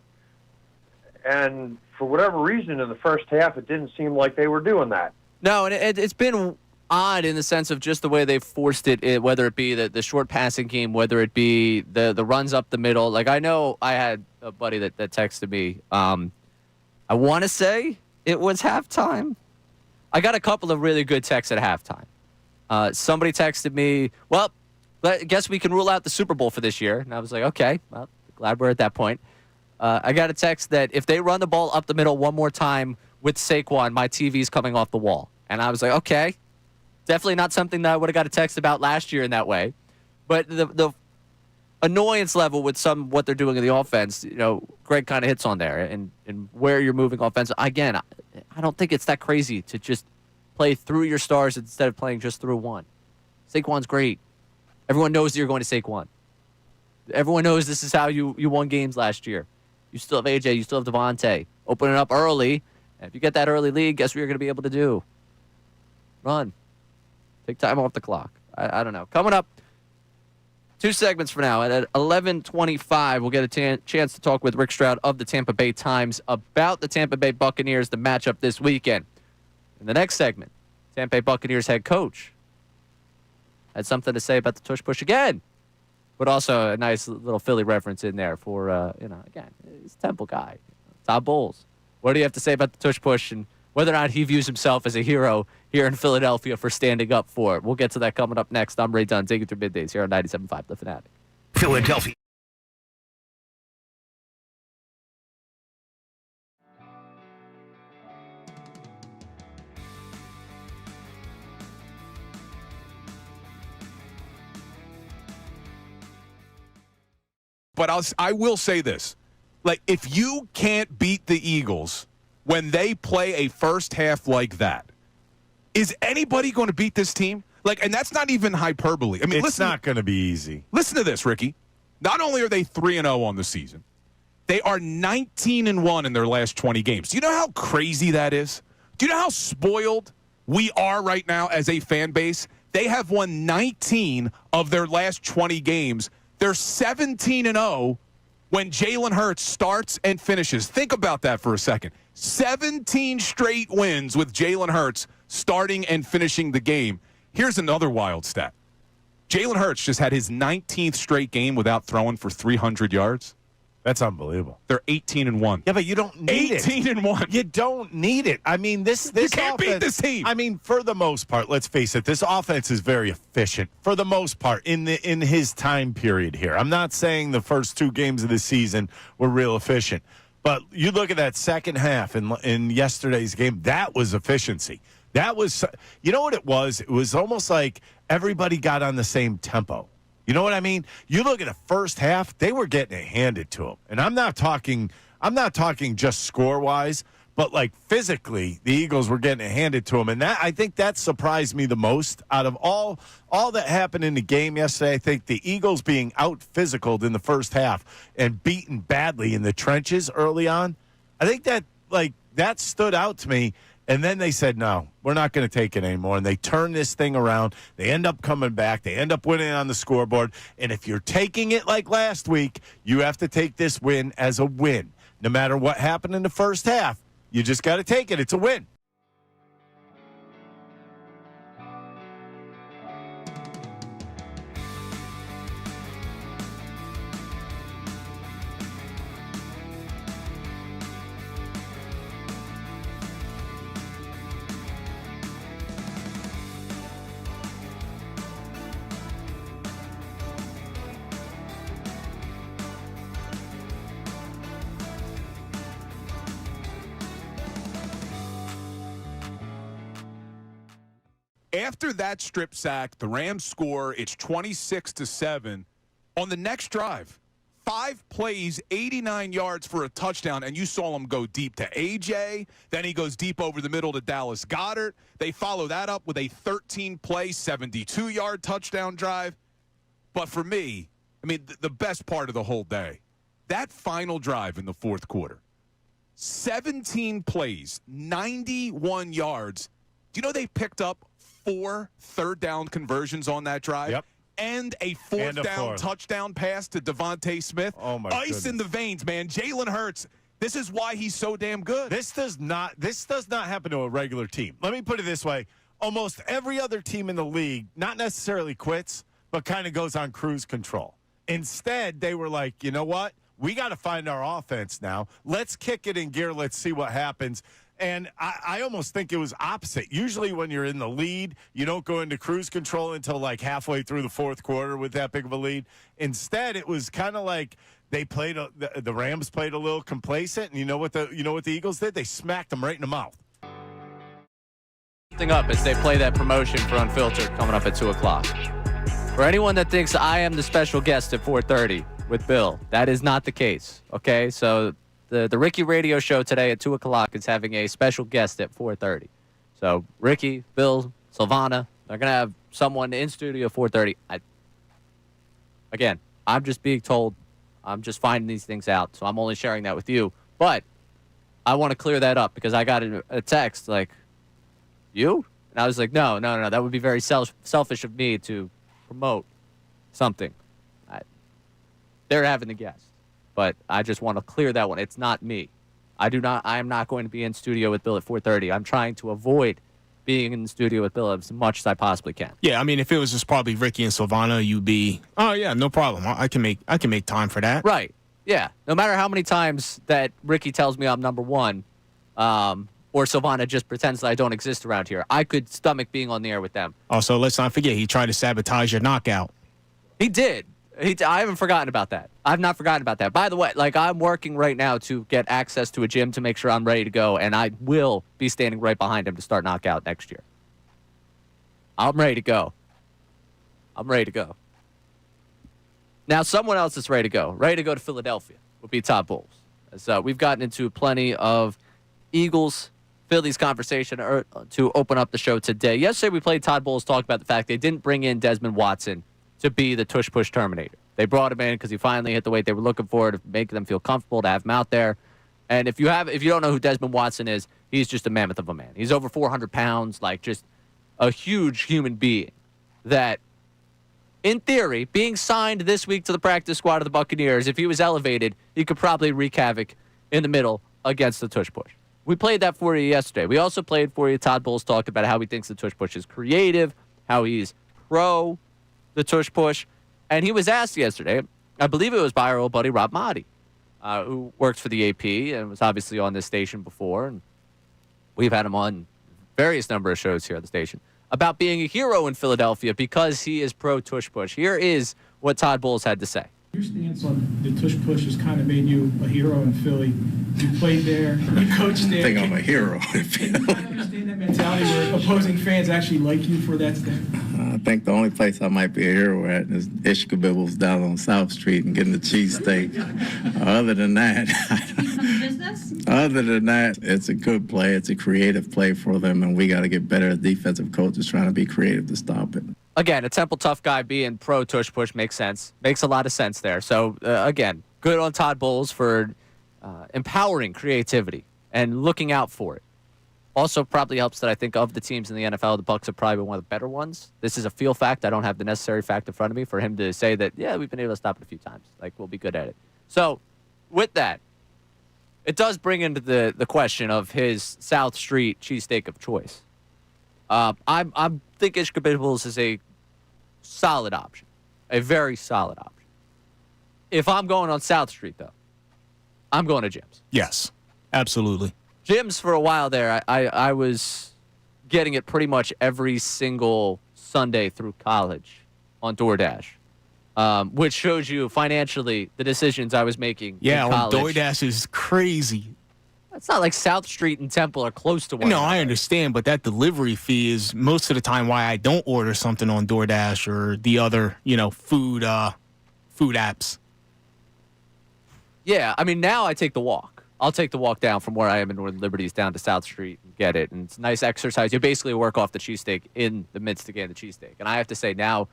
And for whatever reason, in the first half, it didn't seem like they were doing that.
No, and it's been odd in the sense of just the way they've forced it, whether it be the short passing game, whether it be the runs up the middle. Like, I know I had a buddy that texted me. I want to say it was halftime. I got a couple of really good texts at halftime. Somebody texted me, well, I guess we can rule out the Super Bowl for this year. And I was like, okay, well, glad we're at that point. I got a text that if they run the ball up the middle one more time with Saquon, my TV's coming off the wall. And I was like, okay. Definitely not something that I would have got a text about last year in that way. But the annoyance level with what they're doing in the offense, you know, Greg kind of hits on there. And where you're moving offense. Again, I don't think it's that crazy to just play through your stars instead of playing just through one. Saquon's great. Everyone knows that you're going to Saquon. Everyone knows this is how you won games last year. You still have AJ. You still have Devontae. Open it up early. And if you get that early lead, guess what you're going to be able to do? Run. Take time off the clock. I don't know. Coming up, 2 segments from now. At 11:25, we'll get a chance to talk with Rick Stroud of the Tampa Bay Times about the Tampa Bay Buccaneers, the matchup this weekend. In the next segment, Tampa Bay Buccaneers head coach had something to say about the tush push again. But also a nice little Philly reference in there for, again, he's a Temple guy. Todd Bowles. What do you have to say about the tush push and whether or not he views himself as a hero here in Philadelphia for standing up for it? We'll get to that coming up next. I'm Ray Dunn, taking through middays here on 97.5 The Fanatic.
Philadelphia.
But I will say this. Like, if you can't beat the Eagles when they play a first half like that, is anybody going to beat this team? Like, and that's not even hyperbole. I mean,
it's not going to be easy.
Listen to this, Ricky. Not only are they 3-0 on the season, they are 19-1 in their last 20 games. Do you know how crazy that is? Do you know how spoiled we are right now as a fan base? They have won 19 of their last 20 games. They're 17-0 when Jaylen Hurts starts and finishes. Think about that for a second. 17 straight wins with Jaylen Hurts starting and finishing the game. Here's another wild stat. Jaylen Hurts just had his 19th straight game without throwing for 300 yards.
That's unbelievable.
They're 18-1.
Yeah, but you don't need
18-1.
You don't need it. I mean, this
you can't beat this team.
I mean, for the most part, let's face it, this offense is very efficient. For the most part, in his time period here. I'm not saying the first 2 games of the season were real efficient, but you look at that second half in yesterday's game. That was efficiency. That was, you know what it was? It was almost like everybody got on the same tempo. You know what I mean? You look at the first half, they were getting it handed to them. And I'm not talking just score-wise, but like physically, the Eagles were getting it handed to them. And that, I think that surprised me the most out of all that happened in the game yesterday. I think the Eagles being out-physicaled in the first half and beaten badly in the trenches early on, I think that stood out to me. And then they said, no, we're not going to take it anymore. And they turn this thing around. They end up coming back. They end up winning on the scoreboard. And if you're taking it like last week, you have to take this win as a win. No matter what happened in the first half, you just got to take it. It's a win.
After that strip sack, the Rams score. It's 26-7. On the next drive, 5 plays, 89 yards for a touchdown, and you saw him go deep to A.J. Then he goes deep over the middle to Dallas Goedert. They follow that up with a 13-play, 72-yard touchdown drive. But for me, I mean, the best part of the whole day, that final drive in the fourth quarter, 17 plays, 91 yards. Do you know they picked up 4 third-down conversions on that drive?
Yep.
And a fourth-down touchdown pass to Devontae Smith.
Oh, my
Ice in the veins, man. Jaylen Hurts, this is why he's so damn good.
This does not happen to a regular team. Let me put it this way. Almost every other team in the league not necessarily quits, but kind of goes on cruise control. Instead, they were like, you know what? We got to find our offense now. Let's kick it in gear. Let's see what happens. And I almost think it was opposite. Usually when you're in the lead, you don't go into cruise control until like halfway through the fourth quarter with that big of a lead. Instead, it was kind of like they played the Rams played a little complacent, and you know what the Eagles did? They smacked them right in the mouth.
Up as they play that promotion for Unfiltered coming up at 2 o'clock. For anyone that thinks I am the special guest at 4:30 with Bill, that is not the case. Okay, so the Ricky radio show today at 2 o'clock is having a special guest at 4:30. So Ricky, Bill, Silvana, they're gonna have someone in studio at 4:30. Again, I'm just being told. I'm just finding these things out, so I'm only sharing that with you. But I want to clear that up because I got a text like, "You?" And I was like, "No. That would be very selfish of me to promote something." They're having the guest. But I just want to clear that one. It's not me. I am not going to be in studio with Bill at 4:30. I'm trying to avoid being in the studio with Bill as much as I possibly can.
Yeah, I mean, if it was just probably Ricky and Silvana, you'd be, oh yeah, no problem. I can make time for that.
Right. Yeah. No matter how many times that Ricky tells me I'm number one, or Silvana just pretends that I don't exist around here, I could stomach being on the air with them.
Also, let's not forget, he tried to sabotage your knockout.
He did. I haven't forgotten about that. I've not forgotten about that. By the way, I'm working right now to get access to a gym to make sure I'm ready to go, and I will be standing right behind him to start Knockout next year. I'm ready to go. Now, someone else is ready to go to Philadelphia would be Todd Bowles. So we've gotten into plenty of Eagles, Phillies conversation to open up the show today. Yesterday, we played Todd Bowles talk about the fact they didn't bring in Desmond Watson to be the tush-push terminator. They brought him in because he finally hit the weight they were looking for to make them feel comfortable, to have him out there. And if you don't know who Desmond Watson is, he's just a mammoth of a man. He's over 400 pounds, just a huge human being that, in theory, being signed this week to the practice squad of the Buccaneers, if he was elevated, he could probably wreak havoc in the middle against the tush-push. We played that for you yesterday. We also played for you Todd Bowles talked about how he thinks the tush-push is creative, how he's pro the tush-push. And he was asked yesterday, I believe it was by our old buddy Rob Motti, who works for the AP and was obviously on this station before. And we've had him on various number of shows here at the station, about being a hero in Philadelphia because he is pro tush-push. Here is what Todd Bowles had to say.
Your stance on the tush-push has kind of made you a hero in Philly. You played there, you coached there.
I think I'm a hero in
Philly. Do you understand that mentality where opposing fans actually like you for that stance?
I think the only place I might be a hero at is Ishkabibbles down on South Street and getting the cheesesteak. Other than that, it's a good play. It's a creative play for them, and we got to get better as defensive coaches trying to be creative to stop it.
Again, a Temple tough guy being pro tush push makes sense. Makes a lot of sense there. So, again, good on Todd Bowles for empowering creativity and looking out for it. Also, probably helps that I think of the teams in the NFL, the Bucs are probably one of the better ones. This is a feel fact. I don't have the necessary fact in front of me for him to say that, yeah, we've been able to stop it a few times. We'll be good at it. So, with that, it does bring into the question of his South Street cheesesteak of choice. I think Ishkabibbles is a solid option, a very solid option. If I'm going on South Street, though, I'm going to Jim's.
Yes, absolutely.
Jim's for a while there, I was getting it pretty much every single Sunday through college on DoorDash, which shows you financially the decisions I was making in college.
DoorDash is crazy.
It's not like South Street and Temple are close to one
No,
another.
I understand, but that delivery fee is most of the time why I don't order something on DoorDash or the other, food apps.
Yeah, I mean, now I take the walk. I'll take the walk down from where I am in Northern Liberties down to South Street and get it. And it's a nice exercise. You basically work off the cheesesteak in the midst of getting the cheesesteak. And I have to say now,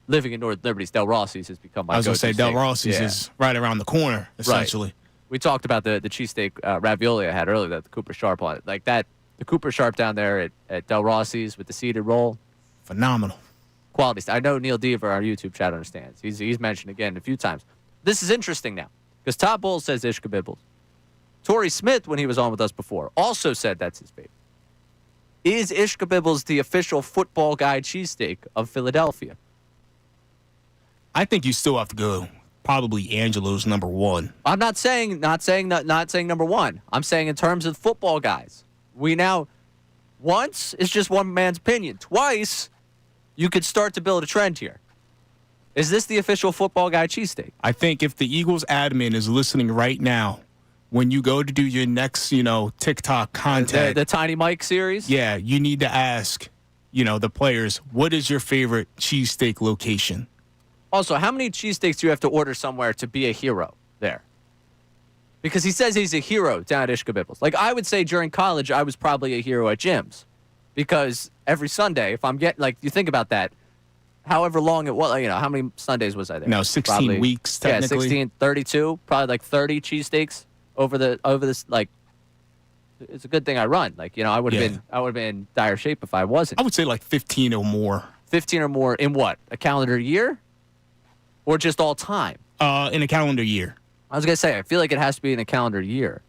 living in Northern Liberties, Del Rossi's has become my go-to
I was going to say Del
steak.
Rossi's is right around the corner, essentially.
Right. We talked about the cheesesteak ravioli I had earlier, the Cooper Sharp on it. Like that, the Cooper Sharp down there at Del Rossi's with the seeded roll.
Phenomenal.
Quality. I know Neil Deaver, our YouTube chat, understands. He's mentioned again a few times. This is interesting now because Todd Bowles says Ishkabibbles. Torrey Smith, when he was on with us before, also said that's his favorite. Is Ishkabibbles the official football guy cheesesteak of Philadelphia?
I think you still have to go probably Angelo's number one.
I'm not saying number one. I'm saying in terms of football guys. We now, once it's just one man's opinion. Twice, you could start to build a trend here. Is this the official football guy cheesesteak?
I think if the Eagles admin is listening right now, when you go to do your next, TikTok content,
the Tiny Mike series.
Yeah, you need to ask, the players, what is your favorite cheesesteak location?
Also, how many cheesesteaks do you have to order somewhere to be a hero there? Because he says he's a hero down at Ishkabibbles. Like, I would say during college, I was probably a hero at Jim's. Because every Sunday, if I'm getting, you think about that, however long it was, how many Sundays was I there?
No, 16 weeks, technically.
Yeah, 16, 32, probably 30 cheesesteaks over this, it's a good thing I run. I would have been in dire shape if I wasn't.
I would say 15 or more.
15 or more in what? A calendar year? Or just all time?
In a calendar year.
I was going to say, I feel like it has to be in a calendar year.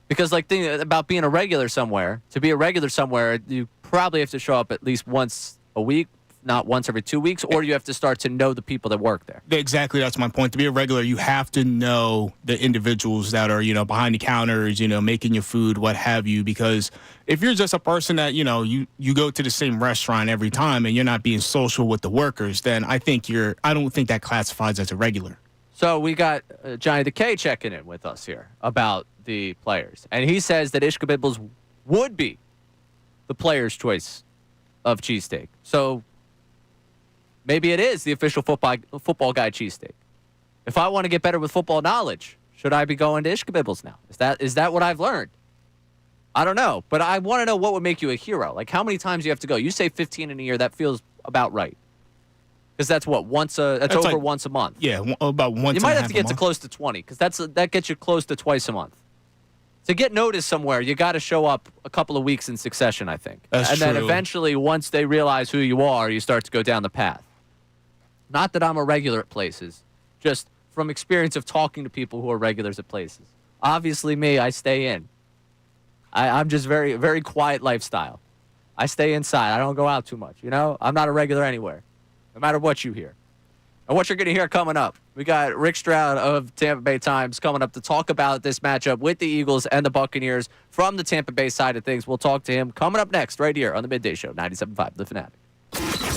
Because, think about being a regular somewhere. To be a regular somewhere, you probably have to show up at least once a week, not once every 2 weeks, or you have to start to know the people that work there.
Exactly, that's my point. To be a regular, you have to know the individuals that are, behind the counters, making your food, what have you. Because if you're just a person that, you go to the same restaurant every time and you're not being social with the workers, then I don't think that classifies as a regular.
So we got Johnny the K checking in with us here about the players. And he says that Ishkabibbles would be the player's choice of cheesesteak. So maybe it is the official football guy cheesesteak. If I want to get better with football knowledge, should I be going to Ishkabibbles now? Is that what I've learned? I don't know, but I want to know what would make you a hero. How many times you have to go? You say 15 in a year. That feels about right. Because that's what once a month.
Yeah, about once.
You might have to get to close to 20 because that gets you close to twice a month. To get noticed somewhere, you got to show up a couple of weeks in succession, I think.
That's
Then
true.
eventually, once they realize who you are, you start to go down the path. Not that I'm a regular at places, just from experience of talking to people who are regulars at places. Obviously, me, I stay in. I'm just very, very quiet lifestyle. I stay inside. I don't go out too much. I'm not a regular anywhere, no matter what you hear. And what you're going to hear coming up, we got Rick Stroud of Tampa Bay Times coming up to talk about this matchup with the Eagles and the Buccaneers from the Tampa Bay side of things. We'll talk to him coming up next right here on the Midday Show, 97.5 The Fanatic.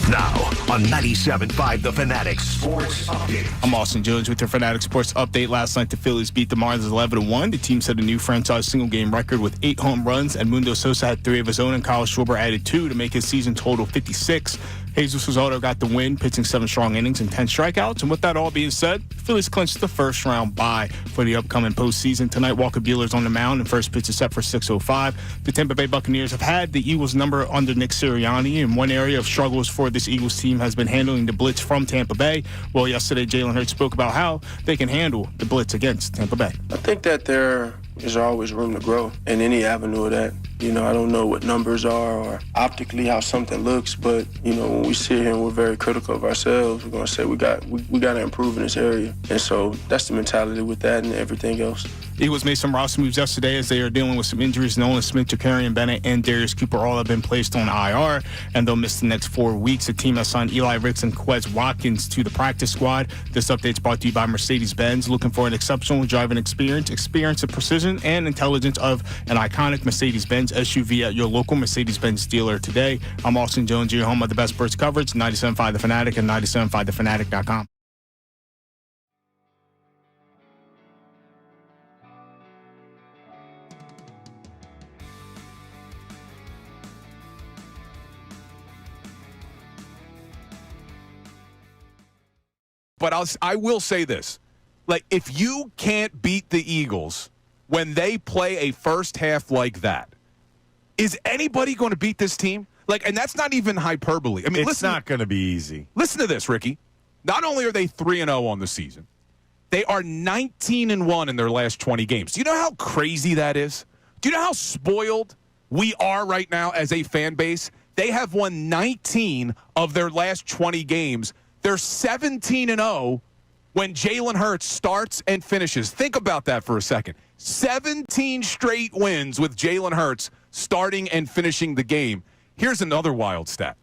Now on 97.5 The Fanatic Sports Update.
I'm Austin Jones with your Fanatic Sports Update. Last night, the Phillies beat the Marlins 11-1. The team set a new franchise single-game record with 8 home runs, and Mundo Sosa had 3 of his own, and Kyle Schwarber added 2 to make his season total 56. Jesus Rosaldo got the win, pitching 7 strong innings and 10 strikeouts. And with that all being said, the Phillies clinched the first-round bye for the upcoming postseason. Tonight, Walker Buehler's on the mound, and first pitch is set for 6:05. The Tampa Bay Buccaneers have had the Eagles' number under Nick Sirianni, and one area of struggles for this Eagles team has been handling the blitz from Tampa Bay. Well, yesterday, Jaylen Hurts spoke about how they can handle the blitz against Tampa Bay.
I think that there is always room to grow in any avenue of that. I don't know what numbers are or optically how something looks, but, when we sit here and we're very critical of ourselves, we're going to say we got to improve in this area. And so that's the mentality with that and everything else.
Eagles made some roster moves yesterday as they are dealing with some injuries. Nolan Smith, Jakarian Bennett, and Darius Cooper all have been placed on IR, and they'll miss the next 4 weeks. The team has signed Eli Ricks and Quez Watkins to the practice squad. This update's brought to you by Mercedes-Benz. Looking for an exceptional driving experience and precision and intelligence of an iconic Mercedes-Benz SUV at your local Mercedes-Benz dealer today. I'm Austin Jones, your home of the best Birds coverage, 97.5 The Fanatic and 97.5thefanatic.com.
But I will say this. Like, if you can't beat the Eagles when they play a first half like that, is anybody going to beat this team? Like, and that's not even hyperbole. I mean,
it's not going to be easy.
Listen to this, Ricky. Not only are they 3-0 on the season, they are 19-1 in their last 20 games. Do you know how crazy that is? Do you know how spoiled we are right now as a fan base? They have won 19 of their last 20 games. They're 17-0 when Jaylen Hurts starts and finishes. Think about that for a second. 17 straight wins with Jaylen Hurts starting and finishing the game. Here's another wild stat.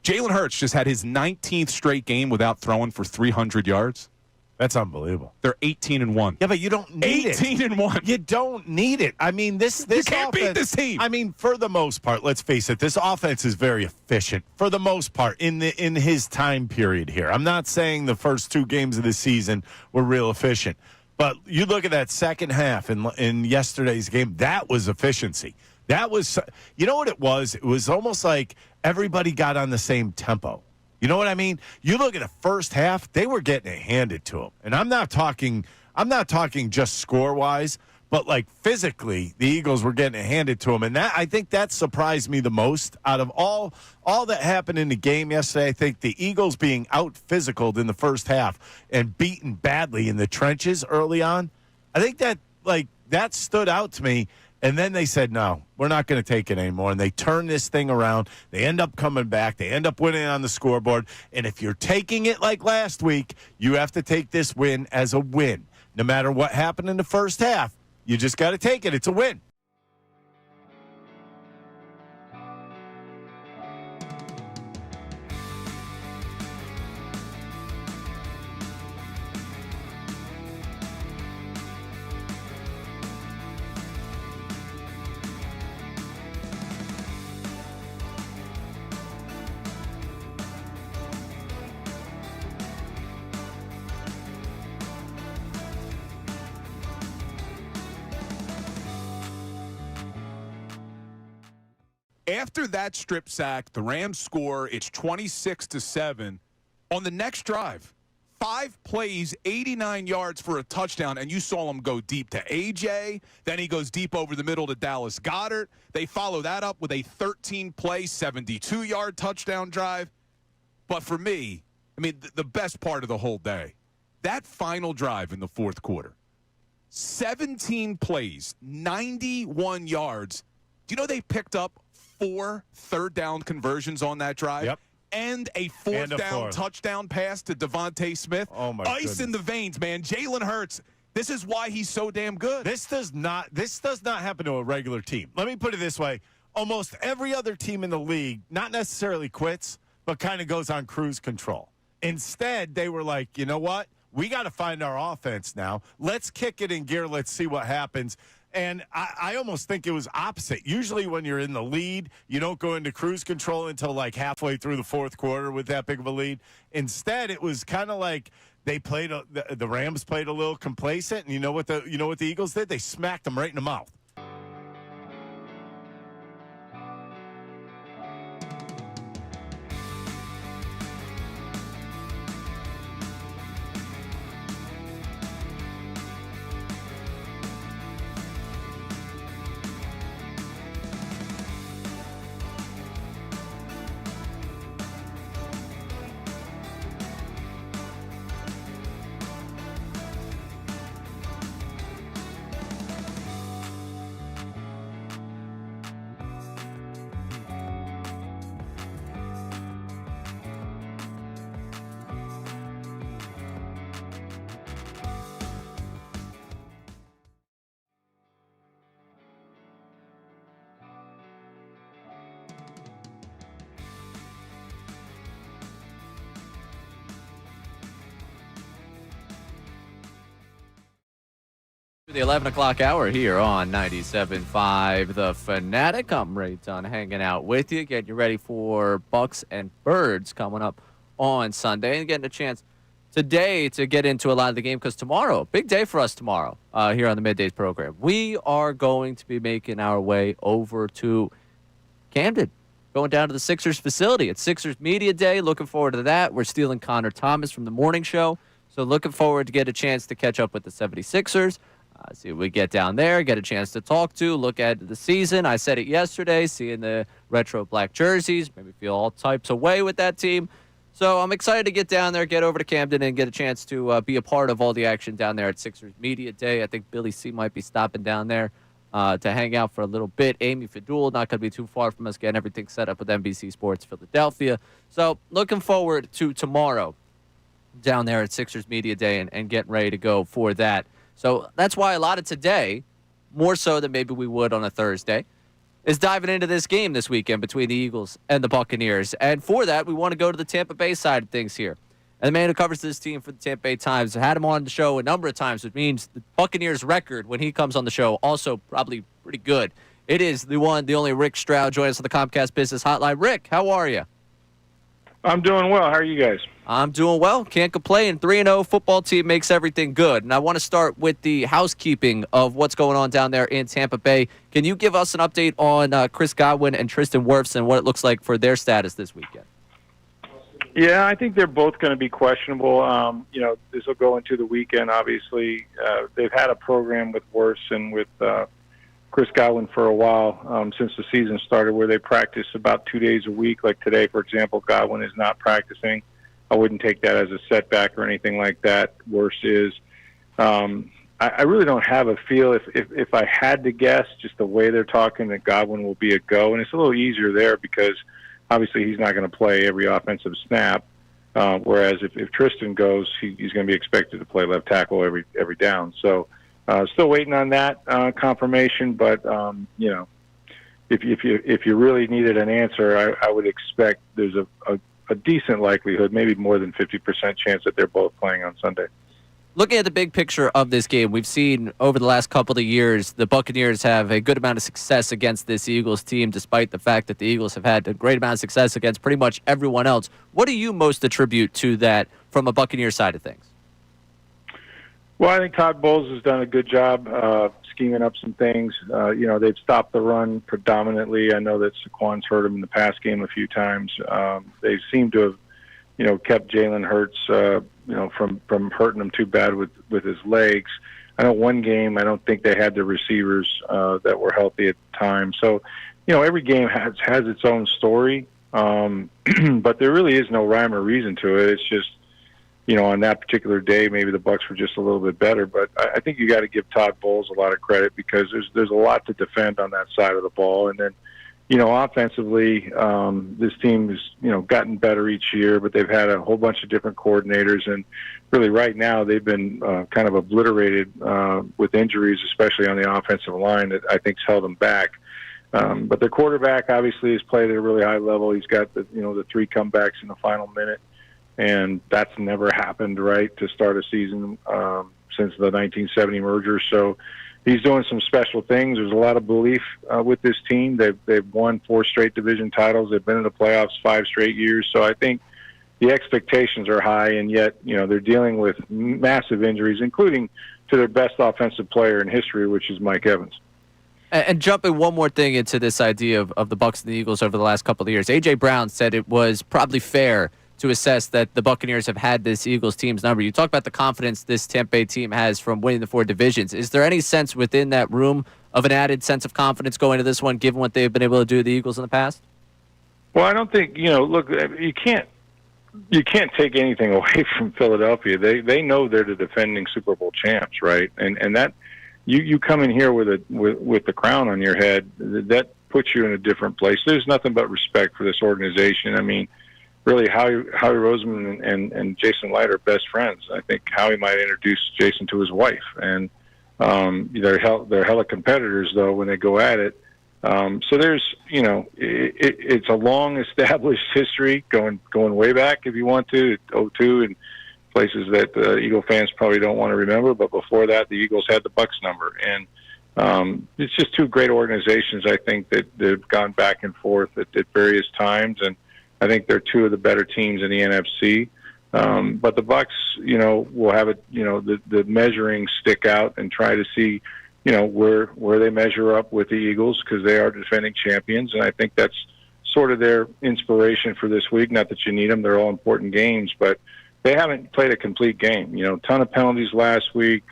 Jaylen Hurts just had his 19th straight game without throwing for 300 yards.
That's unbelievable.
They're 18-1.
Yeah, but you don't need
18-1.
You don't need it. I mean, this
you can't beat this team.
I mean, for the most part, let's face it, this offense is very efficient for the most part in his time period here. I'm not saying the first 2 games of the season were real efficient, but you look at that second half in yesterday's game, that was efficiency. That was, you know what it was? It was almost like everybody got on the same tempo. You know what I mean? You look at the first half, they were getting it handed to them. And I'm not talking just score-wise, but like physically, the Eagles were getting it handed to them. And I think that surprised me the most out of all that happened in the game yesterday. I think the Eagles being out-physicaled in the first half and beaten badly in the trenches early on, I think that stood out to me. And then they said, no, we're not going to take it anymore. And they turn this thing around. They end up coming back. They end up winning on the scoreboard. And if you're taking it like last week, you have to take this win as a win. No matter what happened in the first half, you just got to take it. It's a win.
After that strip sack, the Rams score. It's 26-7. On the next drive, 5 plays, 89 yards for a touchdown, and you saw him go deep to A.J. Then he goes deep over the middle to Dallas Goedert. They follow that up with a 13-play, 72-yard touchdown drive. But for me, I mean, the best part of the whole day, that final drive in the fourth quarter, 17 plays, 91 yards. Do you know they picked up 4 third-down conversions on that drive?
Yep.
And a fourth-down touchdown pass to Devontae Smith.
Oh, my
Ice
goodness.
in the veins, man. Jaylen Hurts, this is why he's so damn good.
This does not happen to a regular team. Let me put it this way. Almost every other team in the league not necessarily quits, but kind of goes on cruise control. Instead, they were like, you know what? We got to find our offense now. Let's kick it in gear. Let's see what happens. And I almost think it was opposite. Usually when you're in the lead, you don't go into cruise control until like halfway through the fourth quarter with that big of a lead. Instead, it was kind of like they played the Rams played a little complacent, and you know what the Eagles did? They smacked them right in the mouth.
The 11 o'clock hour here on 97.5 The Fanatic. I'm Ray Dunn hanging out with you, getting you ready for Bucks and Birds coming up on Sunday, and getting a chance today to get into a lot of the game, because tomorrow, big day for us tomorrow here on the Middays program. We are going to be making our way over to Camden going down to the Sixers facility. It's Sixers Media Day. Looking forward to that. We're stealing Connor Thomas from the morning show. So looking forward to get a chance to catch up with the 76ers. See what we get down there, get a chance to talk to, look at the season. I said it yesterday, seeing the retro black jerseys, maybe feel all types of way with that team. So I'm excited to get down there, get over to Camden, and get a chance to be a part of all the action down there at Sixers Media Day. I think Billy C. might be stopping down there to hang out for a little bit. Amy Fadul, not going to be too far from us, getting everything set up with NBC Sports Philadelphia. So looking forward to tomorrow down there at Sixers Media Day and getting ready to go for that. So that's why a lot of today, more so than maybe we would on a Thursday, is diving into this game this weekend between the Eagles and the Buccaneers. And for that, we want to go to the Tampa Bay side of things here. And the man who covers this team for the Tampa Bay Times, had him on the show a number of times, which means the Buccaneers' record when he comes on the show also probably pretty good. It is the one, the only Rick Stroud joining us on the Comcast Business Hotline. Rick, how are you?
I'm doing well. How are you guys?
I'm doing well. Can't complain. 3-0 football team makes everything good. And I want to start with the housekeeping of what's going on down there in Tampa Bay. Can you give us an update on Chris Godwin and Tristan Wirfs and what it looks like for their status this weekend?
Yeah, I think they're both going to be questionable. This will go into the weekend, obviously. They've had a program with Wirfs and with Chris Godwin for a while since the season started where they practice about 2 days a week. Like today, for example, Godwin is not practicing. I wouldn't take that as a setback or anything like that. Worse is, I really don't have a feel. If I had to guess, just the way they're talking, that Godwin will be a go, and it's a little easier there because obviously he's not going to play every offensive snap. Whereas if Tristan goes, he's going to be expected to play left tackle every down. So still waiting on that confirmation. But if you really needed an answer, I would expect there's a decent likelihood, maybe more than 50% chance that they're both playing on Sunday.
Looking at the big picture of this game, we've seen over the last couple of years, the Buccaneers have a good amount of success against this Eagles team, despite the fact that the Eagles have had a great amount of success against pretty much everyone else. What do you most attribute to that from a Buccaneer side of things?
Well, I think Todd Bowles has done a good job scheming up some things. They've stopped the run predominantly. I know that Saquon's hurt him in the pass game a few times. They seem to have, kept Jaylen Hurts, from hurting him too bad with his legs. I know one game, I don't think they had the receivers that were healthy at the time. So, every game has its own story, but there really is no rhyme or reason to it. It's just, on that particular day, maybe the Bucs were just a little bit better. But I think you got to give Todd Bowles a lot of credit because there's a lot to defend on that side of the ball. And then, offensively, this team has, gotten better each year, but they've had a whole bunch of different coordinators. And really right now they've been kind of obliterated with injuries, especially on the offensive line that I think's held them back. But their quarterback obviously has played at a really high level. He's got the 3 comebacks in the final minute. And that's never happened, right, to start a season since the 1970 merger. So he's doing some special things. There's a lot of belief with this team. They've won 4 straight division titles. They've been in the playoffs 5 straight years. So I think the expectations are high, and yet, they're dealing with massive injuries, including to their best offensive player in history, which is Mike Evans.
And jumping one more thing into this idea of the Bucs and the Eagles over the last couple of years, A.J. Brown said it was probably fair to assess that the Buccaneers have had this Eagles team's number. You talk about the confidence this Tampa Bay team has from winning the 4 divisions. Is there any sense within that room of an added sense of confidence going to this one, given what they've been able to do to the Eagles in the past?
Well, I don't think, look, you can't take anything away from Philadelphia. They know they're the defending Super Bowl champs, right? And that you come in here with the crown on your head, that puts you in a different place. There's nothing but respect for this organization. I mean, really, Howie Roseman and Jason Light are best friends. I think Howie might introduce Jason to his wife, and they're hella competitors though when they go at it. So there's, it's a long established history going way back if you want to, 2002 and places that Eagle fans probably don't want to remember. But before that, the Eagles had the Bucs number, and it's just 2 great organizations. I think that they've gone back and forth at various times, and I think they're 2 of the better teams in the NFC. But the Bucs, will have the measuring stick out and try to see, where they measure up with the Eagles because they are defending champions. And I think that's sort of their inspiration for this week. Not that you need them; they're all important games, but they haven't played a complete game. You know, ton of penalties last week.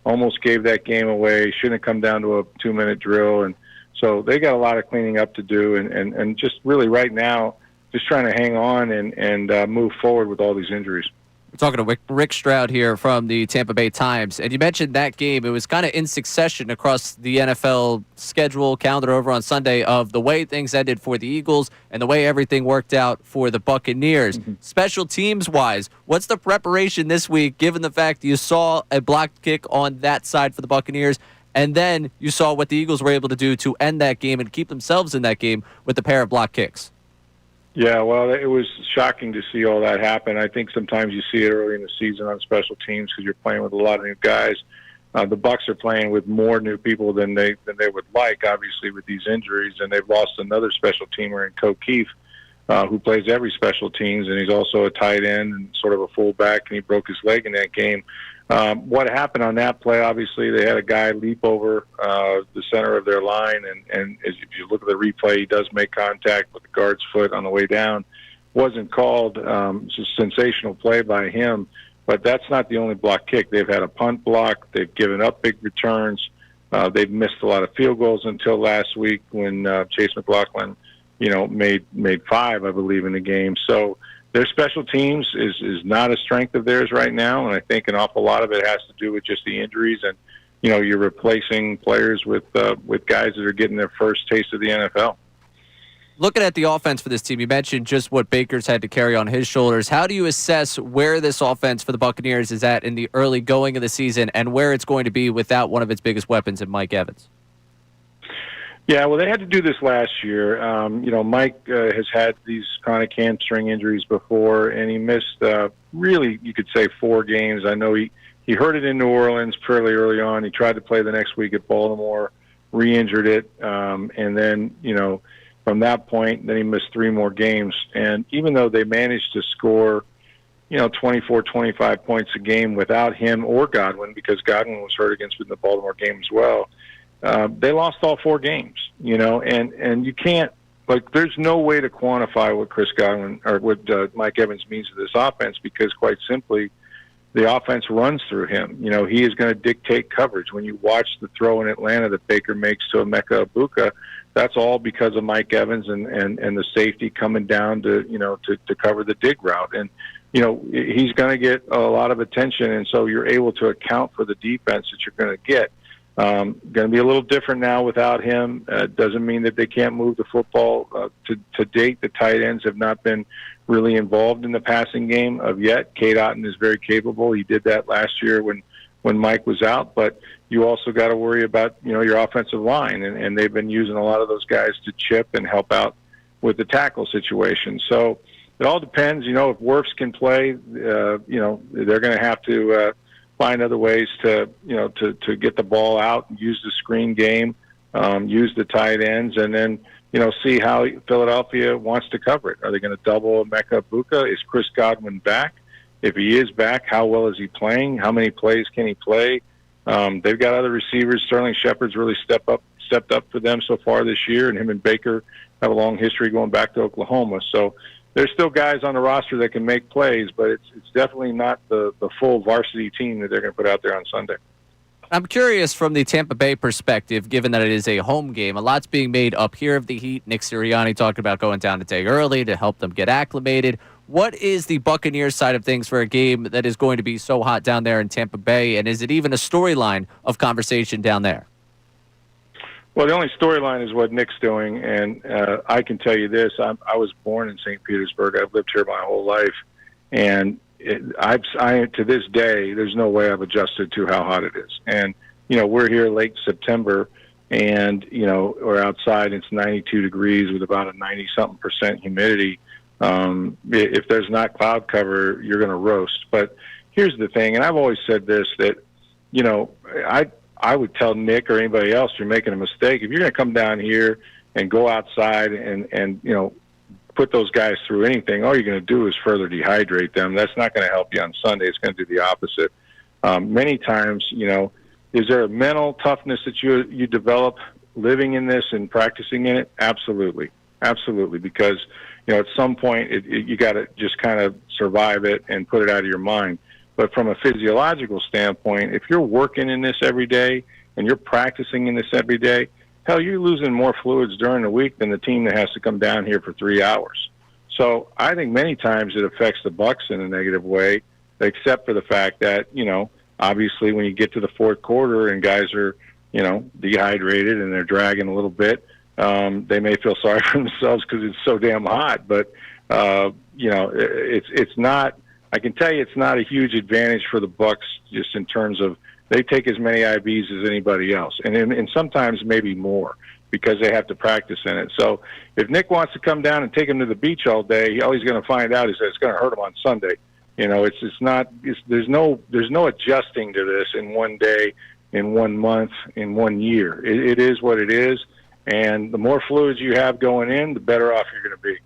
Almost gave that game away. Shouldn't have come down to a 2-minute drill, and so they got a lot of cleaning up to do. And just really right now, just trying to hang on and move forward with all these injuries.
We're talking to Rick Stroud here from the Tampa Bay Times. And you mentioned that game. It was kind of in succession across the NFL schedule calendar over on Sunday of the way things ended for the Eagles and the way everything worked out for the Buccaneers. Mm-hmm. Special teams-wise, what's the preparation this week, given the fact you saw a blocked kick on that side for the Buccaneers, and then you saw what the Eagles were able to do to end that game and keep themselves in that game with a pair of blocked kicks?
Yeah, well, it was shocking to see all that happen. I think sometimes you see it early in the season on special teams because you're playing with a lot of new guys. The Bucs are playing with more new people than they would like, obviously, with these injuries, and they've lost another special teamer in Coe Keefe, who plays every special teams, and he's also a tight end and sort of a fullback, and he broke his leg in that game. What happened on that play, obviously, they had a guy leap over the center of their line, and if you look at the replay, he does make contact with the guard's foot on the way down. Wasn't called. It's a sensational play by him, but that's not the only block kick. They've had a punt block. They've given up big returns. They've missed a lot of field goals until last week when Chase McLaughlin, made 5, I believe, in the game. So their special teams is not a strength of theirs right now, and I think an awful lot of it has to do with just the injuries. And you're replacing players with guys that are getting their first taste of the NFL.
Looking at the offense for this team, you mentioned just what Baker's had to carry on his shoulders. How do you assess where this offense for the Buccaneers is at in the early going of the season and where it's going to be without one of its biggest weapons in Mike Evans?
Yeah, well, they had to do this last year. Mike has had these chronic hamstring injuries before, and he missed really, you could say, 4 games. I know he hurt it in New Orleans fairly early on. He tried to play the next week at Baltimore, re-injured it, and then, from that point, then he missed 3 more games. And even though they managed to score, 24, 25 points a game without him or Godwin, because Godwin was hurt against in the Baltimore game as well, they lost all 4 games, and you can't, there's no way to quantify what Chris Godwin or what Mike Evans means to this offense, because quite simply, the offense runs through him. He is going to dictate coverage. When you watch the throw in Atlanta that Baker makes to Emeka Egbuka, that's all because of Mike Evans and the safety coming down to cover the dig route. And, he's going to get a lot of attention, and so you're able to account for the defense that you're going to get. Going to be a little different now without him. Doesn't mean that they can't move the football. To date, the tight ends have not been really involved in the passing game of yet. Cade Otton is very capable. He did that last year when Mike was out. But you also got to worry about your offensive line, and they've been using a lot of those guys to chip and help out with the tackle situation. So it all depends. If Wirfs can play, they're going to have to find other ways to get the ball out, use the screen game, use the tight ends, and then see how Philadelphia wants to cover it. Are they going to double Emeka Egbuka? Is Chris Godwin back? If he is back, how well is he playing? How many plays can he play? They've got other receivers. Sterling Shepard's really stepped up for them so far this year, and him and Baker have a long history going back to Oklahoma. So there's still guys on the roster that can make plays, but it's definitely not the full varsity team that they're going to put out there on Sunday.
I'm curious from the Tampa Bay perspective, given that it is a home game, a lot's being made up here of the Heat. Nick Sirianni talked about going down a day early to help them get acclimated. What is the Buccaneers side of things for a game that is going to be so hot down there in Tampa Bay, and is it even a storyline of conversation down there?
Well, the only storyline is what Nick's doing, and I can tell you this. I was born in St. Petersburg. I've lived here my whole life, and to this day, there's no way I've adjusted to how hot it is. And, we're here late September, and, we're outside. It's 92 degrees with about a 90-something% humidity. If there's not cloud cover, you're going to roast. But here's the thing, and I've always said this, that, I would tell Nick or anybody else, you're making a mistake. If you're going to come down here and go outside and put those guys through anything, all you're going to do is further dehydrate them. That's not going to help you on Sunday. It's going to do the opposite. Many times, is there a mental toughness that you develop living in this and practicing in it? Absolutely. Absolutely, because at some point you got to just kind of survive it and put it out of your mind. But from a physiological standpoint, if you're working in this every day and you're practicing in this every day, hell, you're losing more fluids during the week than the team that has to come down here for 3 hours. So I think many times it affects the Bucks in a negative way, except for the fact that, obviously when you get to the fourth quarter and guys are, dehydrated and they're dragging a little bit, they may feel sorry for themselves because it's so damn hot. But, it's not, I can tell you it's not a huge advantage for the Bucks just in terms of they take as many IVs as anybody else, and sometimes maybe more because they have to practice in it. So if Nick wants to come down and take him to the beach all day, all he's going to find out is that it's going to hurt him on Sunday. There's no adjusting to this in one day, in 1 month, in 1 year. It is what it is, and the more fluids you have going in, the better off you're going to be.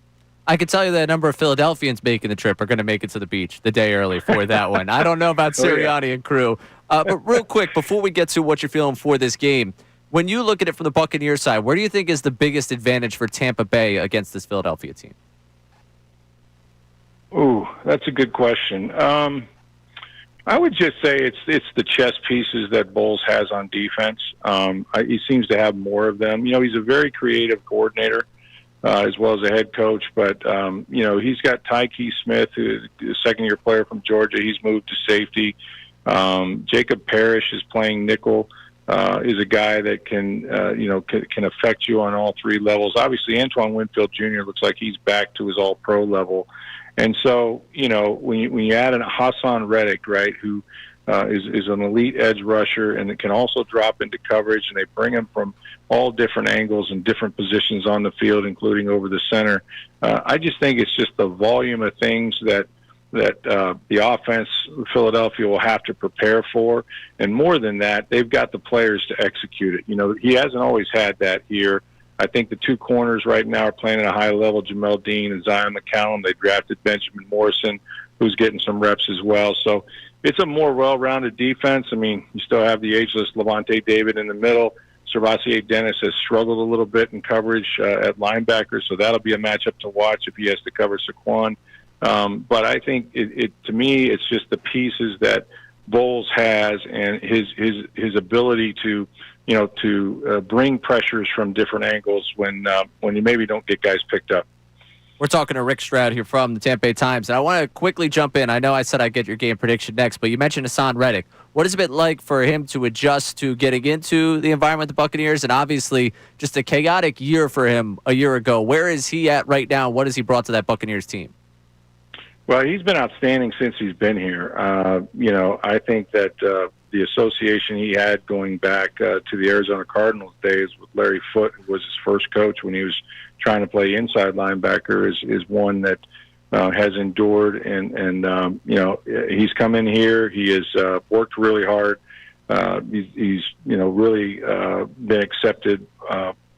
I can tell you that a number of Philadelphians making the trip are going to make it to the beach the day early for that one. I don't know about Sirianni and crew. But real quick, before we get to what you're feeling for this game, when you look at it from the Buccaneers side, where do you think is the biggest advantage for Tampa Bay against this Philadelphia team?
Ooh, that's a good question. I would just say it's the chess pieces that Bowles has on defense. He seems to have more of them. He's a very creative coordinator. As well as a head coach. But, he's got Tyke Smith, who's a second-year player from Georgia. He's moved to safety. Jacob Parrish is playing nickel, is a guy that can affect you on all three levels. Obviously, Antoine Winfield Jr. looks like he's back to his all-pro level. And so, when you add in Hassan Reddick, right, who is an elite edge rusher and it can also drop into coverage, and they bring him from all different angles and different positions on the field, including over the center. I just think it's just the volume of things that the offense, Philadelphia, will have to prepare for. And more than that, they've got the players to execute it. He hasn't always had that here. I think the two corners right now are playing at a high level, Jamel Dean and Zion McCallum. They drafted Benjamin Morrison, who's getting some reps as well. So it's a more well-rounded defense. I mean, you still have the ageless Levante David in the middle. Servassier Dennis has struggled a little bit in coverage at linebacker, so that'll be a matchup to watch if he has to cover Saquon. But I think to me, it's just the pieces that Bowles has and his ability to bring pressures from different angles when you maybe don't get guys picked up.
We're talking to Rick Stroud here from the Tampa Bay Times, and I want to quickly jump in. I know I said I'd get your game prediction next, but you mentioned Hassan Reddick. What has it been like for him to adjust to getting into the environment of the Buccaneers, and obviously just a chaotic year for him a year ago? Where is he at right now? What has he brought to that Buccaneers team?
Well, he's been outstanding since he's been here. I think that the association he had going back to the Arizona Cardinals days with Larry Foote, who was his first coach when he was trying to play inside linebacker, is one that has endured. And he's come in here. He has worked really hard. He's really been accepted,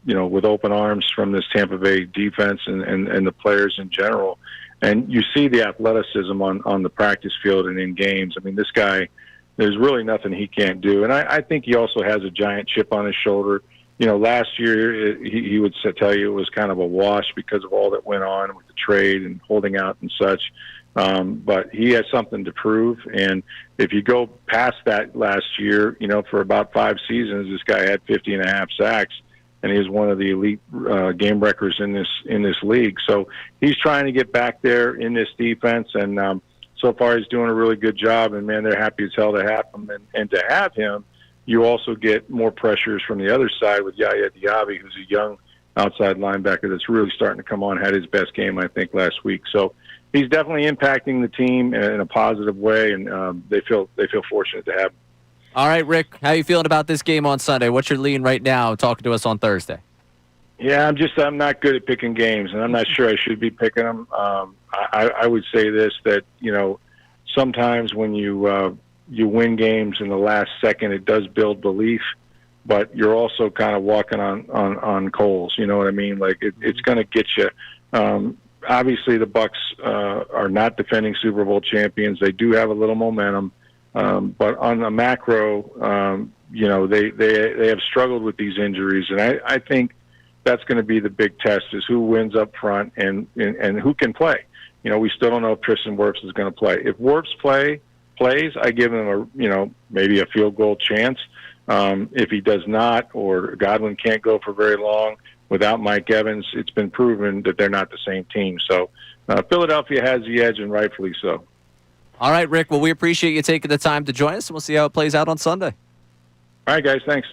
with open arms from this Tampa Bay defense and the players in general. And you see the athleticism on the practice field and in games. I mean, this guy, there's really nothing he can't do. And I think he also has a giant chip on his shoulder. Last year he would tell you it was kind of a wash because of all that went on with the trade and holding out and such. But he has something to prove. And if you go past that last year, for about 5 seasons, this guy had 50.5 sacks. And he was one of the elite game wreckers in this league. So he's trying to get back there in this defense, and so far he's doing a really good job. And man, they're happy as hell to have him. And to have him, you also get more pressures from the other side with Yaya Diaby, who's a young outside linebacker that's really starting to come on. Had his best game, I think, last week. So he's definitely impacting the team in a positive way, and they feel fortunate to have him.
All right, Rick, how you feeling about this game on Sunday? What's your lean right now talking to us on Thursday?
Yeah, I'm not good at picking games, and I'm not sure I should be picking them. I would say this, that, sometimes when you win games in the last second, it does build belief, but you're also kind of walking on coals. You know what I mean? Like it's going to get you. Obviously, the Bucs are not defending Super Bowl champions. They do have a little momentum. But on the macro, they have struggled with these injuries. And I think, that's going to be the big test: is who wins up front and who can play. We still don't know if Tristan Wirfs is going to play. If Wirfs plays, I give him maybe a field goal chance. If he does not, or Godwin can't go for very long without Mike Evans, it's been proven that they're not the same team. So Philadelphia has the edge, and rightfully so.
All right, Rick. Well, we appreciate you taking the time to join us, and we'll see how it plays out on Sunday.
All right, guys. Thanks.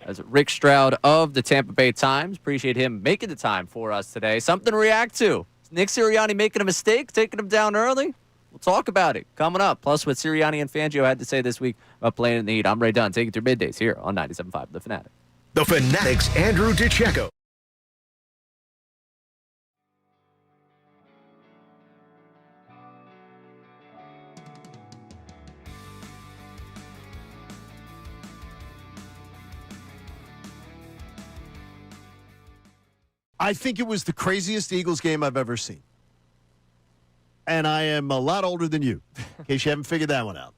As Rick Stroud of the Tampa Bay Times. Appreciate him making the time for us today. Something to react to. Is Nick Sirianni making a mistake, taking him down early? We'll talk about it coming up. Plus, what Sirianni and Fangio had to say this week about playing in the heat. I'm Ray Dunn, taking through middays here on 97.5 The Fanatic.
The Fanatic's Andrew DiCecco.
I think it was the craziest Eagles game I've ever seen. And I am a lot older than you, in case you haven't figured that one out.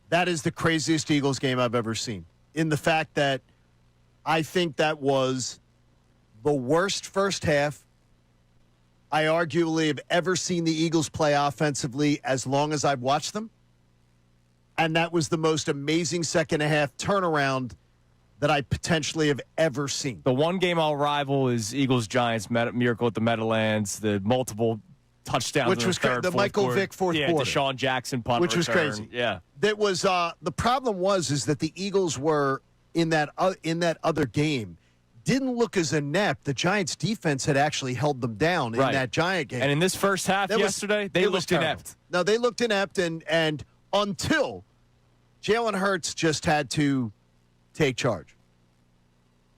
That is the craziest Eagles game I've ever seen. In the fact that I think that was the worst first half I arguably have ever seen the Eagles play offensively as long as I've watched them. And that was the most amazing second half turnaround that I potentially have ever seen.
The one game I'll rival is Eagles-Giants miracle at the Meadowlands, the multiple touchdowns
which
in
was
the third,
the Michael
quarter.
Vick fourth quarter.
Deshaun Jackson punt
which was
return.
crazy.
Yeah.
That was the problem is that the Eagles were in that other game didn't look as inept. The Giants defense had actually held them down in that Giant game.
And in this first half yesterday, they looked inept.
No, they looked inept and until Jaylen Hurts just had to take charge.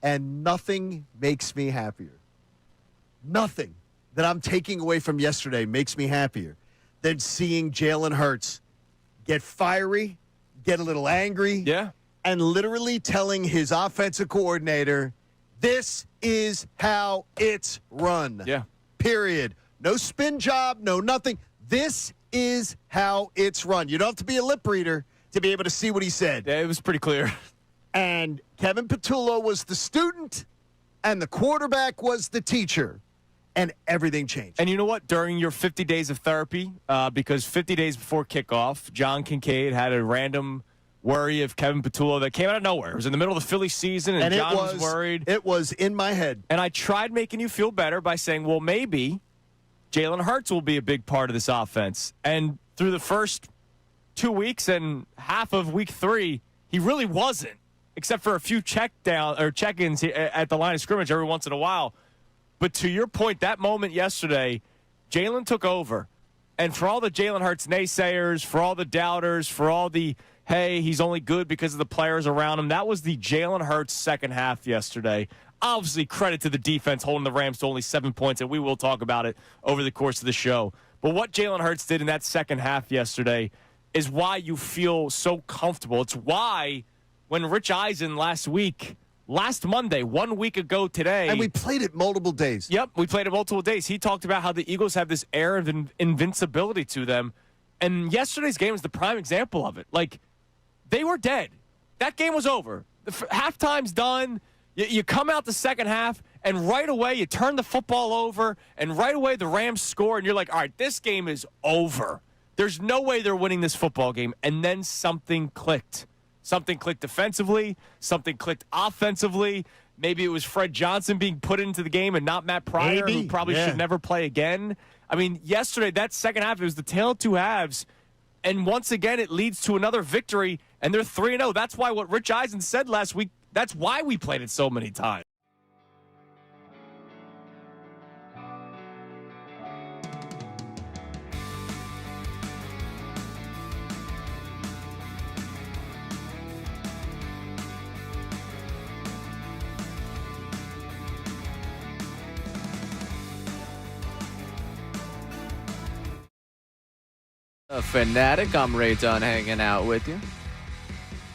And nothing makes me happier. Nothing that I'm taking away from yesterday makes me happier than seeing Jaylen Hurts get fiery, get a little angry, and literally telling his offensive coordinator, this is how it's run.
Yeah.
Period. No spin job, no nothing. This is how it's run. You don't have to be a lip reader to be able to see what he said.
Yeah, it was pretty clear.
And Kevin Patullo was the student, and the quarterback was the teacher, and everything changed.
And you know what? During your 50 days of therapy, because 50 days before kickoff, John Kincade had a random worry of Kevin Patullo that came out of nowhere. It was in the middle of the Phillies season, and John was worried.
It was in my head.
And I tried making you feel better by saying, well, maybe Jaylen Hurts will be a big part of this offense. And through the first 2 weeks and half of week 3, he really wasn't, except for a few check-ins at the line of scrimmage every once in a while. But to your point, that moment yesterday, Jaylen took over. And for all the Jaylen Hurts naysayers, for all the doubters, for all the, hey, he's only good because of the players around him, that was the Jaylen Hurts second half yesterday. Obviously, credit to the defense holding the Rams to only 7 points, and we will talk about it over the course of the show. But what Jaylen Hurts did in that second half yesterday is why you feel so comfortable. It's why when Rich Eisen last Monday, 1 week ago today.
And we played it multiple days.
Yep, we played it multiple days. He talked about how the Eagles have this air of invincibility to them. And yesterday's game is the prime example of it. Like, they were dead. That game was over. The halftime's done. You come out the second half, and right away you turn the football over, and right away the Rams score, and you're like, all right, this game is over. There's no way they're winning this football game. And then something clicked. Something clicked defensively. Something clicked offensively. Maybe it was Fred Johnson being put into the game and not Matt Pryor, who probably should never play again. I mean, yesterday, that second half, it was the tale of two halves. And once again, it leads to another victory, and they're 3-0. That's why what Rich Eisen said last week, that's why we played it so many times.
A Fanatic. I'm Ray Dunn hanging out with you.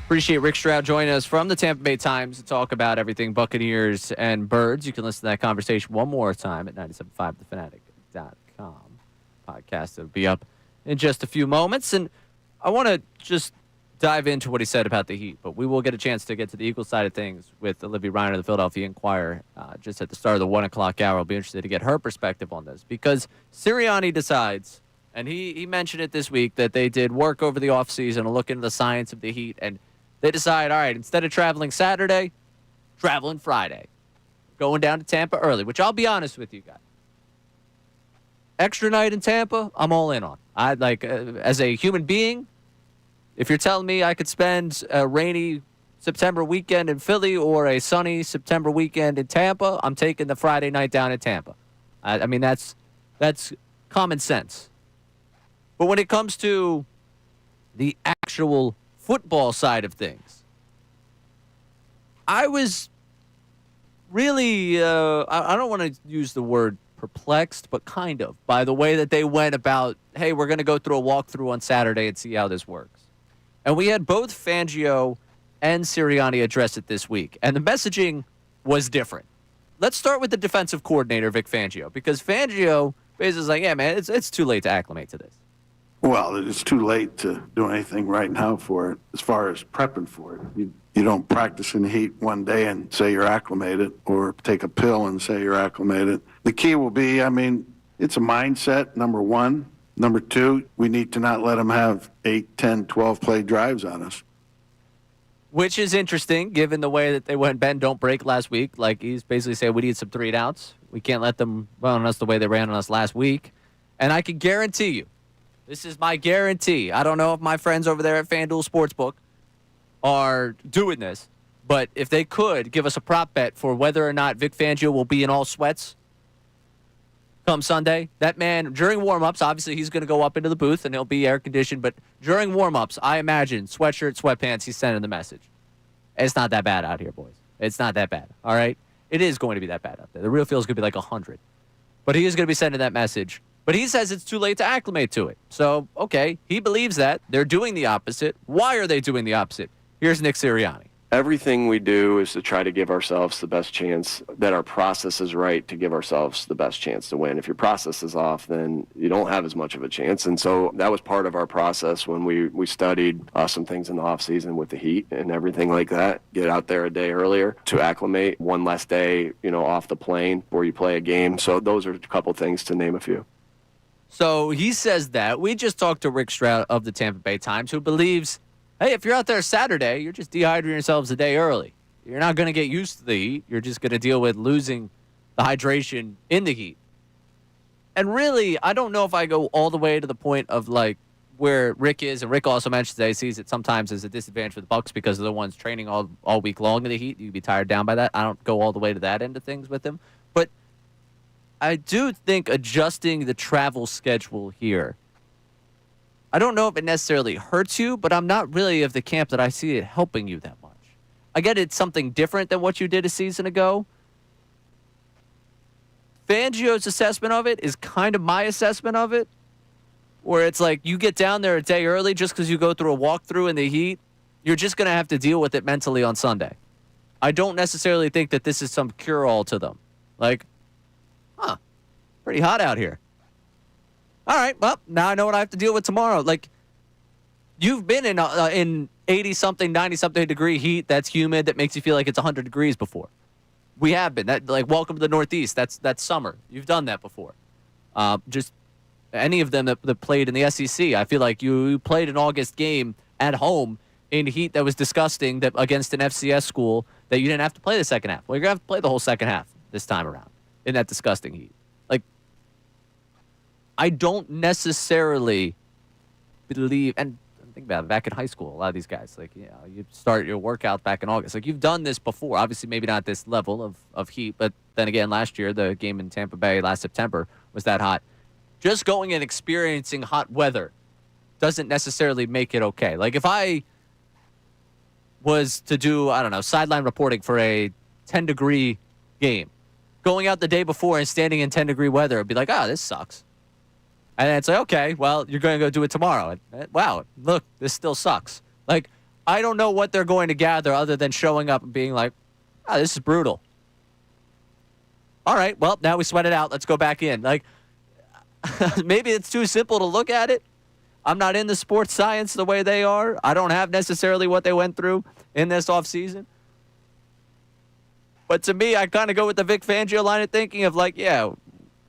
Appreciate Rick Stroud joining us from the Tampa Bay Times to talk about everything Buccaneers and Birds. You can listen to that conversation one more time at 975thefanatic.com. Podcast will be up in just a few moments. And I want to just dive into what he said about the Heat, but we will get a chance to get to the Eagles side of things with Olivia Reiner of the Philadelphia Inquirer just at the start of the 1 o'clock hour. I'll be interested to get her perspective on this because Sirianni decides, and he mentioned it this week, that they did work over the offseason to look into the science of the Heat, and they decide, all right, instead of traveling Saturday, traveling Friday, going down to Tampa early, which I'll be honest with you guys. Extra night in Tampa, I'm all in on. I like as a human being, if you're telling me I could spend a rainy September weekend in Philly or a sunny September weekend in Tampa, I'm taking the Friday night down in Tampa. I mean, that's common sense. But when it comes to the actual football side of things, I was really, I don't want to use the word perplexed, but kind of, by the way that they went about, hey, we're going to go through a walkthrough on Saturday and see how this works. And we had both Fangio and Sirianni address it this week, and the messaging was different. Let's start with the defensive coordinator, Vic Fangio, because Fangio basically is like, yeah, man, it's too late to acclimate to this.
Well, it's too late to do anything right now for it as far as prepping for it. You don't practice in the heat one day and say you're acclimated or take a pill and say you're acclimated. The key will be, I mean, it's a mindset, number one. Number two, we need to not let them have 8, 10, 12 play drives on us.
Which is interesting, given the way that they went bend, don't break last week. Like, he's basically saying we need some 3-and-outs. We can't let them run on us the way they ran on us last week. And I can guarantee you, this is my guarantee. I don't know if my friends over there at FanDuel Sportsbook are doing this, but if they could give us a prop bet for whether or not Vic Fangio will be in all sweats come Sunday, that man, during warm-ups, obviously he's going to go up into the booth and he'll be air-conditioned, but during warm-ups, I imagine, sweatshirt, sweatpants, he's sending the message. It's not that bad out here, boys. It's not that bad, all right? It is going to be that bad out there. The real feel is going to be like 100. But he is going to be sending that message. But he says it's too late to acclimate to it. So, okay, he believes that. They're doing the opposite. Why are they doing the opposite? Here's Nick Sirianni.
Everything we do is to try to give ourselves the best chance, that our process is right to give ourselves the best chance to win. If your process is off, then you don't have as much of a chance. And so that was part of our process when we studied some things in the offseason with the heat and everything like that. Get out there a day earlier to acclimate, one less day, off the plane before you play a game. So those are a couple things to name a few.
So he says that. We just talked to Rick Stroud of the Tampa Bay Times, who believes, hey, if you're out there Saturday, you're just dehydrating yourselves a day early. You're not going to get used to the heat. You're just going to deal with losing the hydration in the heat. And really, I don't know if I go all the way to the point of like where Rick is, and Rick also mentions that he sees it sometimes as a disadvantage for the Bucs because they're the ones training all week long in the heat. You'd be tired down by that. I don't go all the way to that end of things with him. But I do think adjusting the travel schedule here, I don't know if it necessarily hurts you, but I'm not really of the camp that I see it helping you that much. I get it's something different than what you did a season ago. Fangio's assessment of it is kind of my assessment of it, where it's like you get down there a day early just because you go through a walkthrough in the heat, you're just going to have to deal with it mentally on Sunday. I don't necessarily think that this is some cure-all to them. Like, pretty hot out here. All right, well, now I know what I have to deal with tomorrow. Like, you've been in 80-something, 90-something degree heat that's humid that makes you feel like it's 100 degrees before. We have been. Welcome to the Northeast. That's summer. You've done that before. Just any of them that played in the SEC, I feel like you played an August game at home in heat that was disgusting that against an FCS school that you didn't have to play the second half. Well, you're going to have to play the whole second half this time around in that disgusting heat. I don't necessarily believe, and think about it, back in high school, a lot of these guys, you start your workout back in August. Like, you've done this before. Obviously, maybe not this level of heat, but then again, last year, the game in Tampa Bay last September was that hot. Just going and experiencing hot weather doesn't necessarily make it okay. Like, if I was to do, sideline reporting for a 10-degree game, going out the day before and standing in 10-degree weather, I'd be like, this sucks. And then it's like, okay, well, you're going to go do it tomorrow. And, wow, look, this still sucks. Like, I don't know what they're going to gather other than showing up and being like, this is brutal. All right, well, now we sweat it out. Let's go back in. Like, maybe it's too simple to look at it. I'm not in the sports science the way they are. I don't have necessarily what they went through in this offseason. But to me, I kind of go with the Vic Fangio line of thinking of like, yeah,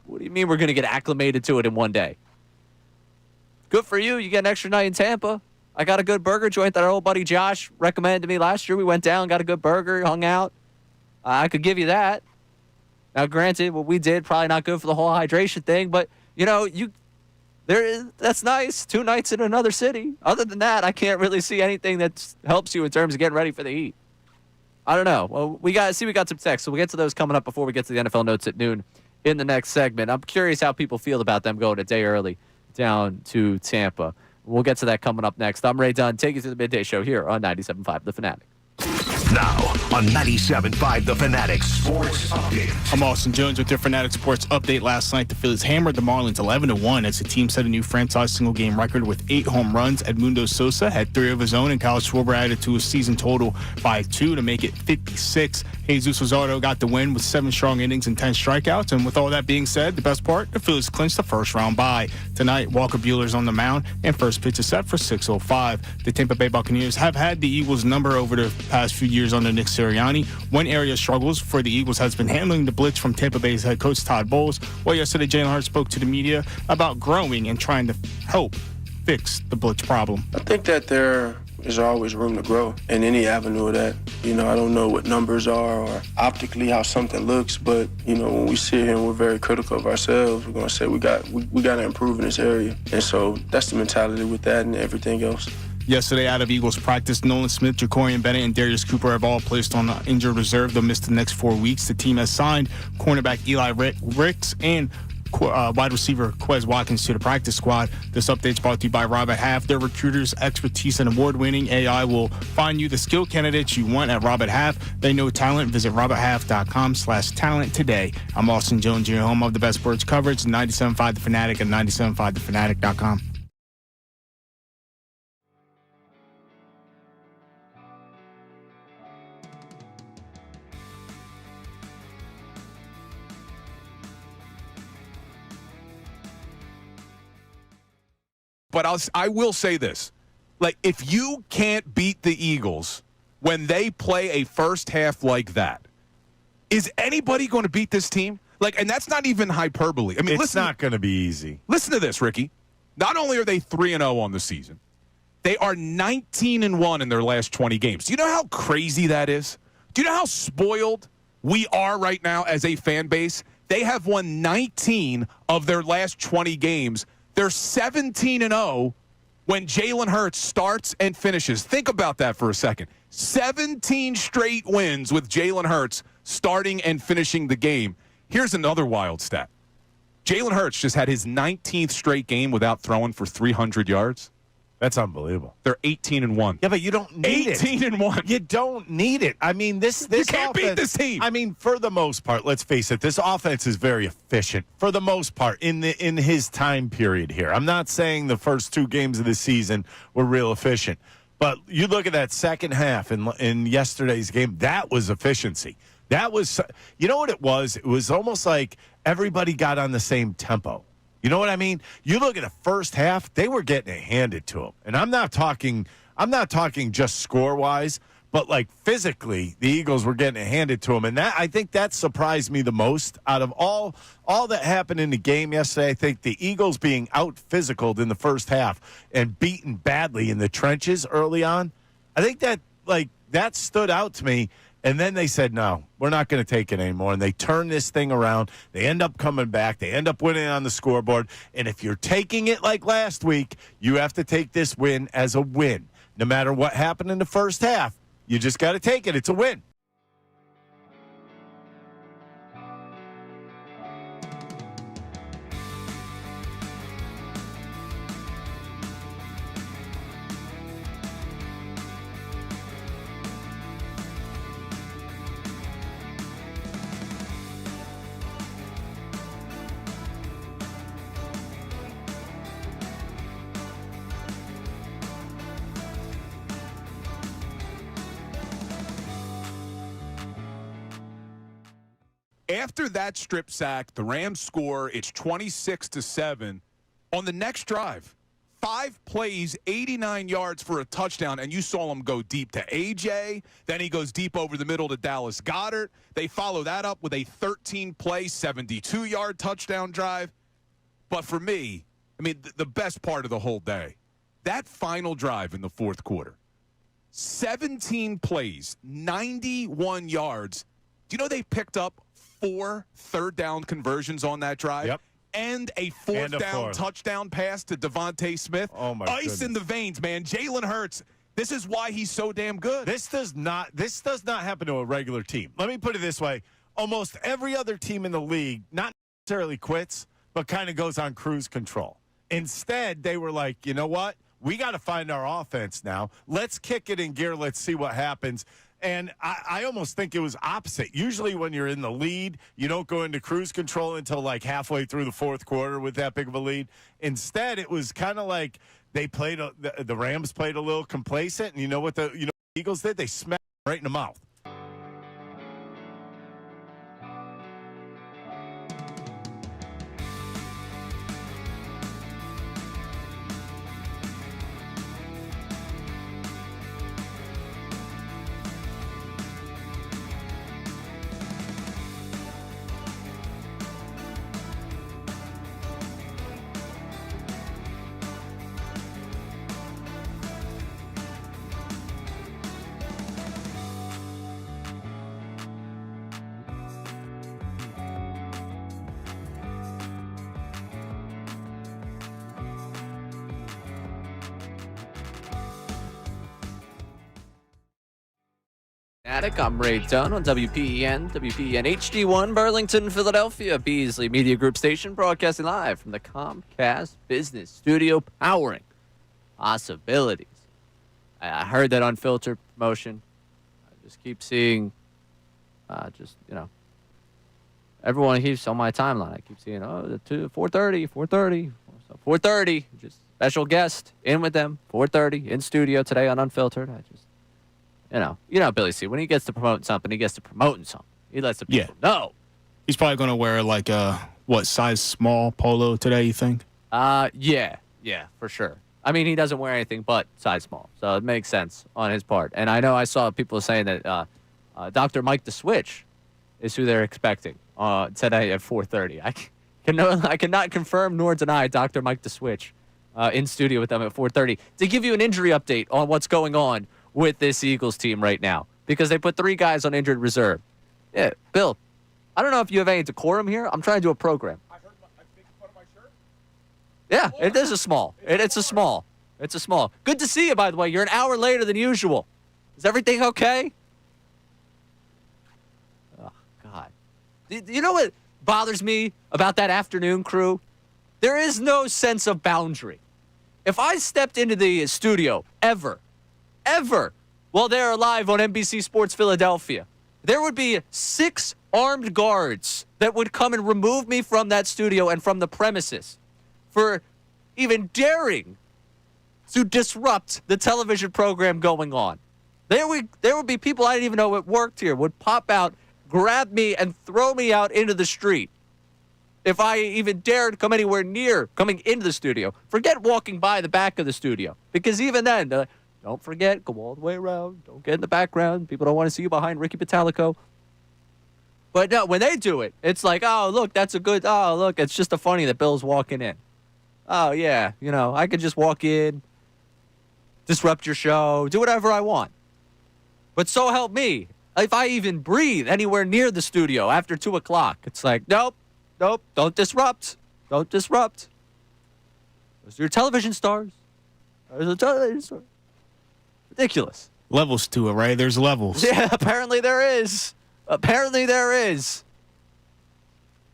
what do you mean we're going to get acclimated to it in one day? Good for you. You get an extra night in Tampa. I got a good burger joint that our old buddy Josh recommended to me last year. We went down, got a good burger, hung out. I could give you that. Now, granted, what we did, probably not good for the whole hydration thing, but, that's nice. 2 nights in another city. Other than that, I can't really see anything that helps you in terms of getting ready for the heat. I don't know. Well, we got some texts, so we'll get to those coming up before we get to the NFL notes at noon in the next segment. I'm curious how people feel about them going a day early down to Tampa. We'll get to that coming up next. I'm Ray Dunn. Take you to the Midday Show here on 97.5 The Fanatic.
Now on 97.5 The Fanatic Sports Update.
I'm Austin Jones with your Fanatic Sports Update. Last night, the Phillies hammered the Marlins 11-1 as the team set a new franchise single-game record with 8 home runs. Edmundo Sosa had 3 of his own, and Kyle Schwarber added to his season total by 2 to make it 56. Jesus Luzardo got the win with 7 strong innings and 10 strikeouts. And with all that being said, the best part, the Phillies clinched the first-round bye. Tonight, Walker Buehler's on the mound, and first pitch is set for 6:05. The Tampa Bay Buccaneers have had the Eagles' number over the past few years under Nick Sirianni. One area of struggles for the Eagles has been handling the blitz from Tampa Bay's head coach Todd Bowles. Well, yesterday, Jaylen Hurts spoke to the media about growing and trying to help fix the blitz problem.
I think that there is always room to grow in any avenue of that. I don't know what numbers are or optically how something looks, but, when we sit here and we're very critical of ourselves, we're going to say we got to improve in this area. And so that's the mentality with that and everything else.
Yesterday, out of Eagles practice, Nolan Smith, Jacorian Bennett, and Darius Cooper have all placed on injured reserve. They'll miss the next 4 weeks. The team has signed cornerback Eli Ricks and wide receiver Quez Watkins to the practice squad. This update's brought to you by Robert Half. Their recruiters' expertise and award-winning AI will find you the skill candidates you want at Robert Half. They know talent. Visit roberthalf.com/talent today. I'm Austin Jones, your home of the best sports coverage, 97.5 The Fanatic and 97.5thefanatic.com.
But I will say this. Like, if you can't beat the Eagles when they play a first half like that, is anybody going to beat this team? Like, and that's not even hyperbole. I mean,
it's not going to be easy.
Listen to this, Ricky. Not only are they 3-0 on the season, they are 19-1 in their last 20 games. Do you know how crazy that is? Do you know how spoiled we are right now as a fan base? They have won 19 of their last 20 games. They're 17-0 when Jaylen Hurts starts and finishes. Think about that for a second. 17 straight wins with Jaylen Hurts starting and finishing the game. Here's another wild stat. Jaylen Hurts just had his 19th straight game without throwing for 300 yards.
That's unbelievable.
They're 18-1.
Yeah, but you don't need
18-1.
You don't need it. I mean, this
you can't beat this team.
I mean, for the most part, let's face it, this offense is very efficient for the most part in his time period here. I'm not saying the first 2 games of the season were real efficient, but you look at that second half in yesterday's game, that was efficiency. That was, you know what it was? It was almost like everybody got on the same tempo. You know what I mean? You look at the first half, they were getting it handed to them. And I'm not talking just score-wise, but like physically, the Eagles were getting it handed to them. And I think that surprised me the most out of all that happened in the game yesterday. I think the Eagles being out-physicaled in the first half and beaten badly in the trenches early on, I think that stood out to me. And then they said, no, we're not going to take it anymore. And they turn this thing around. They end up coming back. They end up winning on the scoreboard. And if you're taking it like last week, you have to take this win as a win. No matter what happened in the first half, you just got to take it. It's a win.
After that strip sack, the Rams score. It's 26-7. On the next drive, 5 plays, 89 yards for a touchdown, and you saw him go deep to A.J., then he goes deep over the middle to Dallas Goedert. They follow that up with a 13-play, 72-yard touchdown drive. But for me, I mean, the best part of the whole day, that final drive in the fourth quarter, 17 plays, 91 yards. Do you know they picked up 4 third-down conversions on that drive?
Yep.
And a fourth-down touchdown pass to Devontae Smith.
Oh, my
Ice
goodness.
in the veins, man. Jaylen Hurts, this is why he's so damn good.
This does not happen to a regular team. Let me put it this way. Almost every other team in the league, not necessarily quits, but kind of goes on cruise control. Instead, they were like, you know what? We got to find our offense now. Let's kick it in gear. Let's see what happens. And I almost think it was opposite. Usually when you're in the lead, you don't go into cruise control until like halfway through the fourth quarter with that big of a lead. Instead, it was kind of like they played the Rams played a little complacent, and you know what the Eagles did? They smacked right in the mouth.
I'm Ray Dunn on WPEN HD1, Burlington, Philadelphia, Beasley Media Group Station, broadcasting live from the Comcast Business Studio, powering possibilities. I heard that unfiltered promotion. I just keep seeing, everyone keeps on my timeline. I keep seeing, 4:30, so 4:30, just special guest in with them, 4:30 in studio today on Unfiltered. You know Billy C. When he gets to promote something, he gets to promoting something. He lets the people know.
He's probably going to wear like size small polo today, you think?
Yeah, for sure. I mean, he doesn't wear anything but size small, so it makes sense on his part. And I know I saw people saying that Dr. Mike the Switch is who they're expecting today at 4:30. I cannot confirm nor deny Dr. Mike the Switch in studio with them at 4:30 to give you an injury update on what's going on with this Eagles team right now, because they put 3 guys on injured reserve. Yeah, Bill, I don't know if you have any decorum here. I'm trying to do a program. I make fun of my shirt? Yeah, it is a small. It's a small. It's a small. Good to see you, by the way. You're an hour later than usual. Is everything okay? Oh, God. You know what bothers me about that afternoon crew? There is no sense of boundary. If I stepped into the studio ever, while they're live on NBC Sports Philadelphia, there would be 6 armed guards that would come and remove me from that studio and from the premises for even daring to disrupt the television program going on. There would be people I didn't even know it worked here would pop out, grab me, and throw me out into the street if I even dared come anywhere near coming into the studio. Forget walking by the back of the studio, because even then, don't forget, go all the way around. Don't get in the background. People don't want to see you behind Ricky Pitalico. But no, when they do it, it's like, oh, look, it's just a funny that Bill's walking in. Oh, yeah, I could just walk in, disrupt your show, do whatever I want. But so help me, if I even breathe anywhere near the studio after 2 o'clock, it's like, nope, don't disrupt. Don't disrupt. Those are your television stars. Ridiculous.
Levels to it, right? There's levels.
Yeah, apparently there is.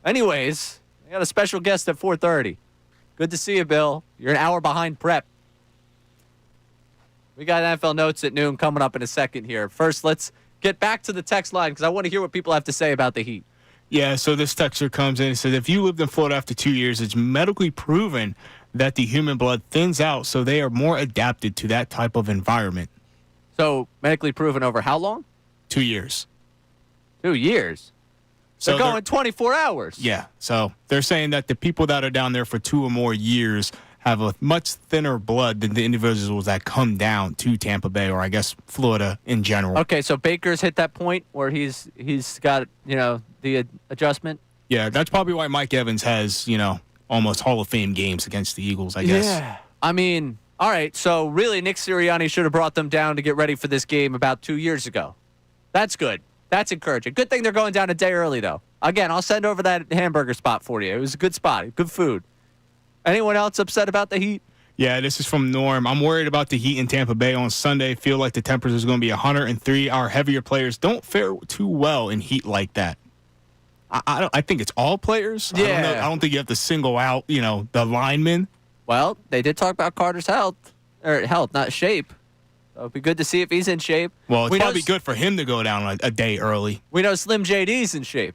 Anyways, I got a special guest at 4:30. Good to see you, Bill. You're an hour behind prep. We got NFL Notes at noon coming up in a second here. First, let's get back to the text line because I want to hear what people have to say about the Heat.
Yeah, so this texter comes in and says, if you lived in Florida after 2 years, it's medically proven that the human blood thins out, so they are more adapted to that type of environment.
So medically proven over how long?
2 years.
2 years? So they're going 24 hours.
Yeah, so they're saying that the people that are down there for 2 or more years have a much thinner blood than the individuals that come down to Tampa Bay, or I guess Florida in general.
Okay, so Baker's hit that point where he's got, the adjustment.
Yeah, that's probably why Mike Evans has, almost Hall of Fame games against the Eagles, I guess.
Yeah. I mean, all right, so really Nick Sirianni should have brought them down to get ready for this game about 2 years ago. That's good. That's encouraging. Good thing they're going down a day early, though. Again, I'll send over that hamburger spot for you. It was a good spot, good food. Anyone else upset about the heat?
Yeah, this is from Norm. I'm worried about the heat in Tampa Bay on Sunday. Feel like the temperature is going to be 103. Our heavier players don't fare too well in heat like that. I think it's all players.
Yeah.
I don't think you have to single out, the linemen.
Well, they did talk about Carter's health, not shape. So it'd be good to see if he's in shape.
Well, it's probably good for him to go down a day early.
We know Slim JD's in shape.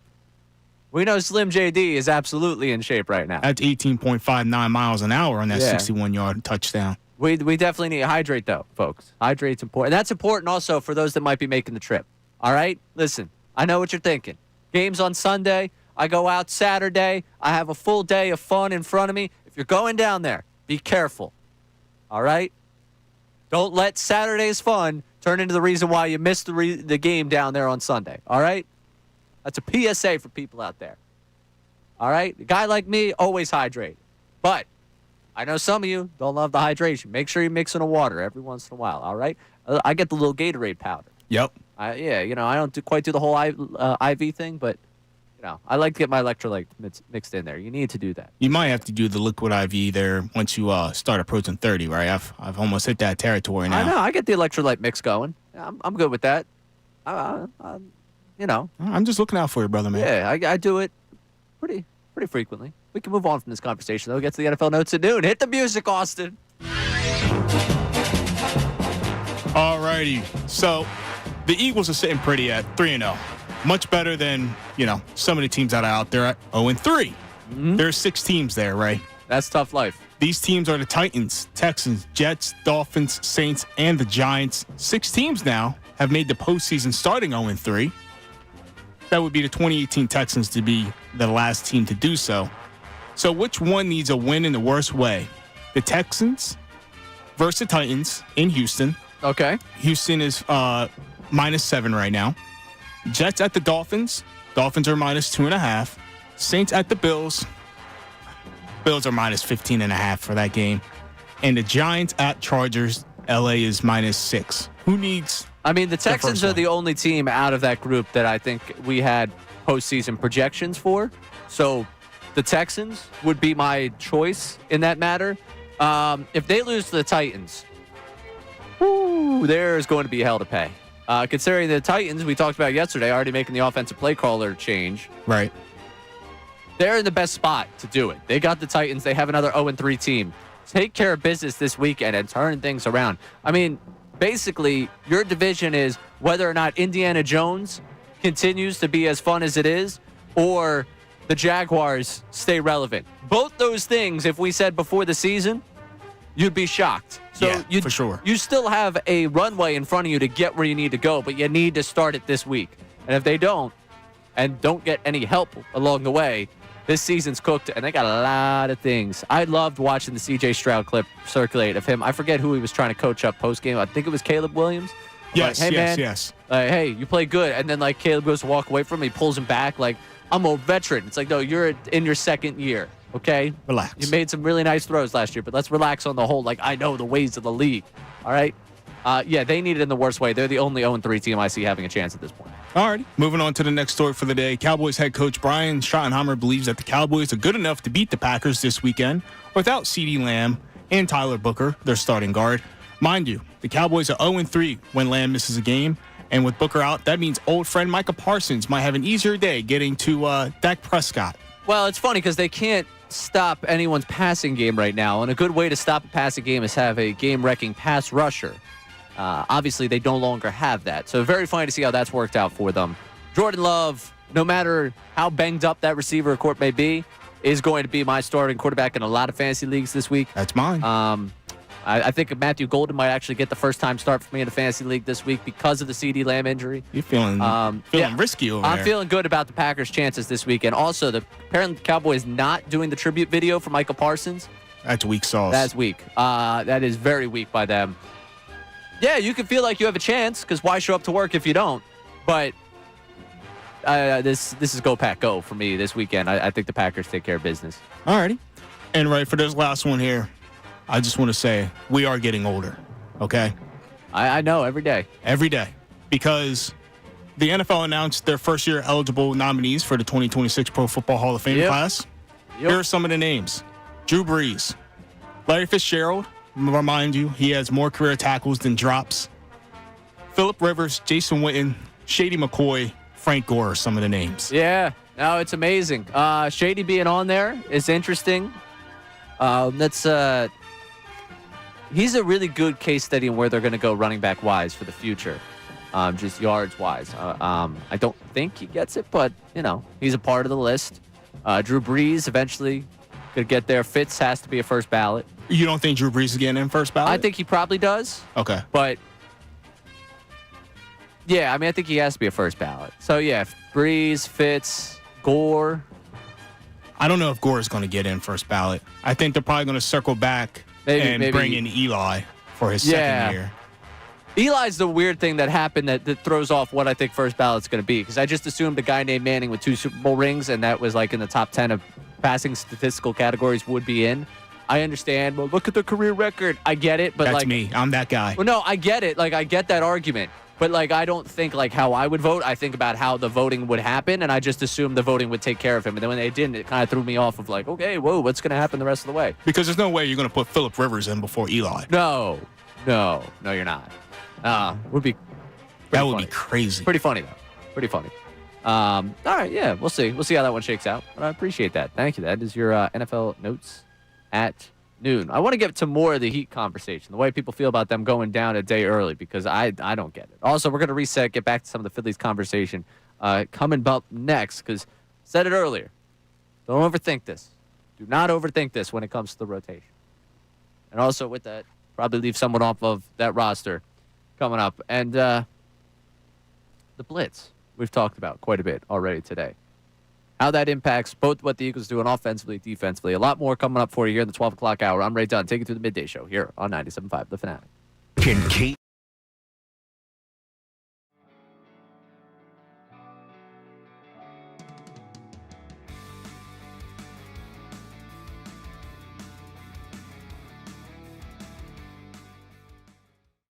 We know Slim JD is absolutely in shape right now.
That's 18.59 miles an hour on that 61-yard touchdown.
We definitely need to hydrate, though, folks. Hydrate's important. And that's important also for those that might be making the trip. All right? Listen, I know what you're thinking. Game's on Sunday. I go out Saturday. I have a full day of fun in front of me. If you're going down there, be careful. All right? Don't let Saturday's fun turn into the reason why you missed the game down there on Sunday. All right? That's a PSA for people out there. All right? A guy like me, always hydrate. But I know some of you don't love the hydration. Make sure you're mixing the water every once in a while, all right? I get the little Gatorade powder.
Yep.
I don't quite do the whole IV thing, but, I like to get my electrolyte mixed in there. You need to do that.
You might have to do the liquid IV there once you start approaching 30, right? I've almost hit that territory now.
I know. I get the electrolyte mix going. I'm good with that.
I'm just looking out for you, brother, man.
Yeah, I do it pretty frequently. We can move on from this conversation, though. Get to the NFL notes at noon. Hit the music, Austin.
All righty. So the Eagles are sitting pretty at 3-0. Much better than, some of the teams that are out there at 0-3.
Mm-hmm.
There are 6 teams there, right?
That's tough life.
These teams are the Titans, Texans, Jets, Dolphins, Saints, and the Giants. 6 teams now have made the postseason starting 0-3. That would be the 2018 Texans to be the last team to do so. So which one needs a win in the worst way? The Texans versus the Titans in Houston.
Okay.
Houston is -7 right now. Jets at the Dolphins. Dolphins are -2.5. Saints at the Bills. Bills are -15.5 for that game. And the Giants at Chargers. LA is -6. Who needs...
the Texans are the only team out of that group that I think we had postseason projections for. So the Texans would be my choice in that matter. If they lose to the Titans, there's going to be hell to pay. Considering the Titans, we talked about yesterday, already making the offensive play caller change.
Right.
They're in the best spot to do it. They got the Titans. They have another 0-3 team. Take care of business this weekend and turn things around. Basically, your division is whether or not Indiana Jones continues to be as fun as it is, or the Jaguars stay relevant. Both those things, if we said before the season, you'd be shocked. So
for sure.
You still have a runway in front of you to get where you need to go, but you need to start it this week. And if they don't, and don't get any help along the way, this season's cooked, and they got a lot of things. I loved watching the C.J. Stroud clip circulate of him. I forget who he was trying to coach up post-game. I think it was Caleb Williams.
Yes,
like, hey, man,
yes.
Hey, you play good. And then, Caleb goes to walk away from him. He pulls him back like, I'm a veteran. It's like, no, you're in your second year, okay?
Relax.
You made some really nice throws last year, but let's relax on the whole. I know the ways of the league, all right? They need it in the worst way. They're the only 0-3 team I see having a chance at this point.
All right. Moving on to the next story for the day. Cowboys head coach Brian Schottenheimer believes that the Cowboys are good enough to beat the Packers this weekend without CeeDee Lamb and Tyler Booker, their starting guard. Mind you, the Cowboys are 0-3 when Lamb misses a game. And with Booker out, that means old friend Micah Parsons might have an easier day getting to Dak Prescott.
Well, it's funny because they can't stop anyone's passing game right now. And a good way to stop a passing game is have a game-wrecking pass rusher. Obviously, they no longer have that. So very funny to see how that's worked out for them. Jordan Love, no matter how banged up that receiver court may be, is going to be my starting quarterback in a lot of fantasy leagues this week.
That's mine.
I think Matthew Golden might actually get the first-time start for me in a fantasy league this week because of the CeeDee Lamb injury.
You're feeling risky over there.
I'm feeling good about the Packers' chances this week. And also, apparently the Cowboys not doing the tribute video for Michael Parsons.
That's weak sauce.
That's weak. That is very weak by them. Yeah, you can feel like you have a chance because why show up to work if you don't? But this is go Pack go for me this weekend. I think the Packers take care of business.
All righty. And right for this last one here, I just want to say we are getting older, okay?
I know, every day.
Every day. Because the NFL announced their first-year eligible nominees for the 2026 Pro Football Hall of Fame class. Here are some of the names. Drew Brees. Larry Fitzgerald, remind you, he has more career tackles than drops. Phillip Rivers, Jason Witten, Shady McCoy, Frank Gore are some of the names.
Yeah. No, it's amazing. Shady being on there is interesting. He's a really good case study in where they're going to go running back wise for the future, just yards wise. I don't think he gets it, but he's a part of the list. Drew Brees eventually could get there. Fitz has to be a first ballot.
You don't think Drew Brees is getting in first ballot?
I think he probably does.
Okay,
but yeah, I think he has to be a first ballot. So yeah, Brees, Fitz, Gore.
I don't know if Gore is going to get in first ballot. I think they're probably going to circle back and bring in Eli for his second year.
Eli's the weird thing that happened that throws off what I think first ballot's going to be, because I just assumed a guy named Manning with 2 Super Bowl rings, and that was like in the top 10 of passing statistical categories would be in. I understand. Well, look at the career record. I get it, but
that's me. I'm that guy.
Well, no, I get it. I get that argument. But, I don't think, how I would vote. I think about how the voting would happen, and I just assumed the voting would take care of him. And then when they didn't, it kind of threw me off of, okay, whoa, what's going to happen the rest of the way?
Because there's no way you're going to put Phillip Rivers in before Eli.
No, you're not. Would be
that would be crazy.
Pretty funny, though. Pretty funny. All right, yeah, we'll see. We'll see how that one shakes out. But I appreciate that. Thank you. That is your NFL notes at noon. I want to get to more of the Heat conversation, the way people feel about them going down a day early, because I don't get it. Also, we're going to reset, get back to some of the Phillies conversation coming up next, because said it earlier, don't overthink this. Do not overthink this when it comes to the rotation. And also with that, probably leave someone off of that roster coming up. And the blitz, we've talked about quite a bit already today. How that impacts both what the Eagles do offensively, defensively. A lot more coming up for you here in the 12 o'clock hour. I'm Ray Dunn. Take you through the midday show here on 97.5 The Fanatic.
Kincade.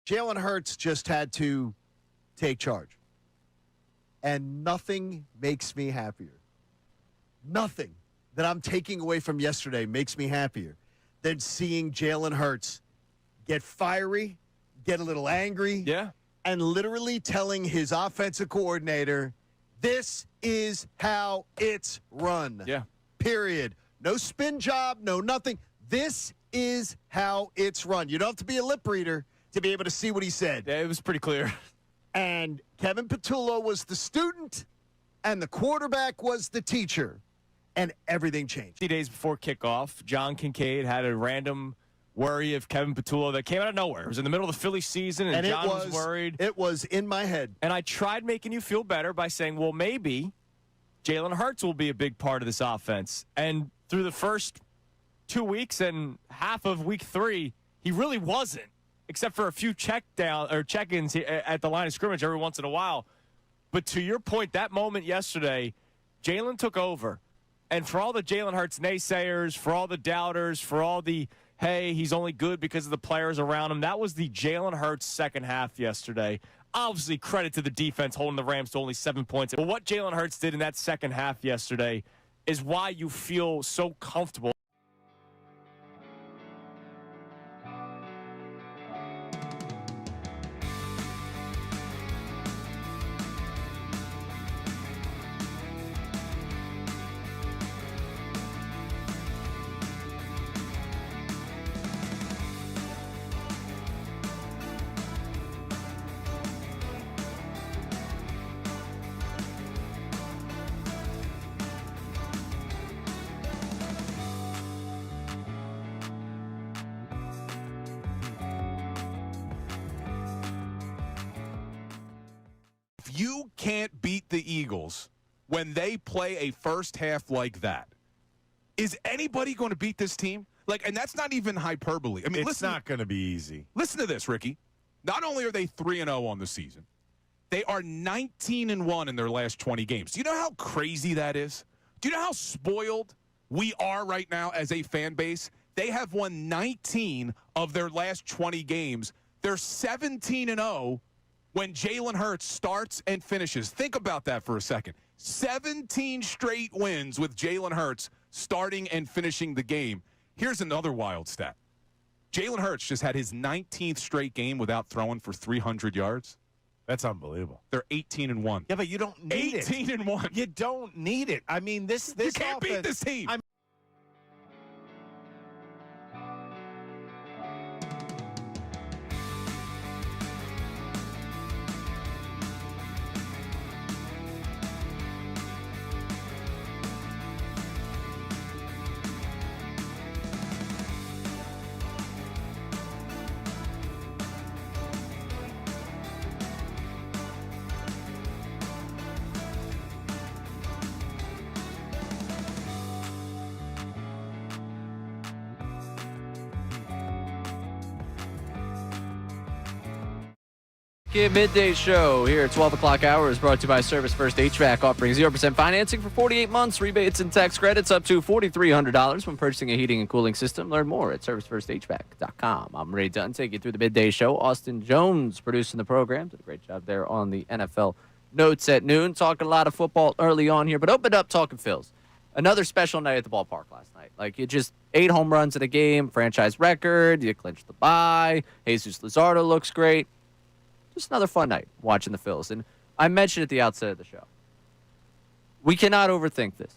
Jaylen Hurts just had to take charge. And nothing makes me happier. Nothing that I'm taking away from yesterday makes me happier than seeing Jaylen Hurts get fiery, get a little angry, and literally telling his offensive coordinator, this is how it's run.
Yeah.
Period. No spin job, no nothing. This is how it's run. You don't have to be a lip reader to be able to see what he said.
Yeah, it was pretty clear.
And Kevin Patullo was the student, and the quarterback was the teacher. And everything changed.
3 days before kickoff, John Kincade had a random worry of Kevin Patullo that came out of nowhere. It was in the middle of the Phillies season, and John was worried.
It was in my head.
And I tried making you feel better by saying, well, maybe Jaylen Hurts will be a big part of this offense. And through the first 2 weeks and half of week 3, he really wasn't, except for a few check-ins at the line of scrimmage every once in a while. But to your point, that moment yesterday, Jaylen took over. And for all the Jaylen Hurts naysayers, for all the doubters, for all the, hey, he's only good because of the players around him, that was the Jaylen Hurts second half yesterday. Obviously, credit to the defense holding the Rams to only 7 points. But what Jaylen Hurts did in that second half yesterday is why you feel so comfortable.
You can't beat the Eagles when they play a first half like that. Is anybody going to beat this team? And that's not even hyperbole. I mean,
it's not going to be easy.
Listen to this, Ricky. Not only are they 3-0 on the season, they are 19-1 in their last 20 games. Do you know how crazy that is? Do you know how spoiled we are right now as a fan base? They have won 19 of their last 20 games. They're 17-0 when Jaylen Hurts starts and finishes. Think about that for a second. 17 straight wins with Jaylen Hurts starting and finishing the game. Here's another wild stat. Jaylen Hurts just had his 19th straight game without throwing for 300 yards.
That's unbelievable.
They're 18-1.
Yeah, but you don't need
18-1.
You don't need it. I mean, this
you can't beat this team.
Midday show here at 12 o'clock hour is brought to you by Service First HVAC, offering 0% financing for 48 months, rebates and tax credits up to $4,300 when purchasing a heating and cooling system. Learn more at servicefirsthvac.com. I'm Ray Dunn, take you through the Midday show. Austin Jones producing the program. Did a great job there on the NFL notes at noon. Talking a lot of football early on here, but opened up talking Phils. Another special night at the ballpark last night. You just 8 home runs in a game, franchise record. You clinched the bye. Jesus Luzardo looks great. Just another fun night watching the Phils. And I mentioned at the outset of the show, we cannot overthink this.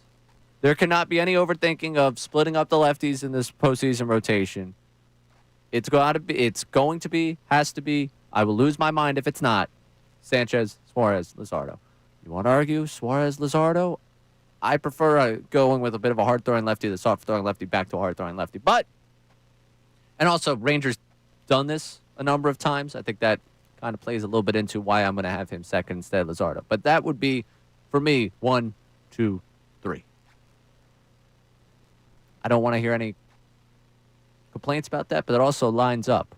There cannot be any overthinking of splitting up the lefties in this postseason rotation. It's going to be, has to be. I will lose my mind if it's not. Sanchez, Suarez, Luzardo. You want to argue Suarez, Luzardo? I prefer going with a bit of a hard-throwing lefty, the soft-throwing lefty, back to a hard-throwing lefty. And also, Rangers done this a number of times. I think that kind of plays a little bit into why I'm going to have him second instead of Luzardo. But that would be, for me, 1, 2, 3. I don't want to hear any complaints about that, but it also lines up.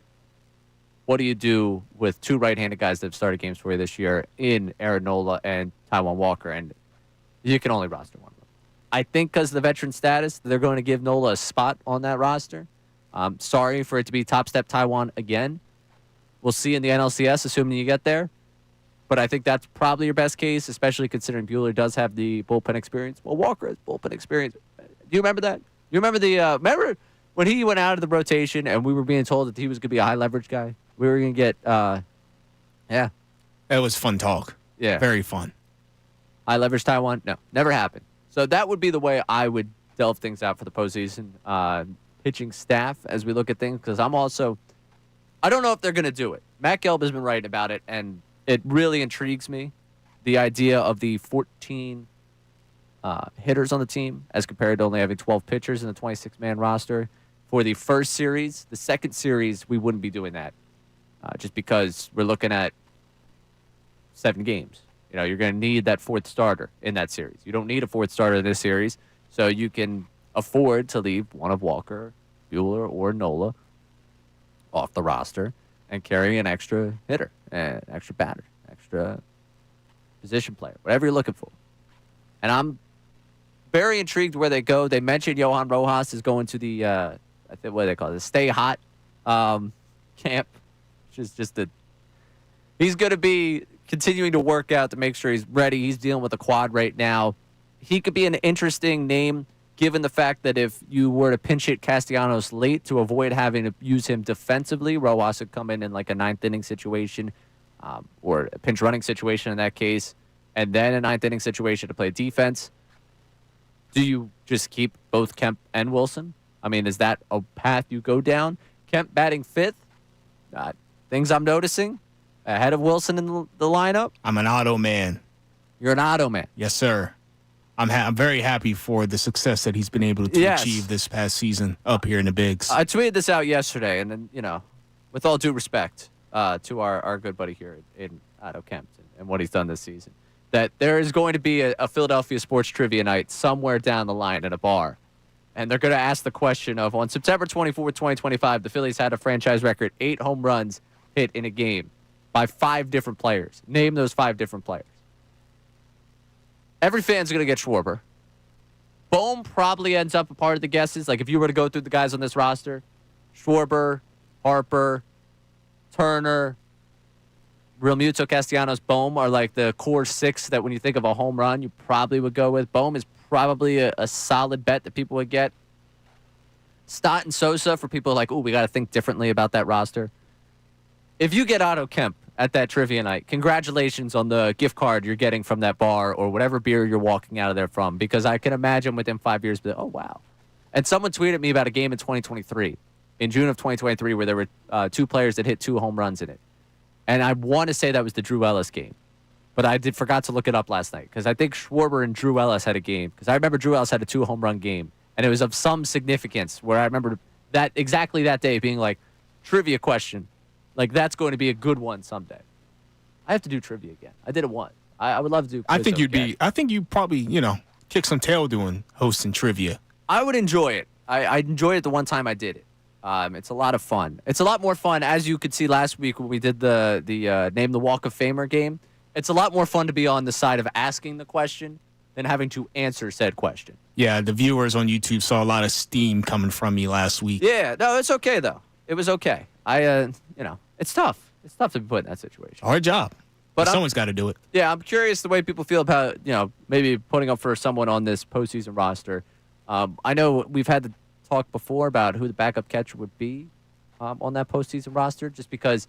What do you do with 2 right-handed guys that have started games for you this year in Aaron Nola and Taijuan Walker? And you can only roster one of them. I think because of the veteran status, they're going to give Nola a spot on that roster. Sorry for it to be top step Taijuan again. We'll see in the NLCS, assuming you get there. But I think that's probably your best case, especially considering Buehler does have the bullpen experience. Well, Walker has bullpen experience. Do you remember that? You remember remember when he went out of the rotation and we were being told that he was going to be a high leverage guy? We were going to get, yeah.
That was fun talk.
Yeah.
Very fun.
High leverage Taijuan? No, never happened. So that would be the way I would delve things out for the postseason pitching staff as we look at things, because I don't know if they're going to do it. Matt Gelb has been writing about it, and it really intrigues me, the idea of the 14 hitters on the team as compared to only having 12 pitchers in the 26-man roster. For the first series, the second series, we wouldn't be doing that just because we're looking at 7 games. You're going to need that 4th starter in that series. You don't need a 4th starter in this series, so you can afford to leave one of Walker, Buehler, or Nola off the roster and carry an extra hitter, an extra batter, extra position player, whatever you're looking for. And I'm very intrigued where they go. They mentioned Johan Rojas is going to the, I think what do they call it, the Stay Hot camp, which is just he's going to be continuing to work out to make sure he's ready. He's dealing with a quad right now. He could be an interesting name, given the fact that if you were to pinch hit Castellanos late to avoid having to use him defensively, Rojas would come in like a 9th inning situation or a pinch running situation in that case, and then a 9th inning situation to play defense. Do you just keep both Kemp and Wilson? I mean, is that a path you go down? Kemp batting 5th? Things I'm noticing ahead of Wilson in the lineup?
I'm an auto man.
You're an auto man?
Yes, sir. I'm very happy for the success that he's been able to achieve this past season up here in the Bigs.
I tweeted this out yesterday, and then, with all due respect to our good buddy here in Otto Kemp and what he's done this season, that there is going to be a Philadelphia sports trivia night somewhere down the line at a bar And they're going to ask the question of, on September 24th, 2025, the Phillies had a franchise record, 8 home runs hit in a game by 5 different players. Name those 5 different players. Every fan's going to get Schwarber. Bohm probably ends up a part of the guesses. Like, if you were to go through the guys on this roster, Schwarber, Harper, Turner, Realmuto, Castellanos, Bohm are like the core 6 that when you think of a home run, you probably would go with. Bohm is probably a solid bet that people would get. Stott and Sosa for people like, we got to think differently about that roster. If you get Otto Kemp at that trivia night, congratulations on the gift card you're getting from that bar or whatever beer you're walking out of there from, because I can imagine within 5 years, oh, wow. And someone tweeted me about a game in 2023, in June of 2023, where there were 2 players that hit 2 home runs in it. And I want to say that was the Drew Ellis game. But I forgot to look it up last night because I think Schwarber and Drew Ellis had a game. Because I remember Drew Ellis had a 2 home run game. And it was of some significance where I remember that exactly that day being like, trivia question. Like, that's going to be a good one someday. I have to do trivia again. I did it once. I would love to do
I think you'd probably, kick some tail doing hosting trivia.
I would enjoy it. I enjoyed it the one time I did it. It's a lot of fun. It's a lot more fun, as you could see last week when we did the Name the Walk of Famer game. It's a lot more fun to be on the side of asking the question than having to answer said question.
Yeah, the viewers on YouTube saw a lot of steam coming from me last week.
Yeah, no, it's okay, though. It was okay. It's tough. It's tough to be put in that situation.
Hard job. But someone's got to do it.
Yeah, I'm curious the way people feel about, maybe putting up for someone on this postseason roster. I know we've had to talk before about who the backup catcher would be on that postseason roster, just because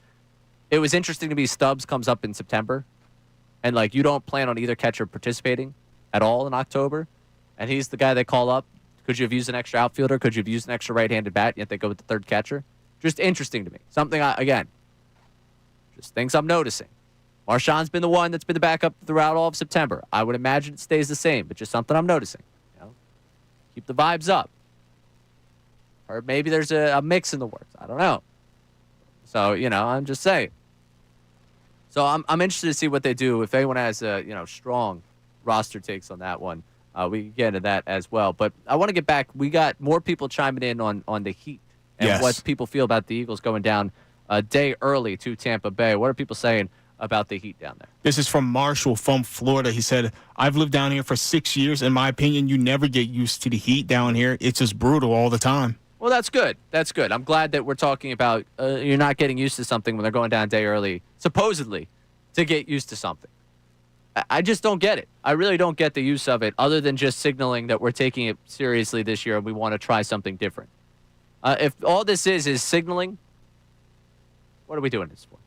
it was interesting to me. Stubbs comes up in September, and you don't plan on either catcher participating at all in October, and he's the guy they call up. Could you have used an extra outfielder? Could you have used an extra right-handed bat? Yet they go with the third catcher. Just interesting to me. Something just things I'm noticing. Marshawn's been the one that's been the backup throughout all of September. I would imagine it stays the same, but just something I'm noticing. Keep the vibes up. Or maybe there's a mix in the works. I don't know. So, I'm just saying. So I'm interested to see what they do. If anyone has strong roster takes on that one, we can get into that as well. But I want to get back. We got more people chiming in on the Heat and what people feel about the Eagles going down a day early to Tampa Bay. What are people saying about the Heat down there?
This is from Marshall from Florida. He said, I've lived down here for 6 years. In my opinion, you never get used to the heat down here. It's just brutal all the time.
Well, that's good. That's good. I'm glad that we're talking about you're not getting used to something when they're going down a day early, supposedly, to get used to something. I just don't get it. I really don't get the use of it, other than just signaling that we're taking it seriously this year and we want to try something different. If all this is signaling, what are we doing this for?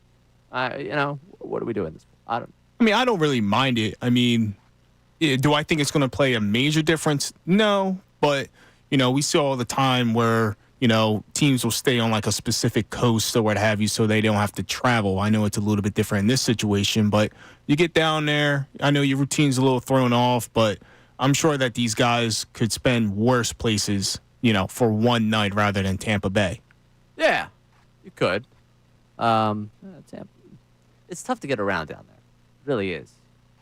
What are we doing this for?
I don't really mind it. Do I think it's going to play a major difference? No, but we see all the time where, teams will stay on a specific coast or what have you so they don't have to travel. I know it's a little bit different in this situation, but you get down there. I know your routine's a little thrown off, but I'm sure that these guys could spend worse places, for one night rather than Tampa Bay.
Yeah, you could. It's tough to get around down there. It really is.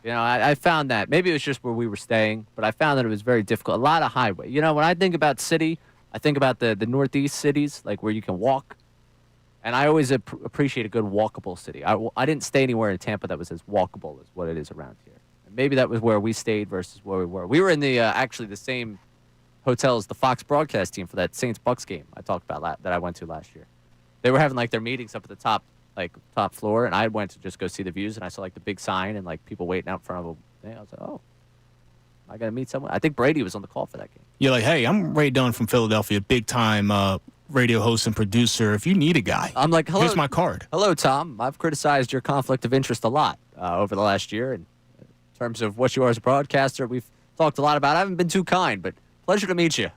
I found that. Maybe it was just where we were staying, but I found that it was very difficult. A lot of highway. When I think about city, I think about the Northeast cities, where you can walk. And I always appreciate a good walkable city. I didn't stay anywhere in Tampa that was as walkable as what it is around here. And maybe that was where we stayed versus where we were. We were in the actually the same hotel as the Fox broadcast team for that Saints-Bucks game I talked about that I went to last year. They were having their meetings up at the top floor, and I went to just go see the views, and I saw the big sign and people waiting out in front of them. I was like, oh, I got to meet someone. I think Brady was on the call for that game.
You're like, hey, I'm Ray Dunn from Philadelphia, big time radio host and producer. If you need a guy,
I'm like, hello,
here's my card.
Hello, Tom. I've criticized your conflict of interest a lot over the last year, and in terms of what you are as a broadcaster, we've talked a lot about. I haven't been too kind, but pleasure to meet you.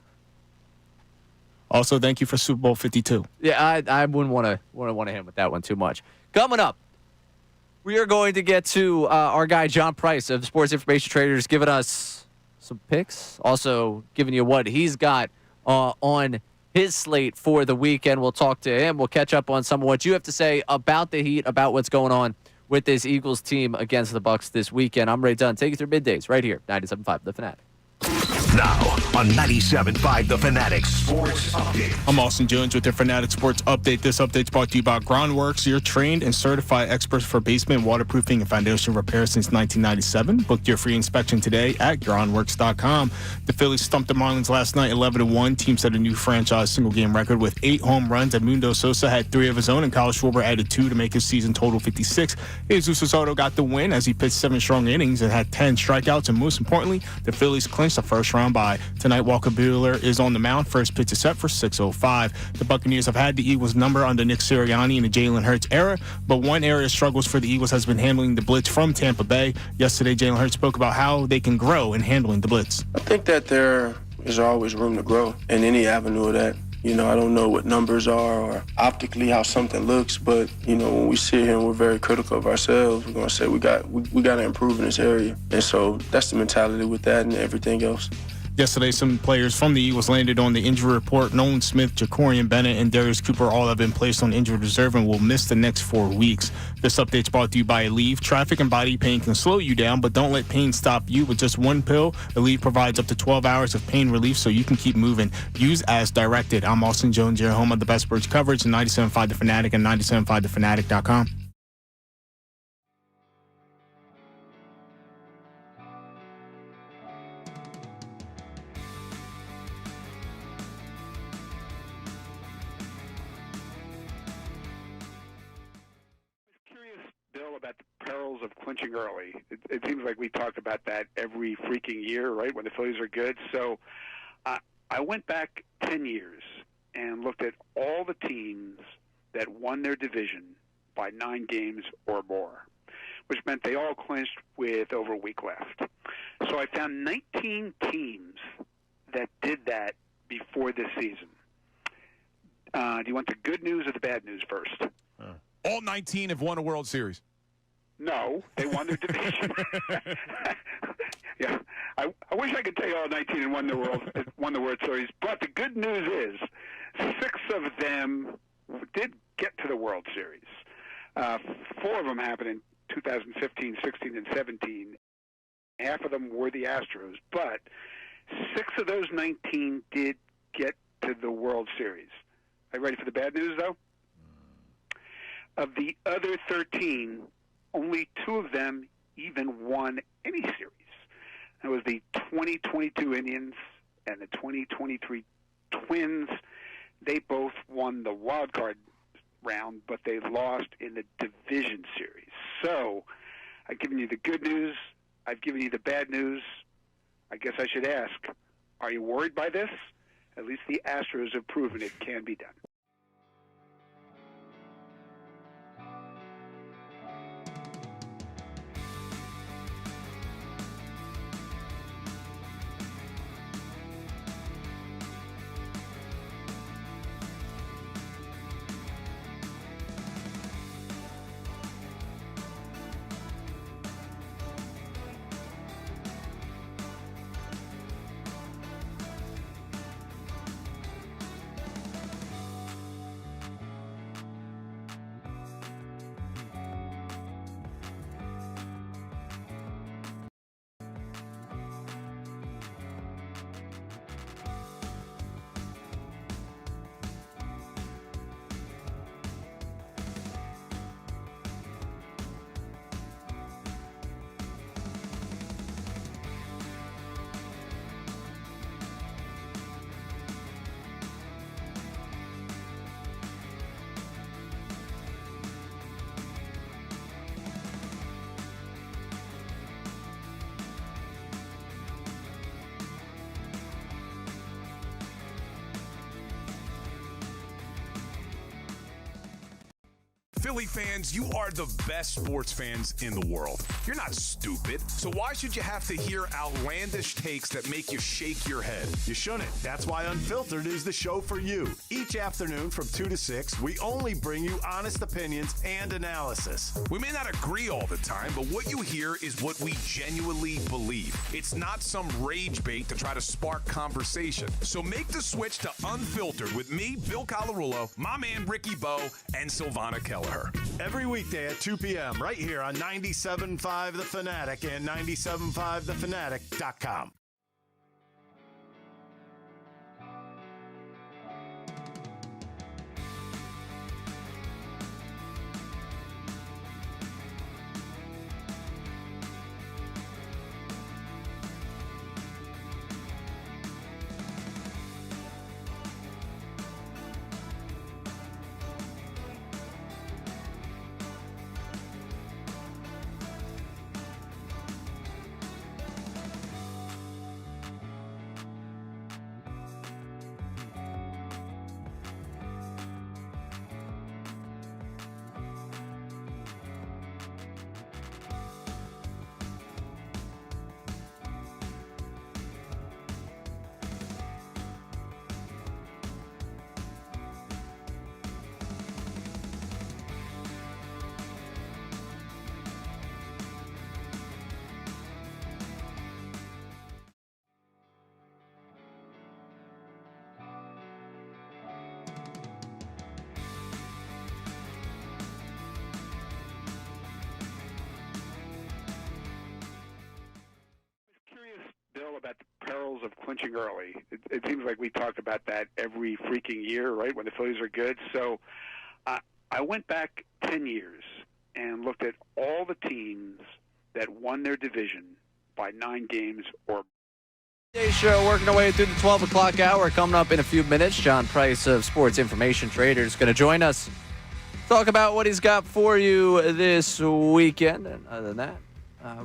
Also, thank you for Super Bowl 52.
Yeah, I wouldn't want to hit with that one too much. Coming up, we are going to get to our guy John Price of Sports Information Traders giving us some picks. Also giving you what he's got on his slate for the weekend. We'll talk to him. We'll catch up on some of what you have to say about the Heat, about what's going on with this Eagles team against the Bucks this weekend. I'm Ray Dunn. Take you through middays right here, 97.5 The Fanatic.
Now, on 97.5 The Fanatic Sports Update.
I'm Austin Jones with your Fanatic Sports Update. This update's brought to you by Groundworks, your trained and certified experts for basement waterproofing and foundation repair since 1997. Book your free inspection today at groundworks.com. The Phillies stumped the Marlins last night 11-1. Team set a new franchise single-game record with 8 home runs. Edmundo Sosa had 3 of his own, and Kyle Schwarber added 2 to make his season total 56. Jesus Soto got the win as he pitched 7 strong innings and had 10 strikeouts. And most importantly, the Phillies clinched the first-round bye. Tonight, Walker Buehler is on the mound. First pitch is set for 6:05. The Buccaneers have had the Eagles' number under Nick Sirianni in the Jaylen Hurts era, but one area of struggles for the Eagles has been handling the blitz from Tampa Bay. Yesterday, Jaylen Hurts spoke about how they can grow in handling the blitz.
I think that there is always room to grow in any avenue of that. You know, I don't know what numbers are or optically how something looks, but, you know, when we sit here and we're very critical of ourselves, we're going to say we got to improve in this area. And so that's the mentality with that and everything else.
Yesterday, some players from the Eagles landed on the injury report. Nolan Smith, Jacorian Bennett, and Darius Cooper all have been placed on injured reserve and will miss the next 4 weeks. This update's brought to you by Aleve. Traffic and body pain can slow you down, but don't let pain stop you. With just one pill, Aleve provides up to 12 hours of pain relief so you can keep moving. Use as directed. I'm Austin Jones, your home of the best sports coverage, 97.5 The Fanatic and 97.5thefanatic.com.
About the perils of clinching early. It seems like we talk about that every freaking year, right, when the Phillies are good. So I went back 10 years and looked at all the teams that won their division by 9 games or more, which meant they all clinched with over a week left. So I found 19 teams that did that before this season. Do you want the good news or the bad news first?
All 19 have won a World Series.
No, they won their division. Yeah, I wish I could tell you all 19 and won the World Series. But the good news is 6 of them did get to the World Series. 4 of them happened in 2015, 16, and 17. Half of them were the Astros, but 6 of those 19 did get to the World Series. Are you ready for the bad news, though? Of the other 13, only 2 of them even won any series. That was the 2022 Indians and the 2023 Twins. They both won the wild card round, but they lost in the division series. So I've given you the good news. I've given you the bad news. I guess I should ask, are you worried by this? At least the Astros have proven it can be done.
Philly fans, you are the best sports fans in the world. You're not stupid, so why should you have to hear outlandish takes that make you shake your head?
You shouldn't. That's why Unfiltered is the show for you. Each afternoon from 2 to 6, we only bring you honest opinions and analysis.
We may not agree all the time, but what you hear is what we genuinely believe. It's not some rage bait to try to spark conversation. So make the switch to Unfiltered with me, Bill Colarulo, my man Ricky Bo, and Silvana Keller.
Every weekday at 2 p.m. right here on 97.5 The Fanatic and 97.5thefanatic.com.
perils of clinching early. It seems like we talk about that every freaking year, right, when the Phillies are good. So I went back 10 years and looked at all the teams that won their division by 9 games or
Midday show working our way through the 12 o'clock hour. Coming up in a few minutes, John Price of Sports Information Trader is going to join us. Talk about what he's got for you this weekend. And other than that,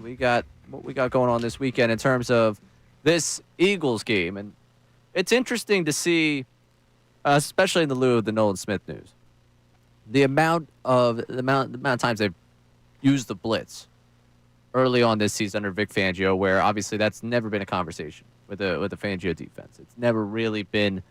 we got what we got going on this weekend in terms of this Eagles game. And it's interesting to see, especially in the lieu of the Nolan Smith news, the amount of times they've used the blitz early on this season under Vic Fangio, where obviously that's never been a conversation with the Fangio defense. It's never really been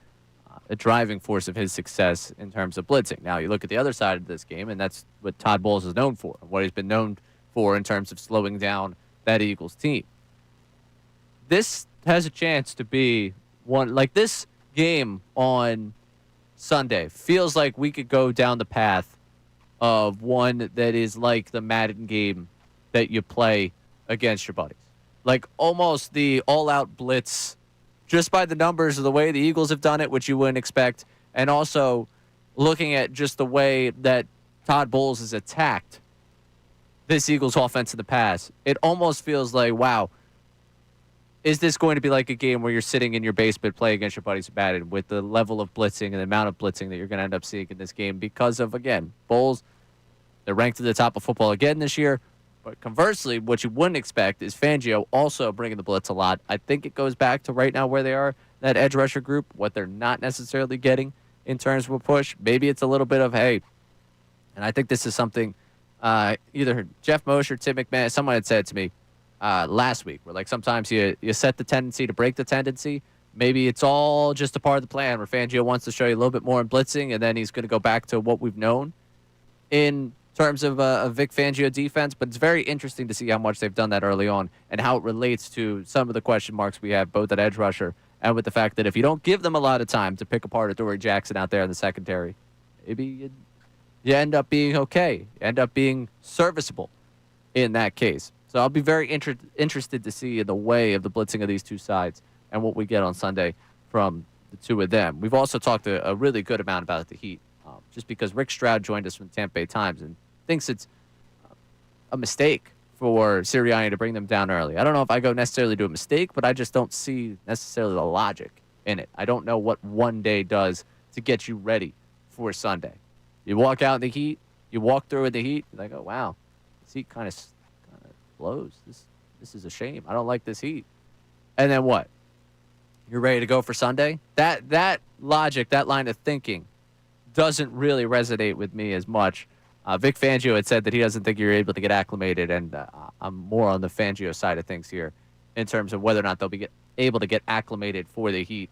a driving force of his success in terms of blitzing. Now, you look at the other side of this game, and that's what Todd Bowles is known for, what he's been known for in terms of slowing down that Eagles team. This has a chance to be one, like this game on Sunday feels like we could go down the path of one that is like the Madden game that you play against your buddies. Like almost the all-out blitz, just by the numbers of the way the Eagles have done it, which you wouldn't expect, and also looking at just the way that Todd Bowles has attacked this Eagles offense in the past. It almost feels like, wow, is this going to be like a game where you're sitting in your basement playing against your buddies at Madden with the level of blitzing and the amount of blitzing that you're going to end up seeing in this game because of, again, Bowles, they're ranked at the top of football again this year. But conversely, what you wouldn't expect is Fangio also bringing the blitz a lot. I think it goes back to right now where they are, that edge rusher group, what they're not necessarily getting in terms of a push. Maybe it's a little bit of, hey, and I think this is something either Jeff Mosher, Tim McMahon, someone had said to me last week, where like sometimes you set the tendency to break the tendency. Maybe it's all just a part of the plan where Fangio wants to show you a little bit more in blitzing, and then he's going to go back to what we've known in terms of a Vic Fangio defense. But it's very interesting to see how much they've done that early on and how it relates to some of the question marks we have both at edge rusher and with the fact that if you don't give them a lot of time to pick apart Adoree Jackson out there in the secondary, maybe you end up being okay, you end up being serviceable in that case. So I'll be very interested to see the way of the blitzing of these two sides and what we get on Sunday from the two of them. We've also talked a really good amount about the Heat, just because Rick Stroud joined us from the Tampa Bay Times and thinks it's a mistake for Sirianni to bring them down early. I don't know if I go necessarily to a mistake, but I just don't see necessarily the logic in it. I don't know what one day does to get you ready for Sunday. You walk out in the heat, you walk through in the heat, you're like, oh, wow, this heat kind of blows. This is a shame. I don't like this heat. And then what? You're ready to go for Sunday? That logic, that line of thinking doesn't really resonate with me as much. Vic Fangio had said that he doesn't think you're able to get acclimated, and I'm more on the Fangio side of things here in terms of whether or not they'll be able to get acclimated for the Heat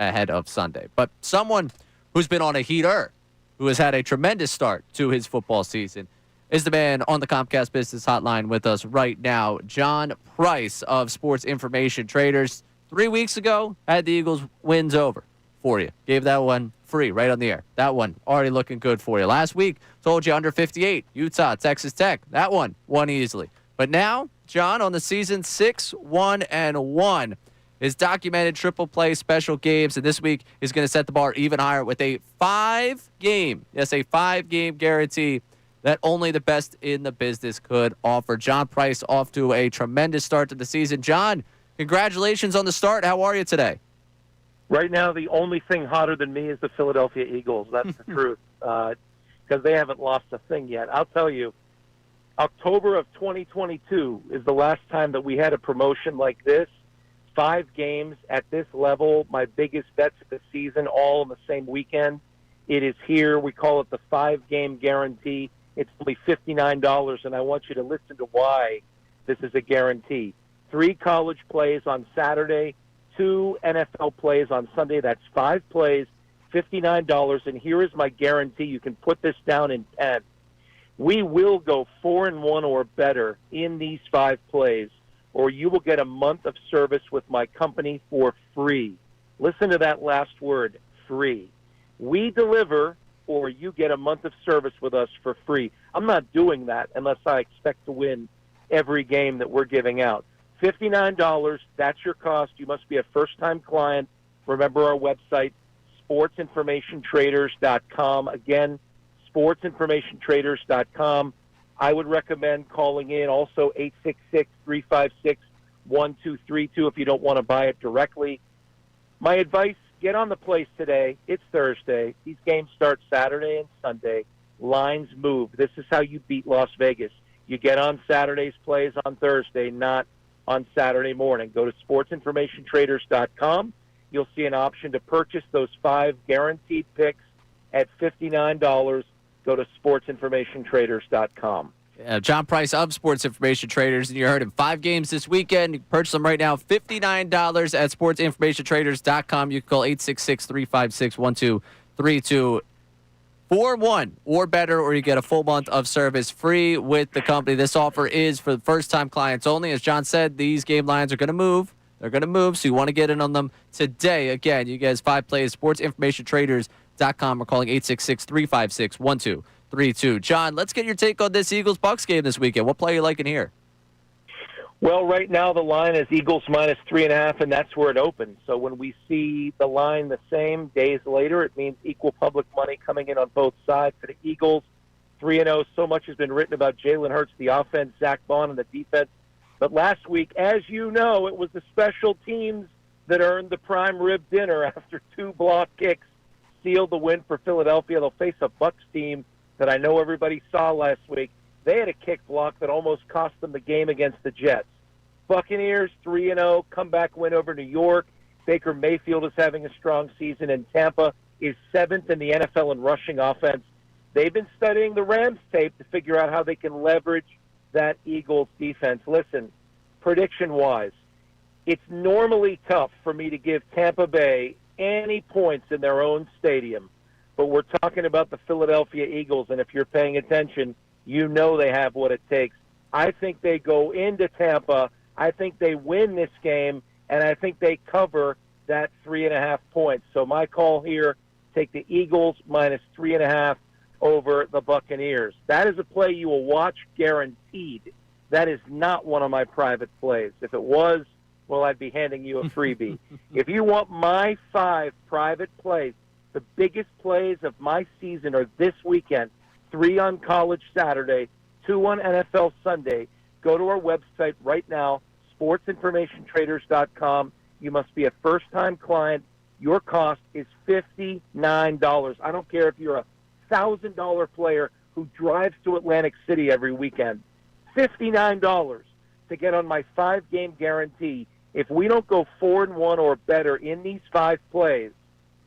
ahead of Sunday. But someone who's been on a heater, who has had a tremendous start to his football season, is the man on the Comcast Business Hotline with us right now, John Price of Sports Information Traders. 3 weeks ago, had the Eagles wins over for you. Gave that one free right on the air. That one already looking good for you. Last week, told you under 58, Utah, Texas Tech. That one won easily. But now, John, on the season 6-1-1, his documented triple play special games, and this week is going to set the bar even higher with a 5-game, yes, a 5-game guarantee that only the best in the business could offer. John Price off to a tremendous start to the season. John, congratulations on the start. How are you today?
Right now, the only thing hotter than me is the Philadelphia Eagles. That's the truth, because they haven't lost a thing yet. I'll tell you, October of 2022 is the last time that we had a promotion like this. 5 games at this level, my biggest bets of the season, all in the same weekend. It is here. We call it the 5-game guarantee. It's only $59, and I want you to listen to why this is a guarantee. 3 college plays on Saturday, 2 NFL plays on Sunday. That's 5 plays, $59. And here is my guarantee. You can put this down in pen. We will go 4-1 or better in these 5 plays, or you will get a month of service with my company for free. Listen to that last word, free. We deliver, or you get a month of service with us for free. I'm not doing that unless I expect to win every game that we're giving out. $59, that's your cost. You must be a first-time client. Remember our website, sportsinformationtraders.com. Again, sportsinformationtraders.com. I would recommend calling in also 866-356-1232 if you don't want to buy it directly. My advice, get on the place today. It's Thursday. These games start Saturday and Sunday. Lines move. This is how you beat Las Vegas. You get on Saturday's plays on Thursday, not on Saturday morning. Go to sportsinformationtraders.com. You'll see an option to purchase those 5 guaranteed picks at $59. Go to sportsinformationtraders.com.
John Price of Sports Information Traders, and you heard him. 5 games this weekend. You can purchase them right now, $59 at sportsinformationtraders.com. You can call 866-356-1232. 4-1 or better, or you get a full month of service free with the company. This offer is for the first-time clients only. As John said, these game lines are going to move. They're going to move, so you want to get in on them today. Again, you guys 5 plays, sportsinformationtraders.com, or calling 866-356-1232. John, let's get your take on this Eagles-Bucks game this weekend. What play are you liking here?
Well, right now the line is Eagles minus 3.5, and that's where it opens. So when we see the line the same days later, it means equal public money coming in on both sides. For the Eagles, 3-0, so much has been written about Jaylen Hurts, the offense, Zach Bond, and the defense. But last week, as you know, it was the special teams that earned the prime rib dinner after 2 block kicks sealed the win for Philadelphia. They'll face a Bucs team that I know everybody saw last week. They had a kick block that almost cost them the game against the Jets. Buccaneers, 3-0, comeback win over New York. Baker Mayfield is having a strong season, and Tampa is 7th in the NFL in rushing offense. They've been studying the Rams tape to figure out how they can leverage that Eagles defense. Listen, prediction-wise, it's normally tough for me to give Tampa Bay any points in their own stadium, but we're talking about the Philadelphia Eagles, and if you're paying attention, you know they have what it takes. I think they go into Tampa. I think they win this game, and I think they cover that 3.5 points. So my call here, take the Eagles minus 3.5 over the Buccaneers. That is a play you will watch guaranteed. That is not one of my private plays. If it was, well, I'd be handing you a freebie. If you want my 5 private plays, the biggest plays of my season are this weekend, 3 on College Saturday, 2 on NFL Sunday. Go to our website right now, sportsinformationtraders.com. You must be a first-time client. Your cost is $59. I don't care if you're a $1,000 player who drives to Atlantic City every weekend. $59 to get on my 5-game guarantee. If we don't go 4-1 or better in these 5 plays,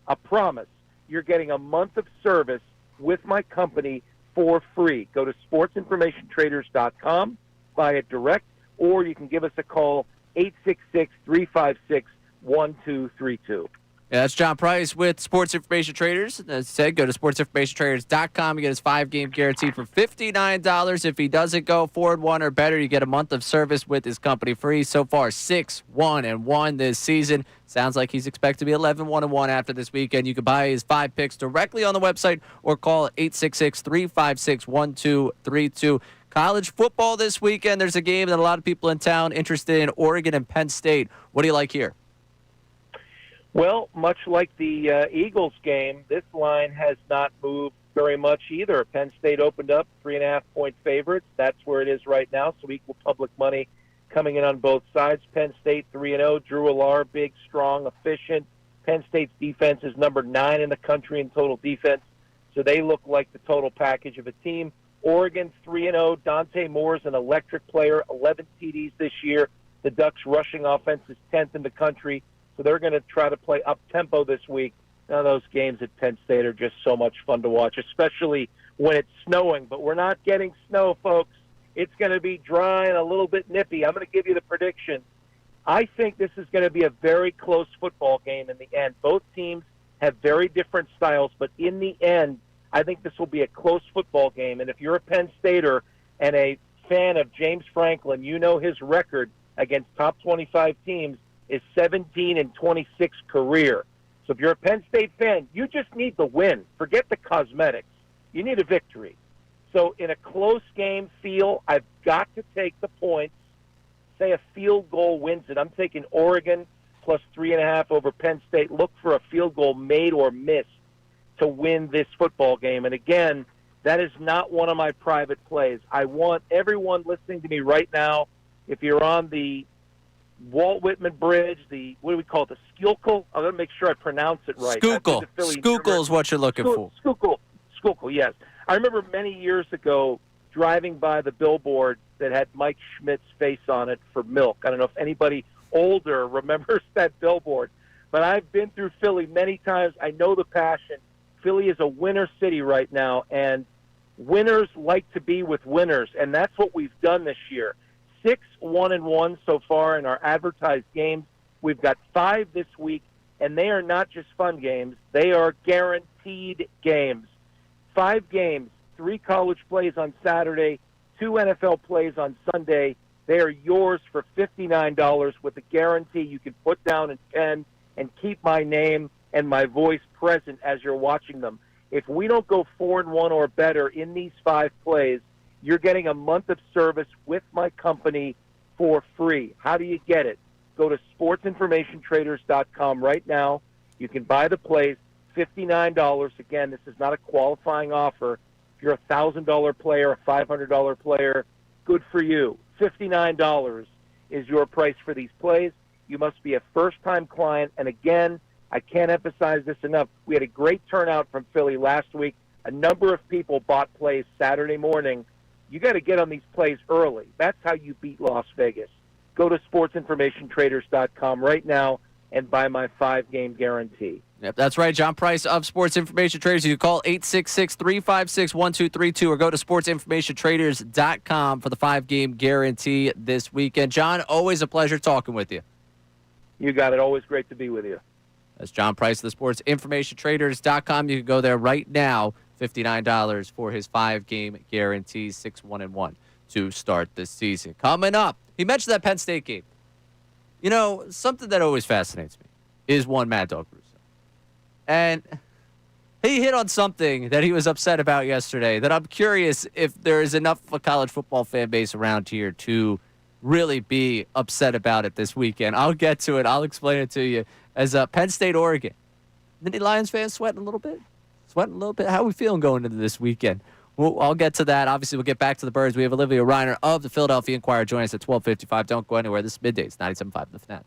I promise you're getting a month of service with my company for free. Go to sportsinformationtraders.com, buy it direct, or you can give us a call, 866-356-1232.
Yeah, that's John Price with Sports Information Traders. As I said, go to sportsinformationtraders.com. You get his 5-game guarantee for $59. If he doesn't go 4-1 or better, you get a month of service with his company free. So far, 6-1-1 this season. Sounds like he's expected to be 11-1-1 after this weekend. You can buy his 5 picks directly on the website or call 866-356-1232. College football this weekend. There's a game that a lot of people in town interested in, Oregon and Penn State. What do you like here?
Well, much like the Eagles game, this line has not moved very much either. Penn State opened up 3.5-point favorites. That's where it is right now, so equal public money coming in on both sides. Penn State 3-0. Drew Allar, big, strong, efficient. Penn State's defense is number 9 in the country in total defense, so they look like the total package of a team. Oregon 3-0. Dante Moore's an electric player, 11 TDs this year. The Ducks' rushing offense is 10th in the country. So they're going to try to play up-tempo this week. Now, those games at Penn State are just so much fun to watch, especially when it's snowing. But we're not getting snow, folks. It's going to be dry and a little bit nippy. I'm going to give you the prediction. I think this is going to be a very close football game in the end. Both teams have very different styles, but in the end, I think this will be a close football game. And if you're a Penn Stater and a fan of James Franklin, you know his record against top 25 teams is 17-26 career. So if you're a Penn State fan, you just need the win. Forget the cosmetics. You need a victory. So in a close game feel, I've got to take the points say a field goal wins it. I'm taking Oregon plus 3.5 over Penn State. Look for a field goal made or missed to win this football game. And again, that is not one of my private plays. I want everyone listening to me right now, if you're on the Walt Whitman Bridge, what do we call it, the Schuylkill? I'm going to make sure I pronounce it right.
Schuylkill is what you're looking for.
Schuylkill, yes. I remember many years ago driving by the billboard that had Mike Schmidt's face on it for milk. I don't know if anybody older remembers that billboard, but I've been through Philly many times. I know the passion. Philly is a winner city right now, and winners like to be with winners, and that's what we've done this year. 6 1-1 so far in our advertised games. We've got 5 this week, and they are not just fun games. They are guaranteed games. 5 games, 3 college plays on Saturday, 2 NFL plays on Sunday. They are yours for $59 with a guarantee you can put down in pen and keep my name and my voice present as you're watching them. If we don't go 4-1 or better in these 5 plays, you're getting a month of service with my company for free. How do you get it? Go to sportsinformationtraders.com right now. You can buy the plays, $59. Again, this is not a qualifying offer. If you're a $1,000 player, a $500 player, good for you. $59 is your price for these plays. You must be a first-time client. And again, I can't emphasize this enough. We had a great turnout from Philly last week. A number of people bought plays Saturday morning. You got to get on these plays early. That's how you beat Las Vegas. Go to sportsinformationtraders.com right now and buy my 5-game guarantee.
Yep, that's right. John Price of Sports Information Traders. You can call 866-356-1232 or go to sportsinformationtraders.com for the 5-game guarantee this weekend. John, always a pleasure talking with you.
You got it. Always great to be with you.
That's John Price of the sportsinformationtraders.com. You can go there right now. $59 for his 5-game guarantee, 6-1-1 to start this season. Coming up, he mentioned that Penn State game. You know, something that always fascinates me is one Mad Dog Russo. And he hit on something that he was upset about yesterday that I'm curious if there is enough of a college football fan base around here to really be upset about it this weekend. I'll get to it. I'll explain it to you. As Penn State, Oregon. Any Lions fans sweating a little bit? How are we feeling going into this weekend? I'll get to that. Obviously, we'll get back to the Birds. We have Olivia Reiner of the Philadelphia Inquirer joining us at 12:55. Don't go anywhere. This is Middays, 97.5 The Fanatic.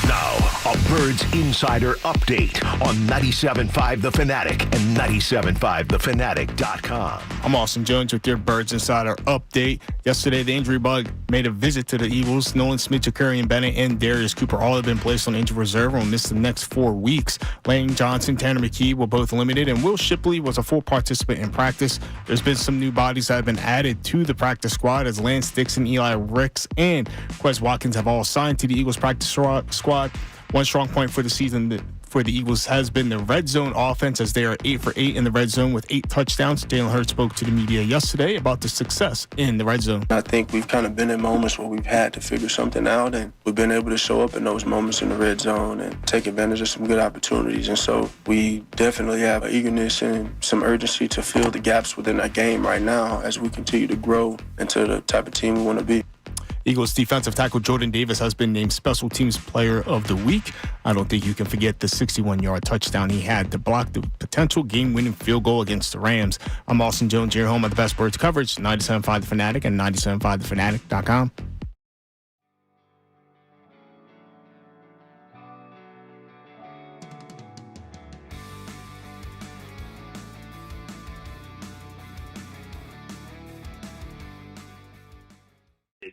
Now, a Birds Insider Update on 97.5 The Fanatic and 97.5thefanatic.com.
I'm Austin Jones with your Birds Insider Update. Yesterday, the injury bug made a visit to the Eagles. Nolan Smith, Ja'Karian Bennett, and Darius Cooper all have been placed on injured reserve and will miss the next 4 weeks. Lane Johnson, Tanner McKee were both limited, and Will Shipley was a full participant in practice. There's been some new bodies that have been added to the practice squad as Lance Dixon, Eli Ricks, and Quez Watkins have all signed to the Eagles practice squad. One strong point for the season for the Eagles has been the red zone offense, as they are 8 for 8 in the red zone with 8 touchdowns. Jaylen Hurts spoke to the media yesterday about the success in the red zone.
I think we've kind of been in moments where we've had to figure something out, and we've been able to show up in those moments in the red zone and take advantage of some good opportunities. And so we definitely have an eagerness and some urgency to fill the gaps within our game right now as we continue to grow into the type of team we want to be.
Eagles defensive tackle Jordan Davis has been named Special Teams Player of the Week. I don't think you can forget the 61-yard touchdown he had to block the potential game-winning field goal against the Rams. I'm Austin Jones, your home of the best Birds coverage, 97.5 The Fanatic and 97.5thefanatic.com.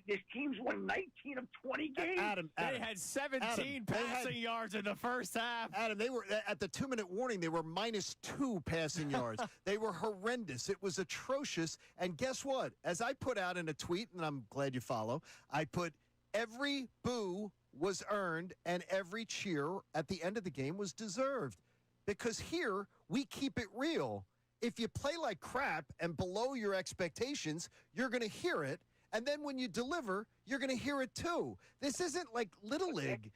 This team's won 19 of 20 games.
Adam,
They had 17 passing yards in the first half.
Adam, they were at the 2-minute warning. They were -2 passing yards. They were horrendous. It was atrocious. And guess what? As I put out in a tweet, and I'm glad you follow, I put every boo was earned and every cheer at the end of the game was deserved. Because here we keep it real. If you play like crap and below your expectations, you're going to hear it. And then when you deliver, you're going to hear it too. This isn't like Little League.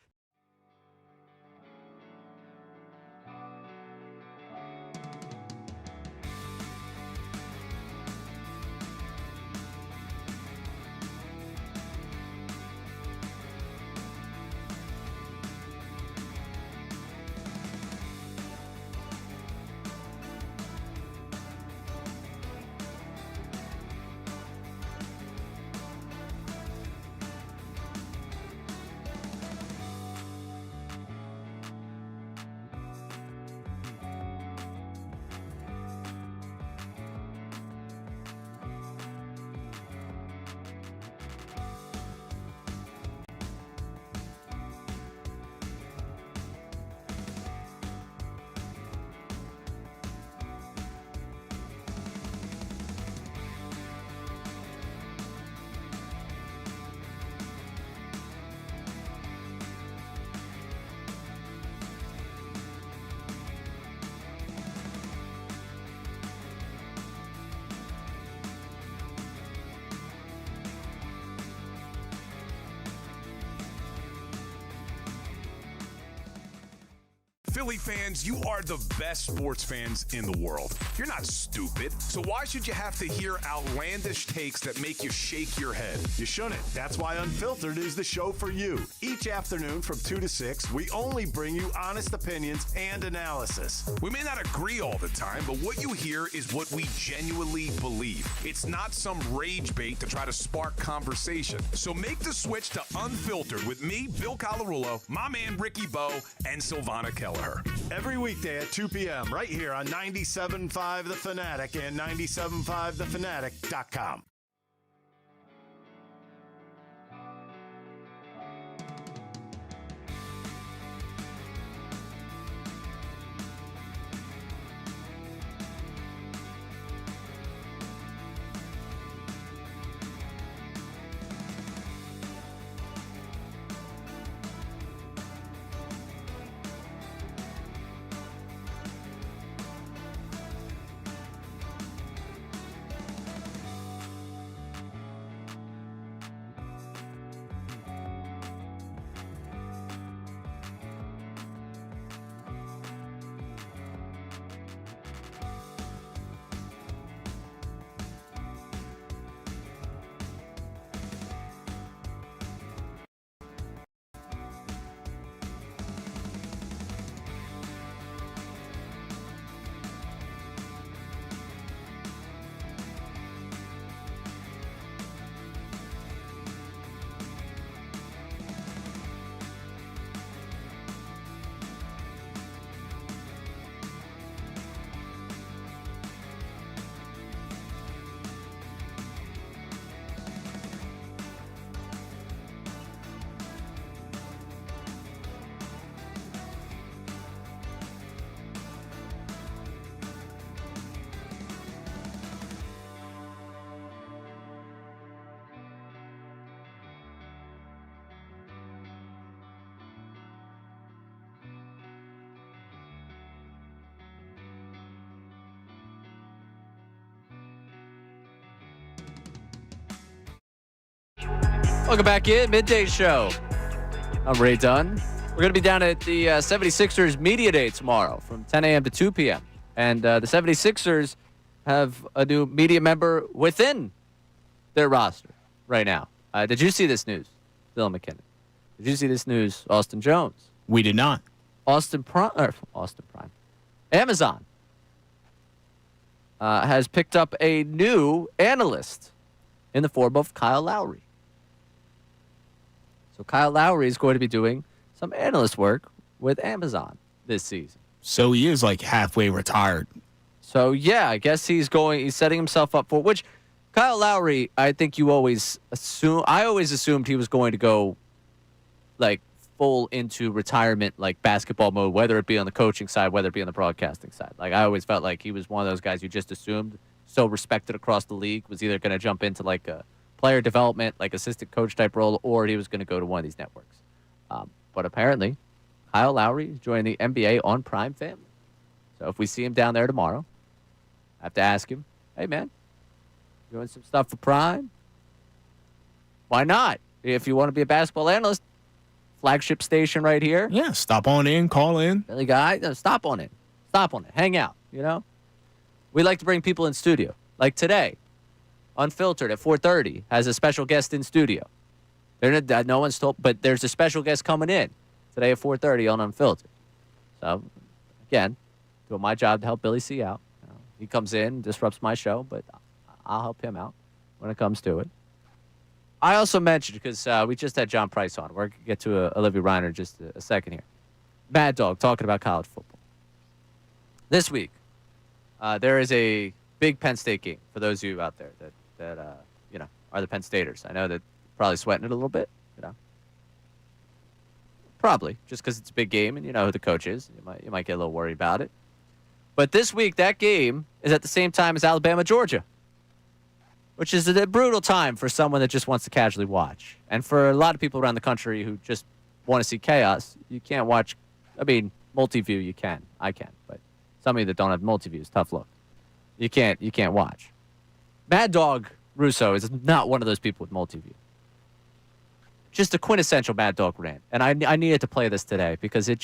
Philly fans, you are the best sports fans in the world. You're not stupid, so why should you have to hear outlandish takes that make you shake your head?
You shouldn't. That's why Unfiltered is the show for you. Each afternoon from 2 to 6, we only bring you honest opinions and analysis.
We may not agree all the time, but what you hear is what we genuinely believe. It's not some rage bait to try to spark conversation. So make the switch to Unfiltered with me, Bill Colarulo, my man Ricky Bo, and Silvana Kelleher.
Every weekday at 2 p.m. right here on 97.5 The Fanatic and 97.5thefanatic.com.
Welcome back in. Midday show. I'm Ray Dunn. We're going to be down at the 76ers Media Day tomorrow from 10 a.m. to 2 p.m. And the 76ers have a new media member within their roster right now. Did you see this news, Bill McKinnon? Did you see this news, Austin Jones?
We did not.
Austin Prime. Amazon has picked up a new analyst in the form of Kyle Lowry. So Kyle Lowry is going to be doing some analyst work with Amazon this season.
So he is like halfway retired.
So yeah, I guess he's setting himself up for which Kyle Lowry, I think I always assumed he was going to go like full into retirement, like basketball mode, whether it be on the coaching side, whether it be on the broadcasting side. Like I always felt like he was one of those guys you just assumed, so respected across the league, was either going to jump into like a player development, like assistant coach type role, or he was going to go to one of these networks. But apparently, Kyle Lowry is joining the NBA on Prime family. So if we see him down there tomorrow, I have to ask him, hey man, doing some stuff for Prime? Why not? If you want to be a basketball analyst, flagship station right here.
Yeah, stop on in, call in.
Billy Guy, no, stop on it. Hang out, you know? We like to bring people in studio. Like today, Unfiltered at 4:30 has a special guest in studio. No one's told, but there's a special guest coming in today at 4:30 on Unfiltered. So, again, doing my job to help Billy C out. You know, he comes in, disrupts my show, but I'll help him out when it comes to it. I also mentioned, because we just had John Price on. We're going to get to Olivia Reiner in just a second here. Mad Dog talking about college football. This week, there is a big Penn State game for those of you out there that are the Penn Staters. I know that probably sweating it a little bit, Probably, just because it's a big game and you know who the coach is. You might get a little worried about it. But this week, that game is at the same time as Alabama-Georgia, which is a brutal time for someone that just wants to casually watch. And for a lot of people around the country who just want to see chaos, you can't watch. I mean, multi-view you can. I can. But some of you that don't have multi-view is tough look. You can't watch. Mad Dog Russo is not one of those people with multi-view. Just a quintessential Mad Dog rant. And I needed to play this today because it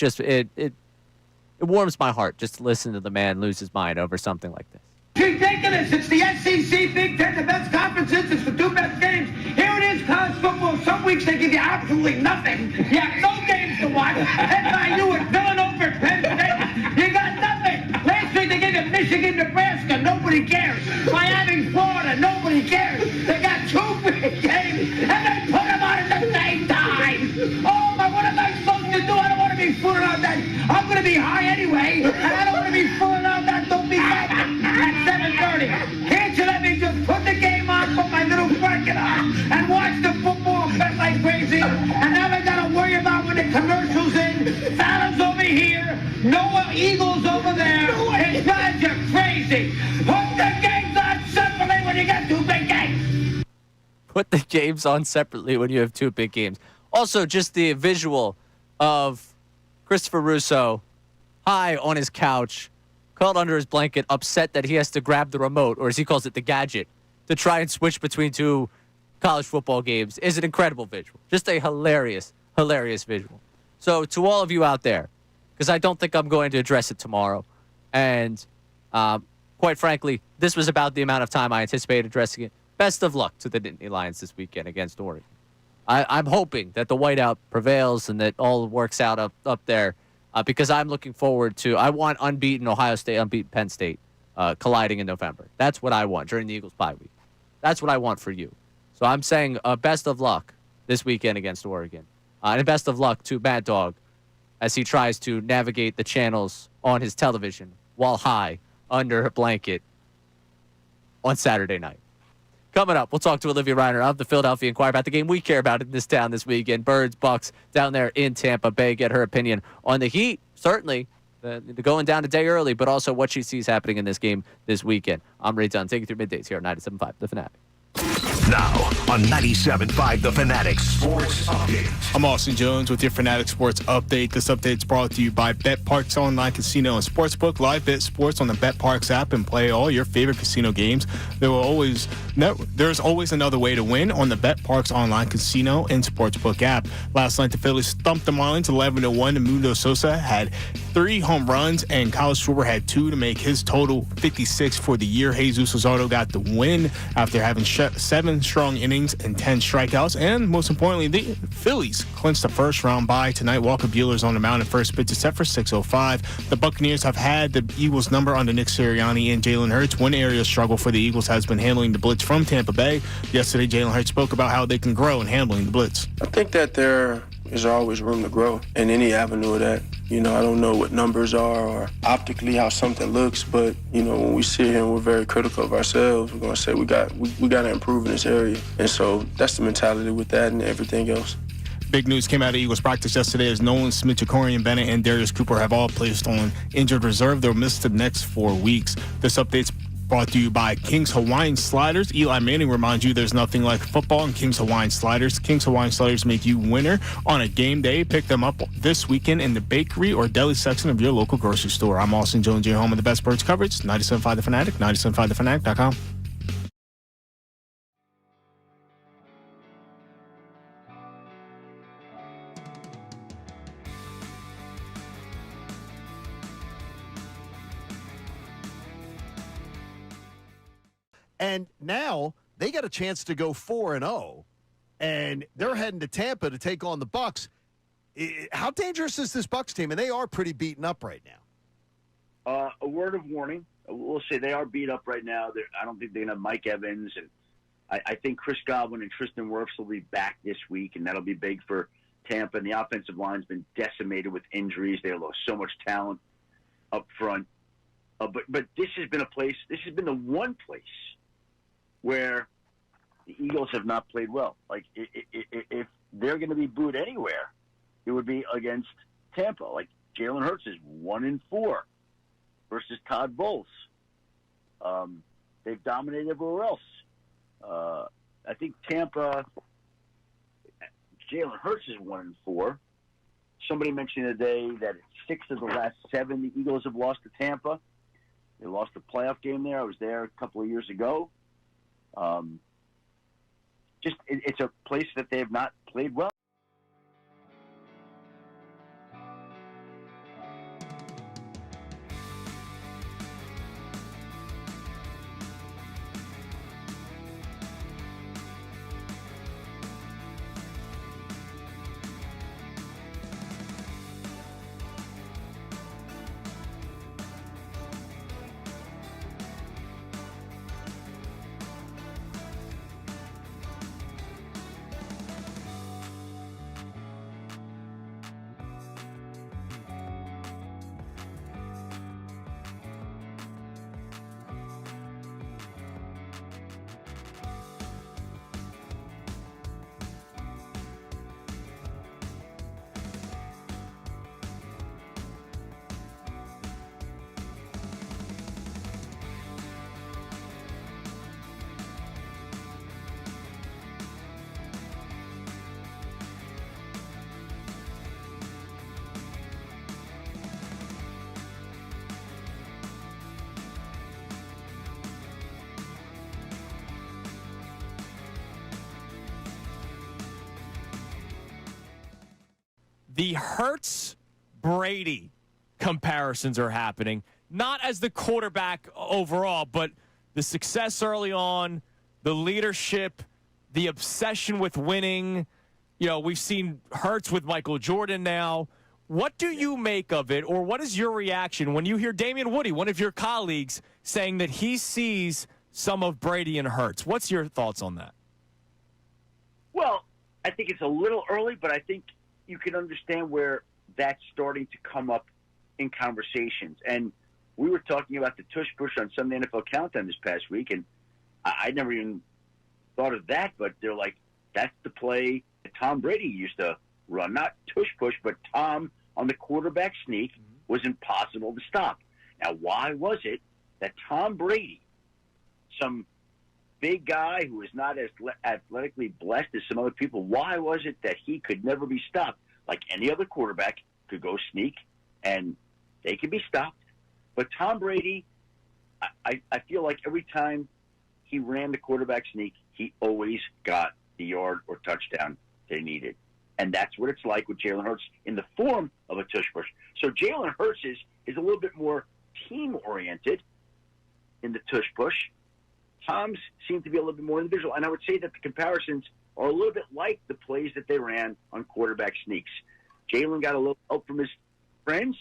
it warms my heart just to listen to the man lose his mind over something like this.
Ridiculous. It's the SEC, Big Ten, the best conferences. It's the two best games. Here it is, college football. Some weeks they give you absolutely nothing. You have no games to watch. FIU and Villanova, Penn State. You got nothing. Last week they gave you Michigan, Nebraska. Nobody cares. Miami, Florida. Nobody cares. They got two big games, and they put them on at the same time. Oh, my, what am I supposed to do? I don't want to be fooling around that. I'm going to be high anyway, and I don't want to be fooling around that. Don't be back at 7:30. Can't you let me just put the game on, put my little bracket on, and watch the football bet like crazy? And now I got to worry about when the commercials in. Fallon's over here. No Eagles over there. It drives you crazy. Put the games on separately when you got two big games.
Put the games on separately when you have two big games. Also, just the visual of Christopher Russo high on his couch, curled under his blanket, upset that he has to grab the remote, or as he calls it, the gadget, to try and switch between two college football games is an incredible visual. Just a hilarious, hilarious visual. So to all of you out there, because I don't think I'm going to address it tomorrow, and quite frankly, this was about the amount of time I anticipated addressing it. Best of luck to the Nittany Lions this weekend against Oregon. I'm hoping that the whiteout prevails and that all works out up there. Because I'm looking forward to, I want unbeaten Ohio State, unbeaten Penn State colliding in November. That's what I want during the Eagles bye week. That's what I want for you. So I'm saying best of luck this weekend against Oregon. And best of luck to Mad Dog as he tries to navigate the channels on his television while high under a blanket on Saturday night. Coming up, we'll talk to Olivia Reiner of the Philadelphia Inquirer about the game we care about in this town this weekend. Birds, Bucks down there in Tampa Bay. Get her opinion on the Heat, certainly. The going down a day early, but also what she sees happening in this game this weekend. I'm Ray Dunn, taking you through middays here on 97.5 The Fanatic.
Now on 97.5 The Fanatic Sports Update.
I'm Austin Jones with your Fanatic Sports Update. This update is brought to you by Bet Parks Online Casino and Sportsbook. Live bet sports on the Bet Parks app and play all your favorite casino games. There's always another way to win on the Bet Parks Online Casino and Sportsbook app. Last night, the Phillies thumped the Marlins 11-1. Mundo Sosa had 3 home runs, and Kyle Schwarber had 2 to make his total 56 for the year. Jesus Luzardo got the win after having 7 strong innings and 10 strikeouts. And most importantly, the Phillies clinched the first round bye tonight. Walker Buehler's on the mound, and first pitch is set for 6:05. The Buccaneers have had the Eagles number under Nick Sirianni and Jaylen Hurts. One area of struggle for the Eagles has been handling the blitz from Tampa Bay. Yesterday, Jaylen Hurts spoke about how they can grow in handling the blitz.
I think that there is always room to grow in any avenue of that. I don't know what numbers are or optically how something looks, but, when we sit here and we're very critical of ourselves, we're going to say we got to improve in this area. And so that's the mentality with that and everything else.
Big news came out of Eagles practice yesterday as Nolan Smith, Jacorian Bennett, and Darius Cooper have all placed on injured reserve. They'll miss the next 4 weeks. This update's brought to you by King's Hawaiian Sliders. Eli Manning reminds you there's nothing like football and King's Hawaiian Sliders. King's Hawaiian Sliders make you winner on a game day. Pick them up this weekend in the bakery or deli section of your local grocery store. I'm Austin Jones, your home of the best birds coverage. 97.5 The Fanatic, 97.5thefanatic.com.
And now they got a chance to go 4-0, and they're heading to Tampa to take on the Bucks. How dangerous is this Bucks team? And they are pretty beaten up right now.
A word of warning. We'll say they are beat up right now. I don't think they're going to have Mike Evans. And I think Chris Godwin and Tristan Wirfs will be back this week, and that'll be big for Tampa. And the offensive line's been decimated with injuries. They lost so much talent up front. But this has been the one place where the Eagles have not played well. Like, if they're going to be booed anywhere, it would be against Tampa. Like, Jaylen Hurts is 1-4 versus Todd Bowles. They've dominated everywhere else. I think Tampa, Jaylen Hurts is 1-4. Somebody mentioned today that 6 of the last 7 the Eagles have lost to Tampa. They lost a playoff game there. I was there a couple of years ago. It's a place that they have not played well.
the Hurts-Brady comparisons are happening, not as the quarterback overall, but the success early on, the leadership, the obsession with winning. You know, we've seen Hurts with Michael Jordan now. What do you make of it, or what is your reaction when you hear Damian Woody, one of your colleagues, saying that he sees some of Brady and Hurts? What's your thoughts on that?
Well, I think it's a little early, but I think you can understand where that's starting to come up in conversations. And we were talking about the tush push on Sunday NFL Countdown this past week, and I never even thought of that, but they're like, that's the play that Tom Brady used to run. Not tush push, but Tom on the quarterback sneak was impossible to stop. Now, why was it that Tom Brady, some big guy who is not as athletically blessed as some other people, why was it that he could never be stopped? Like any other quarterback could go sneak, and they could be stopped. But Tom Brady, I feel like every time he ran the quarterback sneak, he always got the yard or touchdown they needed. And that's what it's like with Jaylen Hurts in the form of a tush push. So Jaylen Hurts is a little bit more team-oriented in the tush push. Tom's seem to be a little bit more individual. And I would say that the comparisons are a little bit like the plays that they ran on quarterback sneaks. Jaylen got a little help from his friends.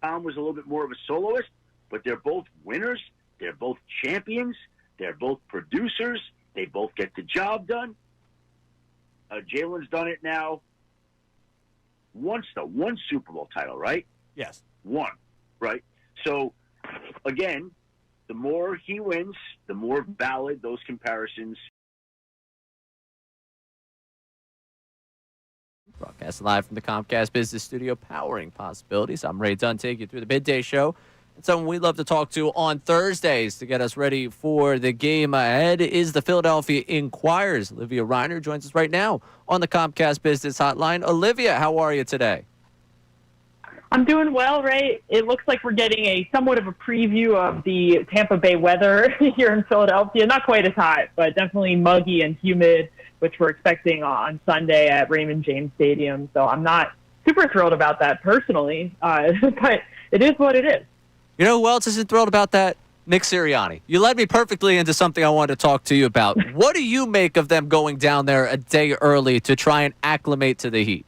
Tom was a little bit more of a soloist, but they're both winners. They're both champions. They're both producers. They both get the job done. Jaylen's done it now once, though. One Super Bowl title, right?
Yes.
One, right? So, again, the more he wins, the more valid those comparisons.
Broadcast live from the Comcast Business Studio, powering possibilities. I'm Ray Dunn, taking you through the Midday Show. It's someone we love to talk to on Thursdays to get us ready for the game ahead is the Philadelphia Inquirer's Olivia Reiner joins us right now on the Comcast Business Hotline. Olivia, how are you today?
I'm doing well, Ray. It looks like we're getting a somewhat of a preview of the Tampa Bay weather here in Philadelphia. Not quite as hot, but definitely muggy and humid, which we're expecting on Sunday at Raymond James Stadium. So I'm not super thrilled about that personally, but it is what it is.
You know who else isn't thrilled about that? Nick Sirianni. You led me perfectly into something I wanted to talk to you about. What do you make of them going down there a day early to try and acclimate to the heat?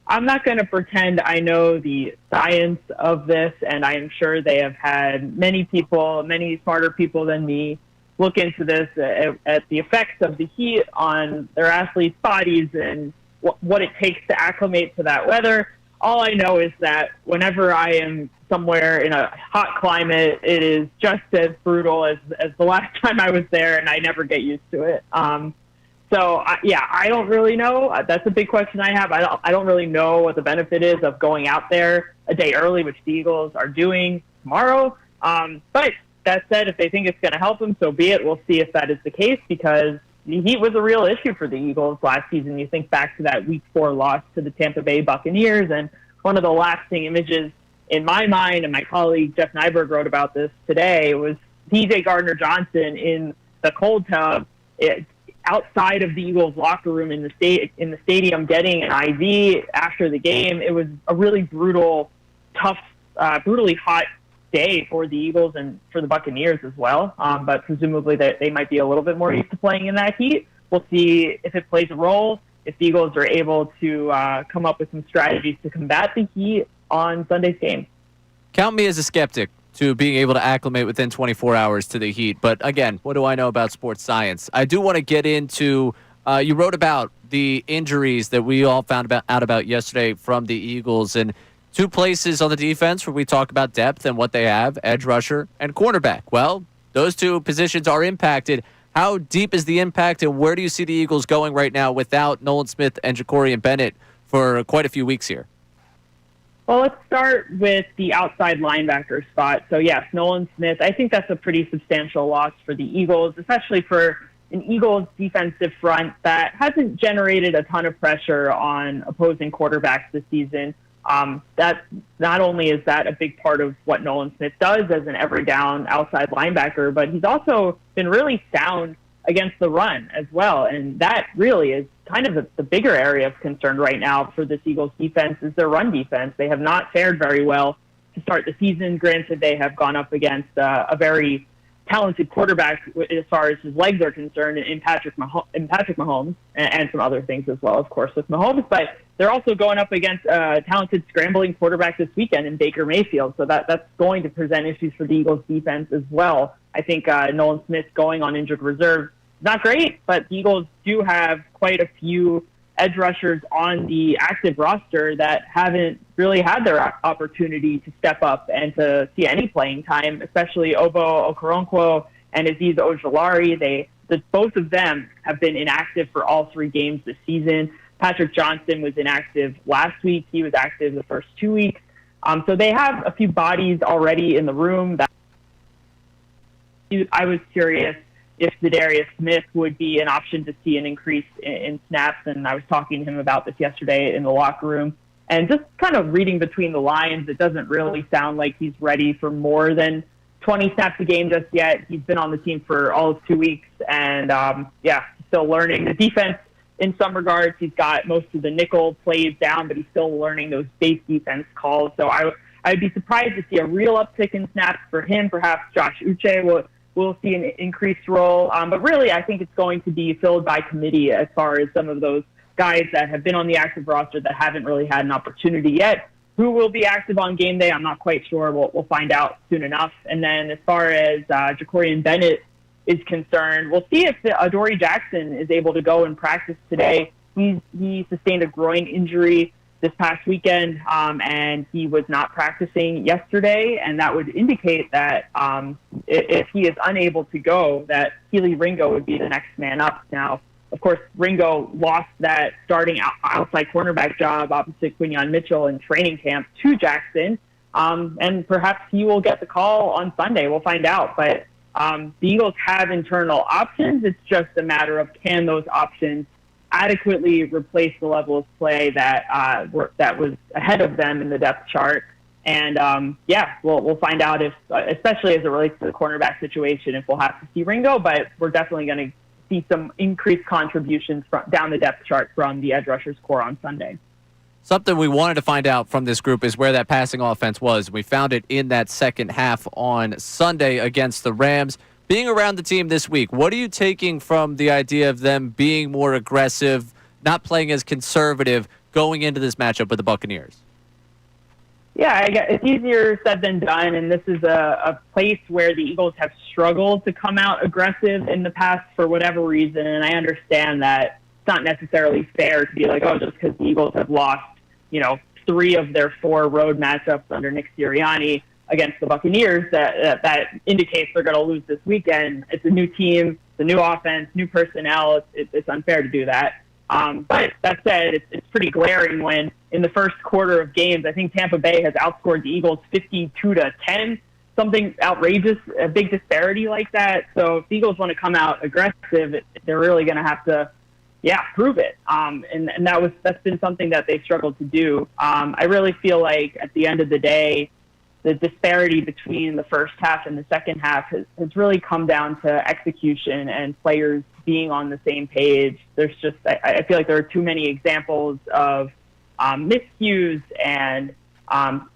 I'm not going to pretend I know the science of this, and I am sure they have had many people, many smarter people than me, look into this at the effects of the heat on their athletes' bodies and what it takes to acclimate to that weather. All I know is that whenever I am somewhere in a hot climate, it is just as brutal as the last time I was there, and I never get used to it. I don't really know. That's a big question I have. I don't really know what the benefit is of going out there a day early, which the Eagles are doing tomorrow. But that said, if they think it's going to help them, so be it. We'll see if that is the case, because the heat was a real issue for the Eagles last season. You think back to that Week 4 loss to the Tampa Bay Buccaneers, and one of the lasting images in my mind, and my colleague Jeff Nyberg wrote about this today, was DJ Gardner-Johnson in the cold tub outside of the Eagles locker room in the stadium getting an IV after the game. It was a really brutal, tough, brutally hot day for the Eagles and for the Buccaneers as well. But presumably they might be a little bit more used to playing in that heat. We'll see if it plays a role, if the Eagles are able to come up with some strategies to combat the heat on Sunday's game.
Count me as a skeptic to being able to acclimate within 24 hours to the heat. But again, what do I know about sports science? I do want to get into, you wrote about the injuries that we all found out about yesterday from the Eagles, and two places on the defense where we talk about depth and what they have, edge rusher and cornerback. Well, those two positions are impacted. How deep is the impact, and where do you see the Eagles going right now without Nolan Smith and Jacorian Bennett for quite a few weeks here?
Well, let's start with the outside linebacker spot. So, yes, Nolan Smith, I think that's a pretty substantial loss for the Eagles, especially for an Eagles defensive front that hasn't generated a ton of pressure on opposing quarterbacks this season. That not only is that a big part of what Nolan Smith does as an every down outside linebacker, but he's also been really sound against the run as well. And that really is kind of the bigger area of concern right now for this Eagles defense is their run defense. They have not fared very well to start the season. Granted, they have gone up against a very talented quarterback as far as his legs are concerned in Patrick Mahomes and some other things as well, of course, with Mahomes. But they're also going up against a talented scrambling quarterback this weekend in Baker Mayfield. So that's going to present issues for the Eagles defense as well. I think Nolan Smith going on injured reserve, not great, but the Eagles do have quite a few edge rushers on the active roster that haven't really had their opportunity to step up and to see any playing time, especially Obo Okoronkwo and Azeez Ojulari. Both of them have been inactive for all 3 games this season. Patrick Johnson was inactive last week. He was active the first 2 weeks. So they have a few bodies already in the room. I was curious if Zadarius Smith would be an option to see an increase in snaps, and I was talking to him about this yesterday in the locker room. And just kind of reading between the lines, it doesn't really sound like he's ready for more than 20 snaps a game just yet. He's been on the team for all of 2 weeks, and still learning the defense in some regards. He's got most of the nickel plays down, but he's still learning those base defense calls. So I'd be surprised to see a real uptick in snaps for him. Perhaps Josh Uche will see an increased role. But really, I think it's going to be filled by committee as far as some of those guys that have been on the active roster that haven't really had an opportunity yet. Who will be active on game day, I'm not quite sure. We'll find out soon enough. And then as far as Jacorian Bennett is concerned, we'll see if Adoree Jackson is able to go and practice today. He sustained a groin injury this past weekend, and he was not practicing yesterday, and that would indicate that if he is unable to go, that Keely Ringo would be the next man up. Now, of course, Ringo lost that starting outside cornerback job opposite Quinyon Mitchell in training camp to Jackson, and perhaps he will get the call on Sunday. We'll find out, but the Eagles have internal options. It's just a matter of can those options adequately replace the level of play that was ahead of them in the depth chart. And we'll find out if, especially as it relates to the cornerback situation, if we'll have to see Ringo, but we're definitely going to see some increased contributions down the depth chart from the edge rushers core on Sunday.
Something we wanted to find out from this group is where that passing offense was. We found it in that second half on Sunday against the Rams. Being around the team this week, what are you taking from the idea of them being more aggressive, not playing as conservative, going into this matchup with the Buccaneers?
Yeah, it's easier said than done, and this is a place where the Eagles have struggled to come out aggressive in the past for whatever reason, and I understand that it's not necessarily fair to be like, oh, just because the Eagles have lost, 3 of their 4 road matchups under Nick Sirianni against the Buccaneers, that indicates they're going to lose this weekend. It's a new team, it's a new offense, new personnel. It's unfair to do that. But that said, it's pretty glaring when in the first quarter of games, I think Tampa Bay has outscored the Eagles 52-10, something outrageous, a big disparity like that. So if the Eagles want to come out aggressive, they're really going to have to, prove it. And that's been something that they've struggled to do. I really feel like at the end of the day, the disparity between the first half and the second half has really come down to execution and players being on the same page. There's just, I feel like there are too many examples of miscues and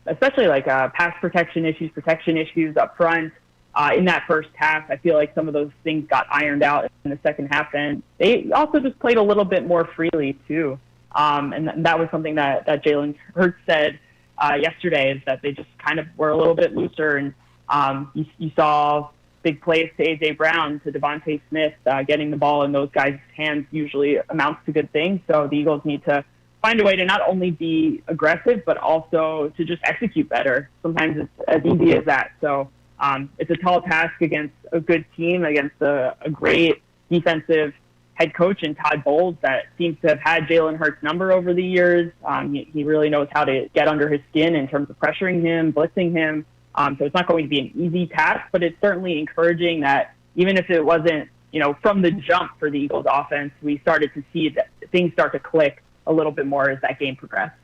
especially like pass protection issues up front. In that first half, I feel like some of those things got ironed out in the second half, and they also just played a little bit more freely too. And that was something that Jaylen Hurts said yesterday, is that they just kind of were a little bit looser, and you saw big plays to A.J. Brown, to Devontae Smith, getting the ball in those guys' hands usually amounts to good things. So the Eagles need to find a way to not only be aggressive, but also to just execute better. Sometimes it's as easy as that. So it's a tall task against a good team, against a great defensive head coach in Todd Bowles that seems to have had Jaylen Hurts' number over the years. He really knows how to get under his skin in terms of pressuring him, blitzing him. So it's not going to be an easy task, but it's certainly encouraging that even if it wasn't, from the jump for the Eagles offense, we started to see that things start to click a little bit more as that game progressed.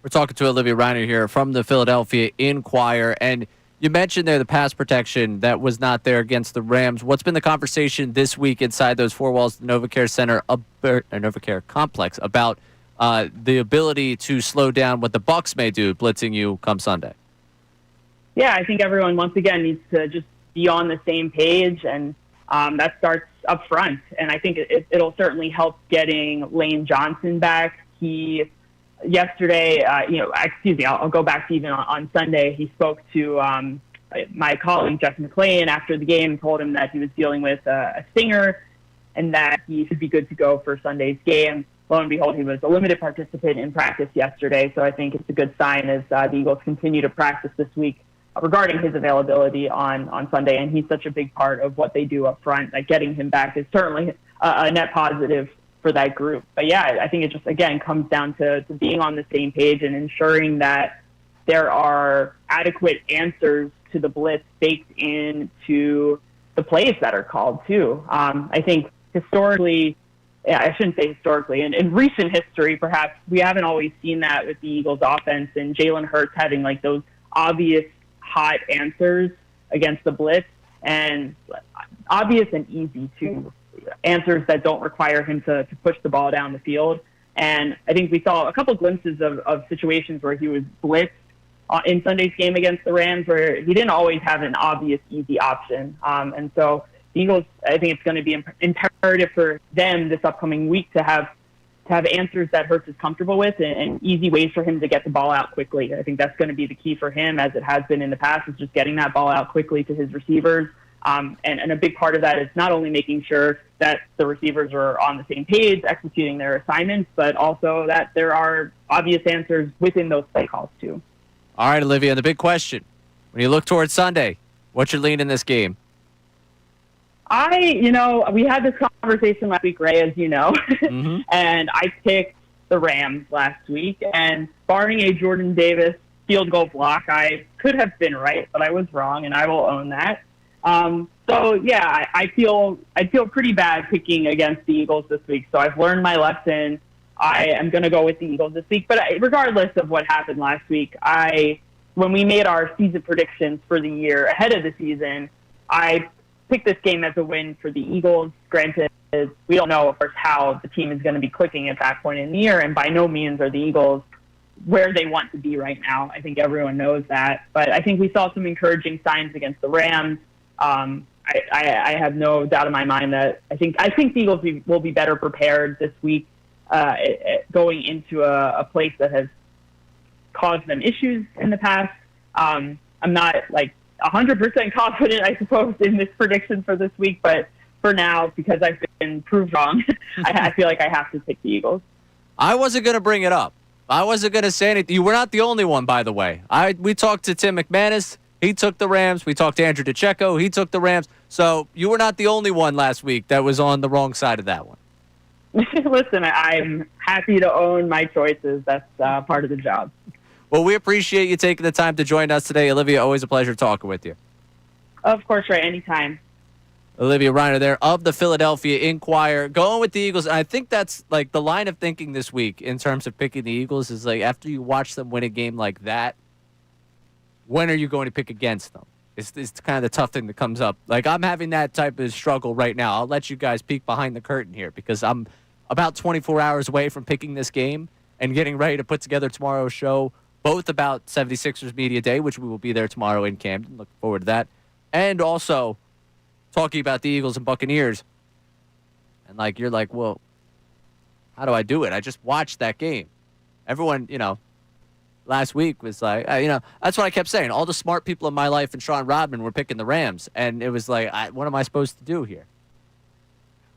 We're talking to Olivia Reiner here from the Philadelphia Inquirer, and You mentioned there the pass protection that was not there against the Rams. What's been the conversation this week inside those four walls of the NovaCare Center, NovaCare Complex, about the ability to slow down what the Bucs may do blitzing you come Sunday?
Yeah, I think everyone, once again, needs to just be on the same page, and that starts up front. And I think it'll certainly help getting Lane Johnson back. He, yesterday, I'll go back to even on Sunday, he spoke to my colleague, Jeff McClain, after the game, told him that he was dealing with a stinger and that he should be good to go for Sunday's game. Lo and behold, he was a limited participant in practice yesterday, so I think it's a good sign as the Eagles continue to practice this week regarding his availability on Sunday, and he's such a big part of what they do up front. Like, getting him back is certainly a net positive for that group. But yeah, I think it just, again, comes down to being on the same page and ensuring that there are adequate answers to the blitz baked into the plays that are called too. I think historically, I shouldn't say historically, in recent history, perhaps, we haven't always seen that with the Eagles offense, and Jaylen Hurts having like those obvious hot answers against the blitz, and obvious and easy too, answers that don't require him to push the ball down the field. And I think we saw a couple glimpses of situations where he was blitzed in Sunday's game against the Rams, where he didn't always have an obvious, easy option. And so the Eagles, I think it's going to be imperative for them this upcoming week to have answers that Hurts is comfortable with and easy ways for him to get the ball out quickly. I think that's going to be the key for him, as it has been in the past, is just getting that ball out quickly to his receivers. And a big part of that is not only making sure that the receivers are on the same page, executing their assignments, but also that there are obvious answers within those play calls too.
All right, Olivia, the big question. When you look towards Sunday, what's your lean in this game?
We had this conversation last week, Ray, as you know, mm-hmm. And I picked the Rams last week, and barring a Jordan Davis field goal block, I could have been right, but I was wrong, and I will own that. I feel pretty bad picking against the Eagles this week, so I've learned my lesson. I am going to go with the Eagles this week, but regardless of what happened last week, when we made our season predictions for the year ahead of the season, I picked this game as a win for the Eagles. Granted, we don't know, of course, how the team is going to be clicking at that point in the year, and by no means are the Eagles where they want to be right now. I think everyone knows that, but I think we saw some encouraging signs against the Rams. I have no doubt in my mind that I think the Eagles will be better prepared this week going into a place that has caused them issues in the past. I'm not 100% confident, I suppose, in this prediction for this week, but for now, because I've been proved wrong, I feel like I have to pick the Eagles.
I wasn't going to bring it up. I wasn't going to say anything. You were not the only one, by the way. We talked to Tim McManus. He took the Rams. We talked to Andrew DeCecco. He took the Rams. So you were not the only one last week that was on the wrong side of that one.
Listen, I'm happy to own my choices. That's part of the job.
Well, we appreciate you taking the time to join us today. Olivia, always a pleasure talking with you.
Of course, right. Anytime.
Olivia Reiner there of the Philadelphia Inquirer, going with the Eagles. And I think that's like the line of thinking this week in terms of picking the Eagles is like, after you watch them win a game like that, when are you going to pick against them? It's kind of the tough thing that comes up. Like, I'm having that type of struggle right now. I'll let you guys peek behind the curtain here because I'm about 24 hours away from picking this game and getting ready to put together tomorrow's show, both about 76ers Media Day, which we will be there tomorrow in Camden. Looking forward to that. And also talking about the Eagles and Buccaneers. And, you're like, well, how do I do it? I just watched that game. Everyone, last week was like, that's what I kept saying. All the smart people in my life and Sean Rodman were picking the Rams. And it was like, what am I supposed to do here?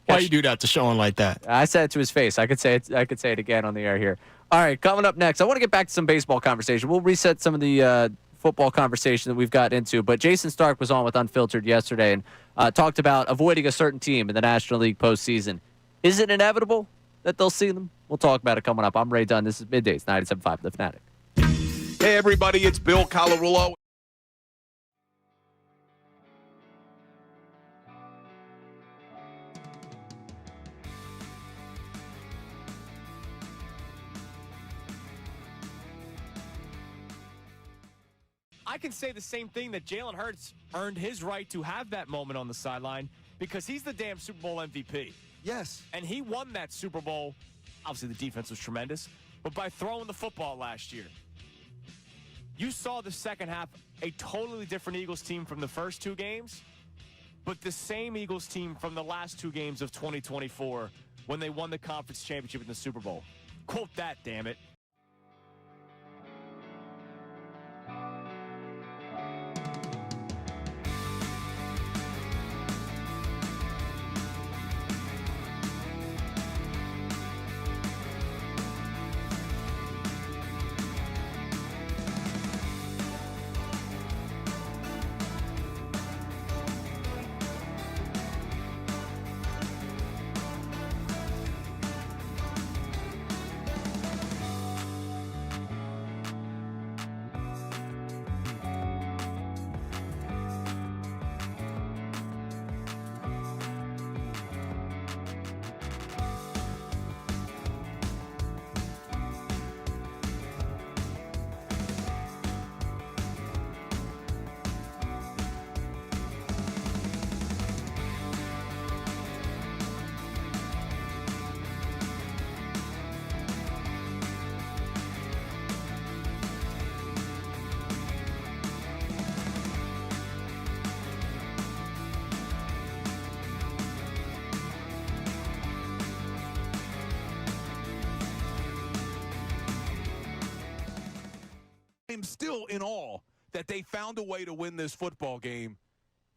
Why you do that to Sean like that?
I said it to his face. I could say it again on the air here. All right, coming up next, I want to get back to some baseball conversation. We'll reset some of the football conversation that we've got into. But Jason Stark was on with Unfiltered yesterday and talked about avoiding a certain team in the National League postseason. Is it inevitable that they'll see them? We'll talk about it coming up. I'm Ray Dunn. This is Middays, 97.5 The Fanatic.
Hey, everybody, it's Bill Colarulo.
I can say the same thing that Jaylen Hurts earned his right to have that moment on the sideline because he's the damn Super Bowl MVP.
Yes.
And he won that Super Bowl. Obviously, the defense was tremendous, but by throwing the football last year. You saw the second half, a totally different Eagles team from the first two games, but the same Eagles team from the last two games of 2024 when they won the conference championship in the Super Bowl. Quote that, damn it.
I'm still in awe that they found a way to win this football game.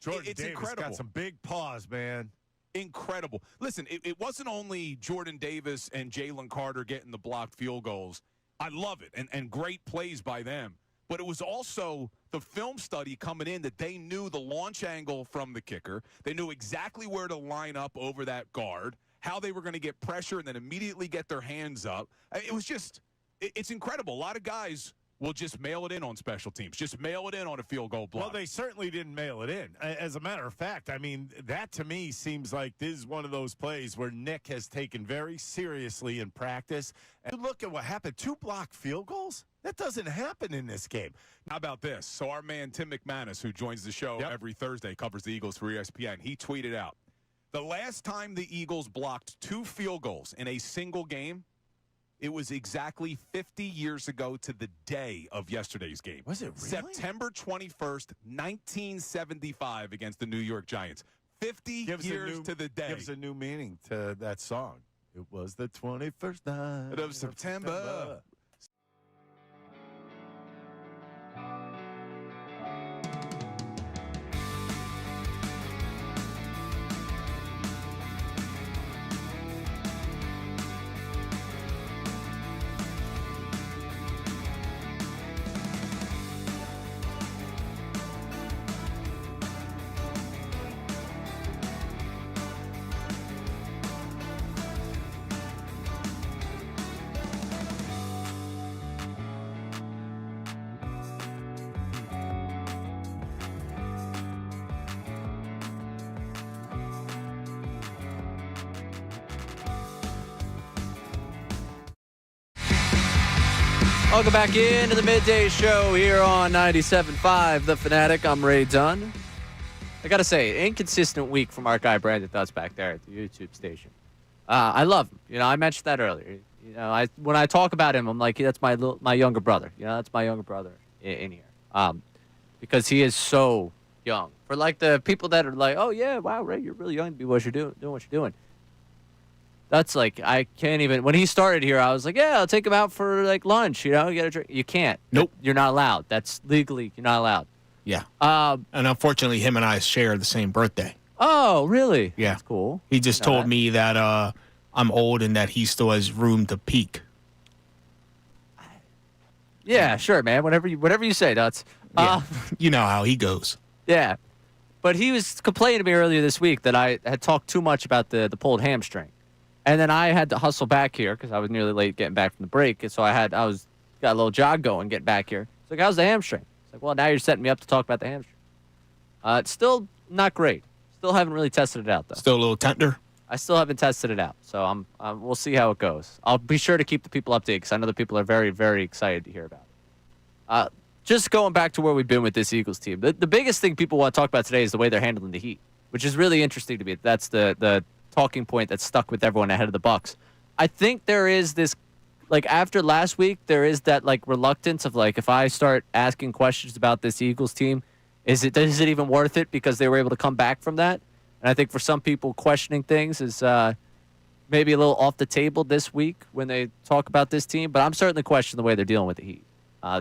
Jordan
It's
Davis
incredible.
got some big paws, man.
Incredible. Listen, it wasn't only Jordan Davis and Jalen Carter getting the blocked field goals. I love it, and great plays by them. But it was also the film study coming in that they knew the launch angle from the kicker. They knew exactly where to line up over that guard, how they were going to get pressure and then immediately get their hands up. It was just, it's incredible. A lot of guys will just mail it in on special teams, just mail it in on a field goal block.
Well, they certainly didn't mail it in. As a matter of fact, I mean, that to me seems like this is one of those plays where Nick has taken very seriously in practice. And look at what happened. 2 blocked field goals? That doesn't happen in this game.
How about this? So our man Tim McManus, who joins the show every Thursday, covers the Eagles for ESPN, he tweeted out, the last time the Eagles blocked 2 field goals in a single game, it was exactly 50 years ago to the day of yesterday's game.
Was it really?
September 21st, 1975 against the New York Giants. 50 years to the day.
Gives a new meaning to that song. It was the 21st night
of September.
Welcome back into the Midday Show here on 97.5 The Fanatic. I'm Ray Dunn. I got to say, inconsistent week from our guy Brandon Thutz back there at the YouTube station. I love him. You know, I mentioned that earlier. You know, when I talk about him, I'm like, that's my younger brother. You know, that's my younger brother in here. Because he is so young. For like the people that are like, oh yeah, wow, Ray, you're really young to be what you're doing what you're doing. That's like, I can't even, when he started here, I was like, yeah, I'll take him out for like lunch, you know, get a drink. You can't.
Nope.
You're not allowed. That's legally, you're not allowed.
Yeah. And unfortunately, him and I share the same birthday.
Oh, really?
Yeah.
That's cool.
He just told me that I'm old and that he still has room to peak.
Yeah, sure, man. Whatever you say, Nuts.
Yeah. You know how he goes.
Yeah. But he was complaining to me earlier this week that I had talked too much about the pulled hamstring. And then I had to hustle back here because I was nearly late getting back from the break. And so got a little jog going getting back here. It's like, how's the hamstring? It's like, well, now you're setting me up to talk about the hamstring. It's still not great. Still haven't really tested it out, though.
Still a little tender?
I still haven't tested it out. So we'll see how it goes. I'll be sure to keep the people updated because I know the people are very, very excited to hear about it. just going back to where we've been with this Eagles team, the biggest thing people want to talk about today is the way they're handling the Heat, which is really interesting to me. That's the talking point that's stuck with everyone ahead of the Bucks. I think there is this, like after last week, there is that like reluctance of like, if I start asking questions about this Eagles team, is it even worth it because they were able to come back from that? And I think for some people, questioning things is maybe a little off the table this week when they talk about this team. But I'm certainly questioning the way they're dealing with the Heat.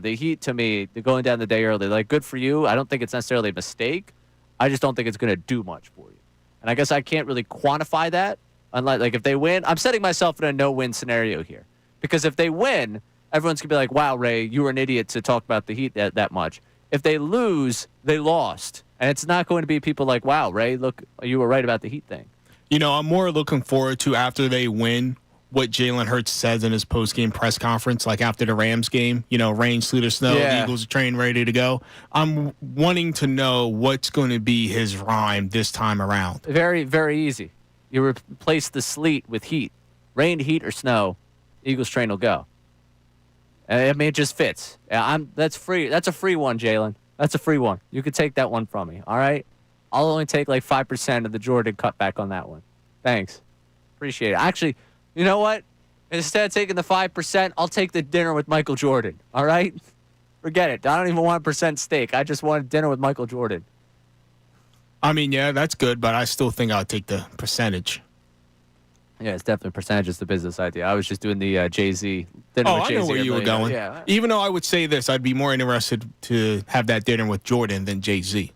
The Heat, to me, they're going down the day early. Like, good for you. I don't think it's necessarily a mistake. I just don't think it's going to do much for you. And I guess I can't really quantify that. Unlike, like, if they win, I'm setting myself in a no-win scenario here. Because if they win, everyone's going to be like, wow, Ray, you were an idiot to talk about the Heat that much. If they lose, they lost. And it's not going to be people like, wow, Ray, look, you were right about the Heat thing.
You know, I'm more looking forward to after they win what Jaylen Hurts says in his post-game press conference, like after the Rams game, you know, rain, sleet, or snow, the Eagles are trained, ready to go. I'm wanting to know what's going to be his rhyme this time around.
Very, very easy. You replace the sleet with heat. Rain, heat, or snow, Eagles train will go. I mean, it just fits. That's free. That's a free one, Jaylen. That's a free one. You could take that one from me, all right? I'll only take like 5% of the Jordan cutback on that one. Thanks. Appreciate it. Actually, you know what? Instead of taking the 5%, I'll take the dinner with Michael Jordan, all right? Forget it. I don't even want % steak. I just want dinner with Michael Jordan.
I mean, yeah, that's good, but I still think I'll take the percentage.
Yeah, it's definitely percentage is the business idea. I was just doing the Jay-Z dinner with Jay-Z.
I know where you were going.
Yeah.
Even though I would say this, I'd be more interested to have that dinner with Jordan than Jay-Z.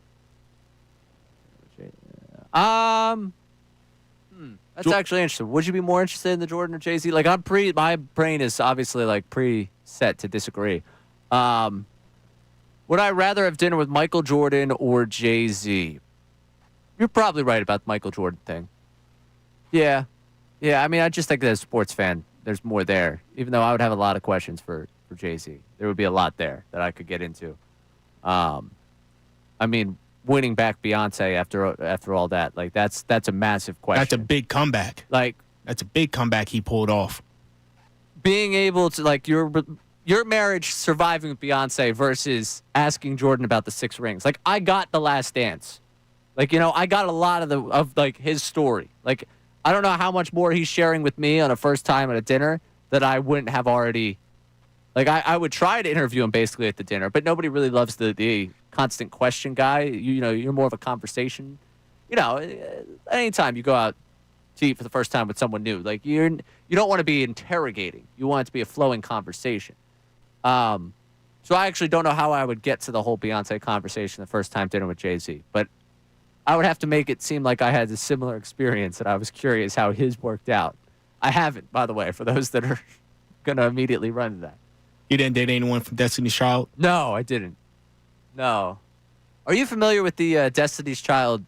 That's actually interesting. Would you be more interested in the Jordan or Jay-Z? Like, my brain is obviously like pre-set to disagree. Would I rather have dinner with Michael Jordan or Jay-Z? You're probably right about the Michael Jordan thing. Yeah. Yeah, I mean, I just think as a sports fan, there's more there. Even though I would have a lot of questions for Jay-Z. There would be a lot there that I could get into. I mean, winning back Beyonce after all that, like that's a massive question.
That's a big comeback.
Like,
that's a big comeback he pulled off.
Being able to, like, your marriage surviving with Beyonce versus asking Jordan about the 6 rings. Like, I got The Last Dance. Like, you know, I got a lot of like his story. Like, I don't know how much more he's sharing with me on a first time at a dinner that I wouldn't have already. Like, I would try to interview him basically at the dinner, but nobody really loves the constant question guy. You know, you're more of a conversation. You know, anytime you go out to eat for the first time with someone new, like you don't want to be interrogating. You want it to be a flowing conversation. So I actually don't know how I would get to the whole Beyonce conversation the first time dinner with Jay-Z, but I would have to make it seem like I had a similar experience and I was curious how his worked out. I haven't, by the way, for those that are going to immediately run to that.
You didn't date anyone from Destiny's Child?
No, I didn't. No. Are you familiar with the Destiny's Child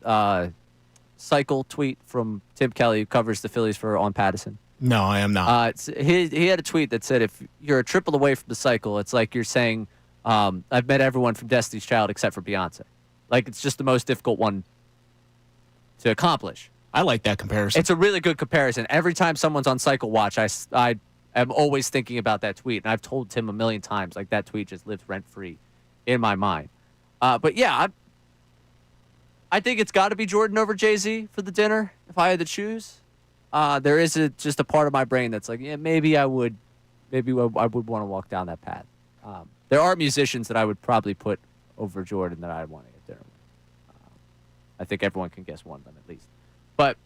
cycle tweet from Tim Kelly, who covers the Phillies for On Pattison?
No, I am not.
He had a tweet that said, if you're a triple away from the cycle, it's like you're saying, I've met everyone from Destiny's Child except for Beyonce. Like, it's just the most difficult one to accomplish.
I like that comparison.
It's a really good comparison. Every time someone's on Cycle Watch, I am always thinking about that tweet. And I've told Tim a million times, like, that tweet just lives rent-free in my mind. But, yeah, I think it's got to be Jordan over Jay-Z for the dinner if I had to choose. There is just a part of my brain that's like, yeah, maybe I would want to walk down that path. There are musicians that I would probably put over Jordan that I'd want to get dinner with. I think everyone can guess one of them at least. But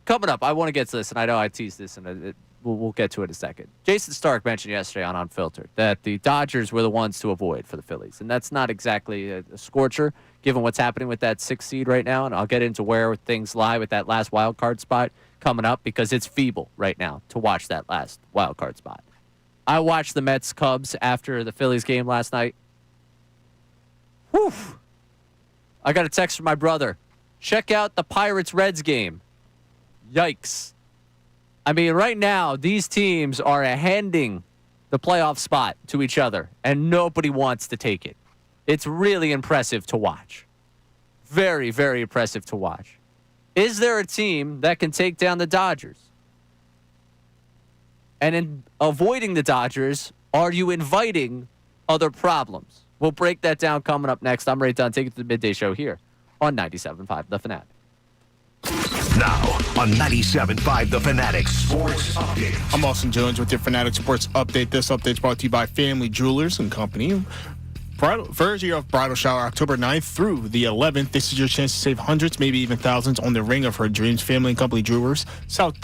coming up, I want to get to this, and I know I teased this, and we'll get to it in a second. Jason Stark mentioned yesterday on Unfiltered that the Dodgers were the ones to avoid for the Phillies, and that's not exactly a scorcher given what's happening with that 6th seed right now, and I'll get into where things lie with that last wild card spot coming up because it's feeble right now to watch that last wild card spot. I watched the Mets-Cubs after the Phillies game last night. Whew. I got a text from my brother. Check out the Pirates-Reds game. Yikes. I mean, right now, these teams are handing the playoff spot to each other, and nobody wants to take it. It's really impressive to watch. Very, very impressive to watch. Is there a team that can take down the Dodgers? And in avoiding the Dodgers, are you inviting other problems? We'll break that down coming up next. I'm Ray Dunn. Take it to the Midday Show here on 97.5 The Fanatic.
Now on 97.5 The Fanatic Sports Update.
I'm Austin Jones with your Fanatic Sports Update. This update is brought to you by Family Jewelers and Company. First year of bridal shower, October 9th through the 11th. This is your chance to save hundreds, maybe even thousands on the ring of her dreams. Family and Company Jewelers, South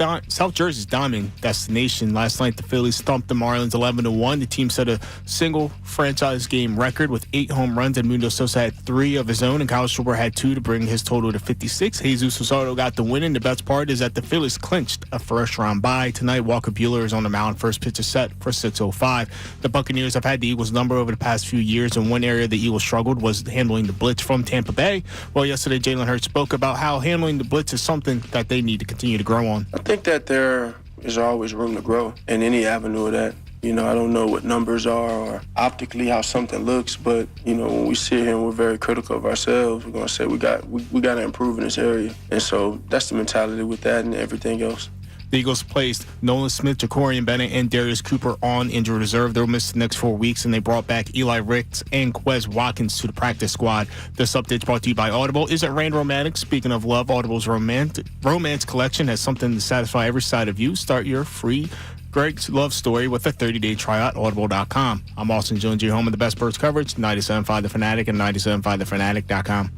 Jersey's diamond destination. Last night, the Phillies thumped the Marlins 11-1. The team set a single franchise game record with 8 home runs, and Mundo Sosa had 3 of his own, and Kyle Schwarber had 2 to bring his total to 56. Jesus Luzardo got the win, and the best part is that the Phillies clinched a first-round bye. Tonight, Walker Buehler is on the mound. First pitch is set for 6:05. The Buccaneers have had the Eagles' number over the past few years, and one area the Eagles struggled was handling the blitz from Tampa Bay. Well, yesterday, Jaylen Hurts spoke about how handling the blitz is something that they need to continue to grow on.
I think that there is always room to grow in any avenue of that. I don't know what numbers are or optically how something looks, but, when we sit here and we're very critical of ourselves, we're going to say we got to improve in this area. And so that's the mentality with that and everything else.
The Eagles placed Nolan Smith, Jacorian Bennett, and Darius Cooper on injured reserve. They'll miss the next 4 weeks, and they brought back Eli Ricks and Quez Watkins to the practice squad. This update is brought to you by Audible. Is it rain romantic? Speaking of love, Audible's romance collection has something to satisfy every side of you. Start your free Greg's love story with a 30-day trial at Audible.com. I'm Austin Jones, your home of the best Birds coverage, 97.5 The Fanatic and 97.5thefanatic.com.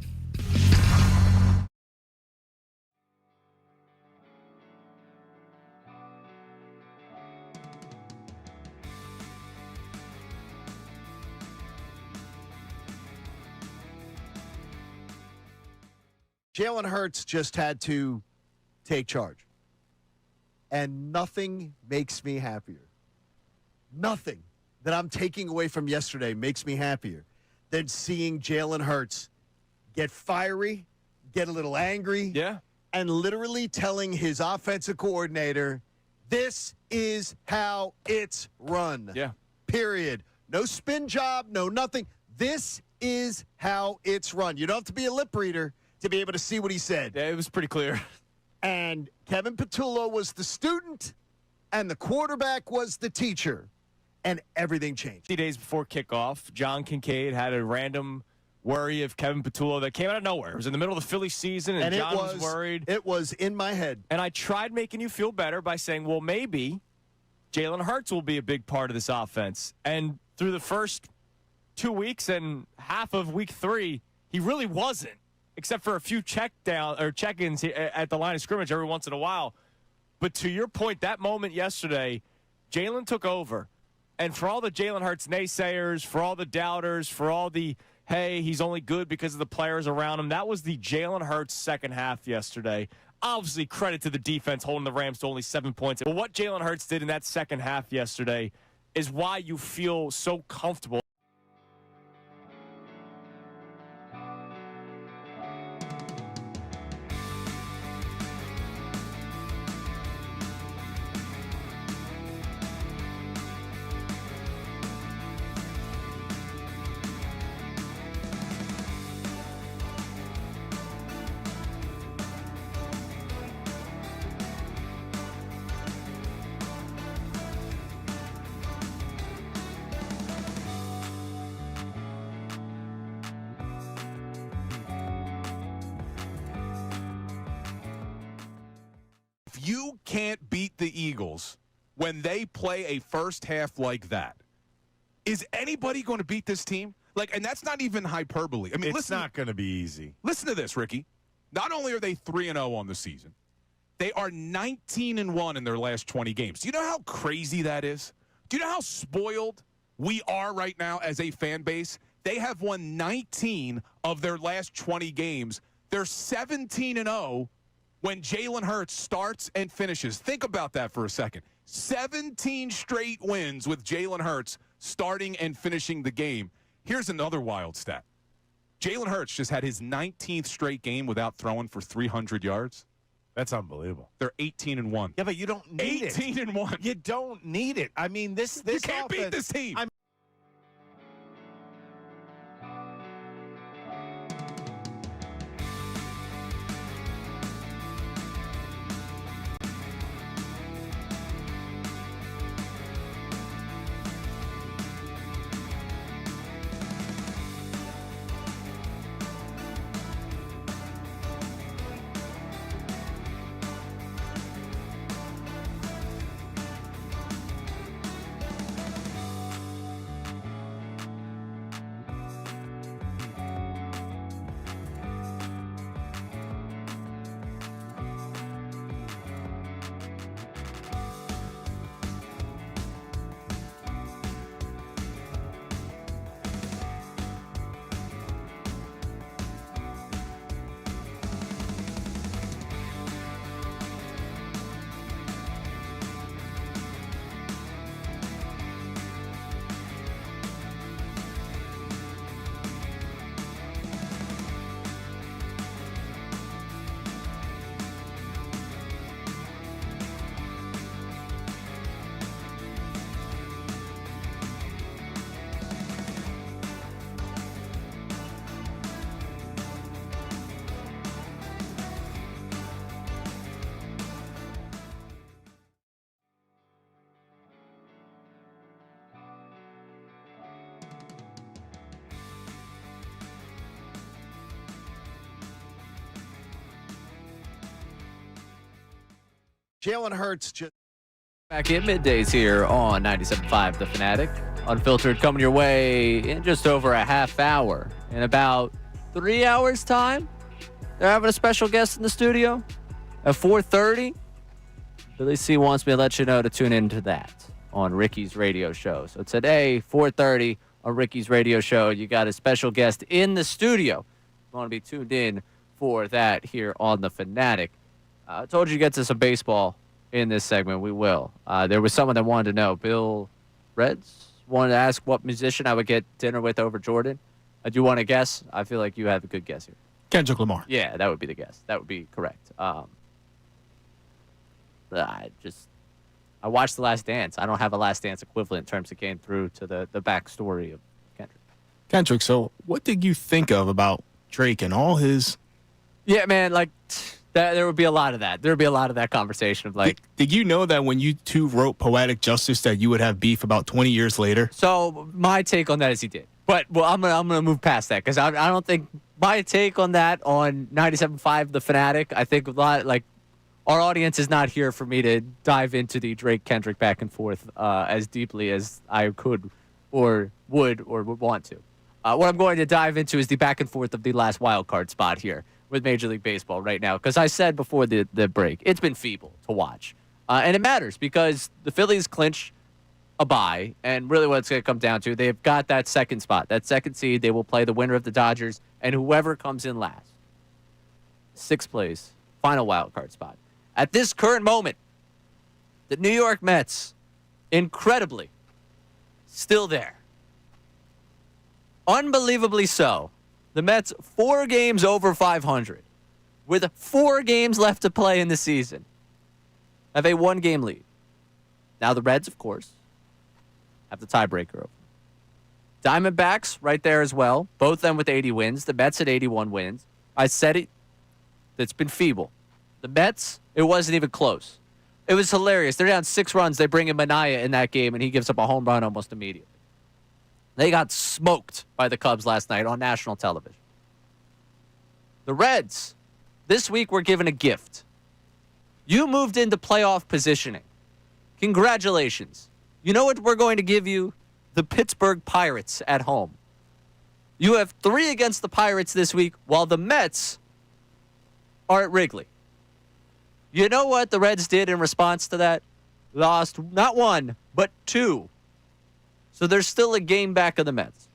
Jaylen Hurts just had to take charge. And nothing makes me happier. Nothing that I'm taking away from yesterday makes me happier than seeing Jaylen Hurts get fiery, get a little angry, and literally telling his offensive coordinator, this is how it's run.
Yeah.
Period. No spin job, no nothing. This is how it's run. You don't have to be a lip reader to be able to see what he said.
Yeah, it was pretty clear.
And Kevin Patullo was the student, and the quarterback was the teacher, and everything changed.
50 days before kickoff, John Kincade had a random worry of Kevin Patullo that came out of nowhere. It was in the middle of the Phillies season, and John was worried.
It was in my head.
And I tried making you feel better by saying, well, maybe Jaylen Hurts will be a big part of this offense. And through the first 2 weeks and half of week 3, he really wasn't, except for a few check-ins at the line of scrimmage every once in a while. But to your point, that moment yesterday, Jaylen took over. And for all the Jaylen Hurts naysayers, for all the doubters, for all the, hey, he's only good because of the players around him, that was the Jaylen Hurts second half yesterday. Obviously, credit to the defense holding the Rams to only 7 points. But what Jaylen Hurts did in that second half yesterday is why you feel so comfortable.
If you can't beat the Eagles when they play a first half like that, is anybody going to beat this team? And that's not even hyperbole. I mean,
it's not going to be easy.
Listen to this, Ricky. Not only are they 3-0 on the season, they are 19-1 in their last 20 games. Do you know how crazy that is? Do you know how spoiled we are right now as a fan base? They have won 19 of their last 20 games. They're 17-0 when Jaylen Hurts starts and finishes. Think about that for a second. 17 straight wins with Jaylen Hurts starting and finishing the game. Here's another wild stat. Jaylen Hurts just had his 19th straight game without throwing for 300 yards.
That's unbelievable.
They're 18-1.
Yeah, but you don't need
18-1.
You don't need it. I mean, this
you can't beat this team.
Jaylen Hurts just
back in middays here on 97.5 The Fanatic. Unfiltered coming your way in just over a half hour. In about 3 hours' time, they're having a special guest in the studio at 4:30. Billy C wants me to let you know to tune into that on Ricky's radio show. So today, 4:30 on Ricky's radio show, you got a special guest in the studio. You want to be tuned in for that here on The Fanatic. I told you to get to some baseball in this segment. We will. There was someone that wanted to know. Bill Reds wanted to ask what musician I would get dinner with over Jordan. Do you want to guess? I feel like you have a good guess here.
Kendrick Lamar.
Yeah, that would be the guess. That would be correct. I watched The Last Dance. I don't have a Last Dance equivalent in terms of getting through to the backstory of Kendrick.
Kendrick, so what did you think of about Drake and all his...
Yeah, man, like... There would be a lot of that. There would be a lot of that conversation of like...
Did you know that when you two wrote Poetic Justice that you would have beef about 20 years later?
So my take on that is he did. But I'm gonna move past that because I don't think my take on that on 97.5 The Fanatic, I think a lot like our audience is not here for me to dive into the Drake Kendrick back and forth as deeply as I could or would want to. What I'm going to dive into is the back and forth of the last wild card spot here with Major League Baseball right now. Because I said before the break, it's been feeble to watch. And it matters because the Phillies clinch a bye. And really what it's going to come down to, they've got that second spot, that second seed. They will play the winner of the Dodgers and whoever comes in last. Sixth place, final wild card spot. At this current moment, the New York Mets, incredibly, still there. Unbelievably so. The Mets 4 games over 500 with 4 games left to play in the season have a 1-game lead. Now the Reds, of course, have the tiebreaker over. Diamondbacks right there as well. Both of them with 80 wins. The Mets at 81 wins. I said it. It's been feeble. The Mets, it wasn't even close. It was hilarious. They're down 6 runs. They bring in Minaya in that game, and he gives up a home run almost immediately. They got smoked by the Cubs last night on national television. The Reds, this week were given a gift. You moved into playoff positioning. Congratulations. You know what we're going to give you? The Pittsburgh Pirates at home. You have 3 against the Pirates this week, while the Mets are at Wrigley. You know what the Reds did in response to that? Lost not 1, but 2. So there's still a game back of the Mets.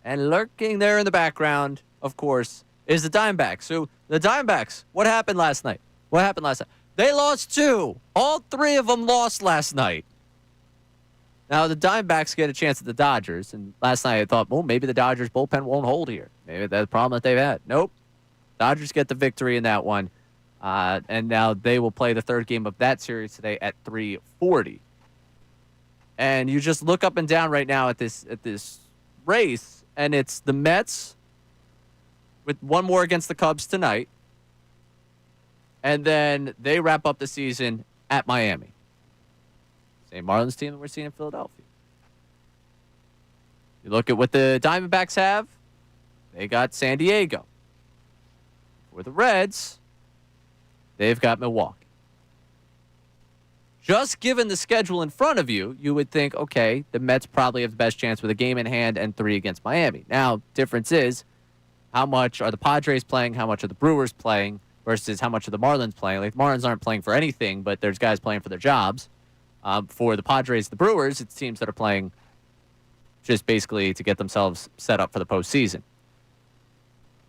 And lurking there in the background, of course, is the Diamondbacks. So the Diamondbacks, what happened last night? They lost 2. All 3 of them lost last night. Now the Diamondbacks get a chance at the Dodgers. And last night I thought, well, maybe the Dodgers bullpen won't hold here. Maybe that's the problem that they've had. Nope. Dodgers get the victory in that one. And now they will play the 3rd game of that series today at 3:40. And you just look up and down right now at this race, and it's the Mets with 1 more against the Cubs tonight. And then they wrap up the season at Miami. Same Marlins team that we're seeing in Philadelphia. You look at what the Diamondbacks have. They got San Diego. For the Reds, they've got Milwaukee. Just given the schedule in front of you, you would think, okay, the Mets probably have the best chance with a game in hand and 3 against Miami. Now, difference is, how much are the Padres playing? How much are the Brewers playing? Versus how much are the Marlins playing? Like, the Marlins aren't playing for anything, but there's guys playing for their jobs. For the Padres, the Brewers, it's teams that are playing just basically to get themselves set up for the postseason.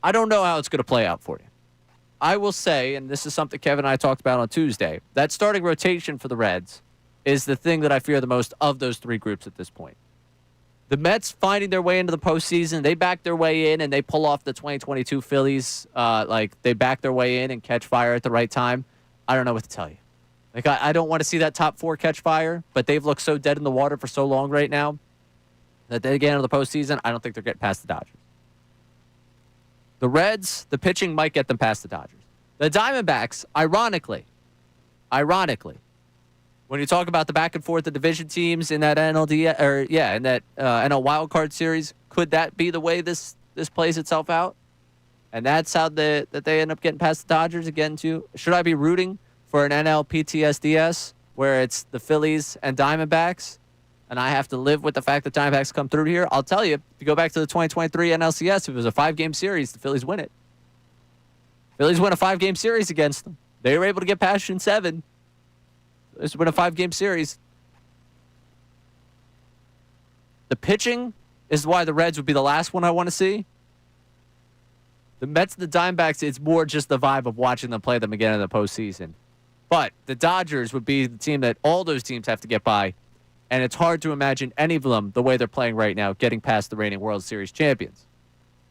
I don't know how it's going to play out for you. I will say, and this is something Kevin and I talked about on Tuesday, that starting rotation for the Reds is the thing that I fear the most of those 3 groups at this point. The Mets finding their way into the postseason, they back their way in and they pull off the 2022 Phillies. They back their way in and catch fire at the right time. I don't know what to tell you. Like, I don't want to see that top 4 catch fire, but they've looked so dead in the water for so long right now that they get into the postseason, I don't think they're getting past the Dodgers. The Reds, the pitching might get them past the Dodgers. The Diamondbacks, ironically, when you talk about the back and forth of division teams in that NL wildcard series, could that be the way this plays itself out? And that's how that they end up getting past the Dodgers again too. Should I be rooting for an NL PTSDS where it's the Phillies and Diamondbacks, and I have to live with the fact that Diamondbacks come through here, I'll tell you, if you go back to the 2023 NLCS, if it was a 5-game series, the Phillies win it. Phillies win a 5-game series against them. They were able to get past you in 7. Phillies win a 5-game series. The pitching is why the Reds would be the last one I want to see. The Mets and the Diamondbacks, it's more just the vibe of watching them play them again in the postseason. But the Dodgers would be the team that all those teams have to get by, and it's hard to imagine any of them, the way they're playing right now, getting past the reigning World Series champions.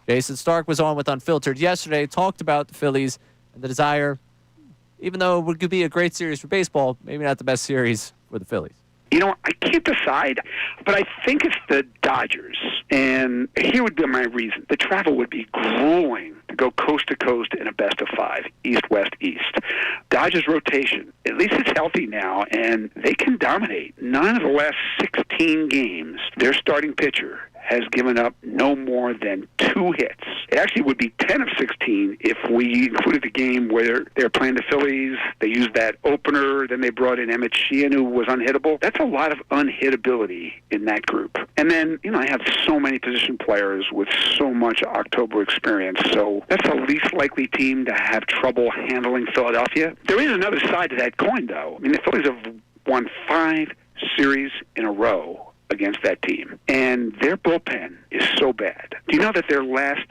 Jason Stark was on with Unfiltered yesterday, talked about the Phillies and the desire, even though it could be a great series for baseball, maybe not the best series for the Phillies.
You know, I can't decide, but I think it's the Dodgers. And here would be my reason. The travel would be grueling to go coast to coast in a best of 5, East, West, East. Dodgers rotation, at least it's healthy now, and they can dominate. 9 of the last 16 games, their starting pitcher has given up no more than 2 hits. It actually would be 10 of 16 if we included the game where they're playing the Phillies. They used that opener, then they brought in Emmett Sheehan, who was unhittable. That's a lot of unhittability in that group. And then, you know, I have so many position players with so much October experience, so that's the least likely team to have trouble handling Philadelphia. There is another side to that coin, though. I mean, the Phillies have won 5 series in a row against that team, and their bullpen is so bad. Do you know that their last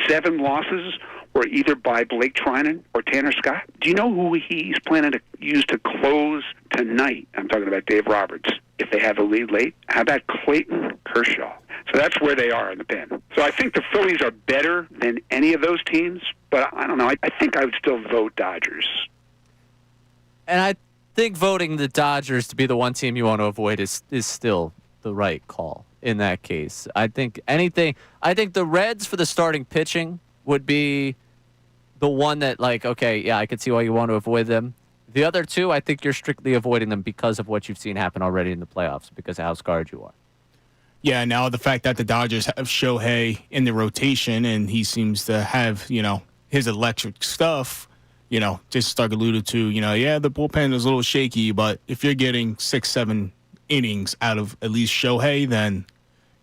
7 losses were either by Blake Trinan or Tanner Scott? Do you know who he's planning to use to close tonight? I'm talking about Dave Roberts. If they have a lead late, how about Clayton Kershaw? So that's where they are in the pen. So I think the Phillies are better than any of those teams, but I don't know. I think I would still vote Dodgers.
And I think voting the Dodgers to be the one team you want to avoid is still the right call in that case. I think the Reds for the starting pitching would be the one that, like, okay, yeah, I could see why you want to avoid them. The other two, I think you're strictly avoiding them because of what you've seen happen already in the playoffs, because of how scarred you are.
Yeah, now the fact that the Dodgers have Shohei in the rotation and he seems to have, you know, his electric stuff, you know, just Stark alluded to, you know, yeah, the bullpen is a little shaky, but if you're getting 6-7 innings out of at least Shohei, then,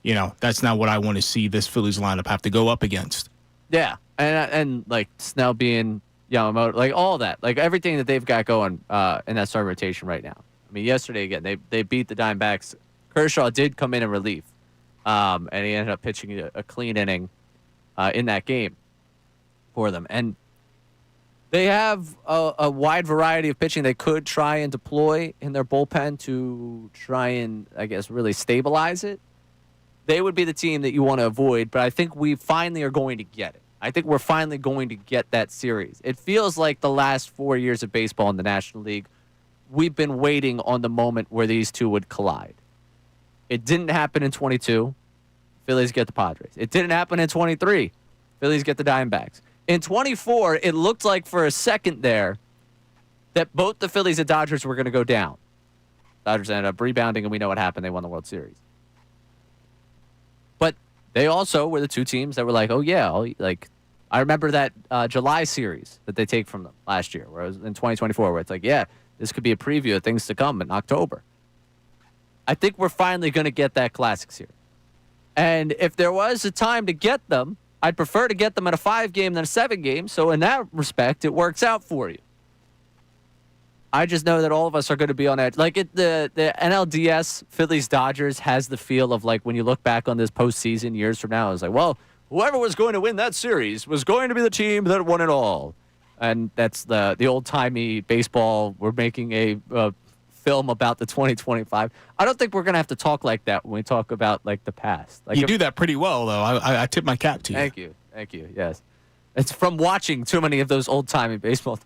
you know, that's not what I want to see this Phillies lineup have to go up against.
Yeah, and like Snell being Yamamoto, like all that, like everything that they've got going in that starting rotation right now. I mean, yesterday again, they beat the Diamondbacks. Kershaw did come in relief, and he ended up pitching a clean inning in that game for them. And they have a wide variety of pitching they could try and deploy in their bullpen to try and, I guess, really stabilize it. They would be the team that you want to avoid, but I think we finally are going to get it. I think we're finally going to get that series. It feels like the last 4 years of baseball in the National League, we've been waiting on the moment where these two would collide. It didn't happen in 22. Phillies get the Padres. It didn't happen in 23. Phillies get the Diamondbacks. In 24, it looked like for a second there that both the Phillies and Dodgers were going to go down. Dodgers ended up rebounding, and we know what happened. They won the World Series. But they also were the two teams that were like, oh, yeah. Like, I remember that July series that they take from them last year, where it was in 2024, where it's like, yeah, this could be a preview of things to come in October. I think we're finally going to get that Classic Series. And if there was a time to get them, I'd prefer to get them at a 5-game than a 7-game. So in that respect, it works out for you. I just know that all of us are going to be on edge. Like the NLDS Phillies Dodgers has the feel of like when you look back on this postseason years from now, it's like, well, whoever was going to win that series was going to be the team that won it all. And that's the old-timey baseball. We're making a film about the 2025. I don't think we're going to have to talk like that when we talk about like the past. Like,
you do that pretty well, though. I tip my cap to you.
Thank you. Yes. It's from watching too many of those old-timey baseball.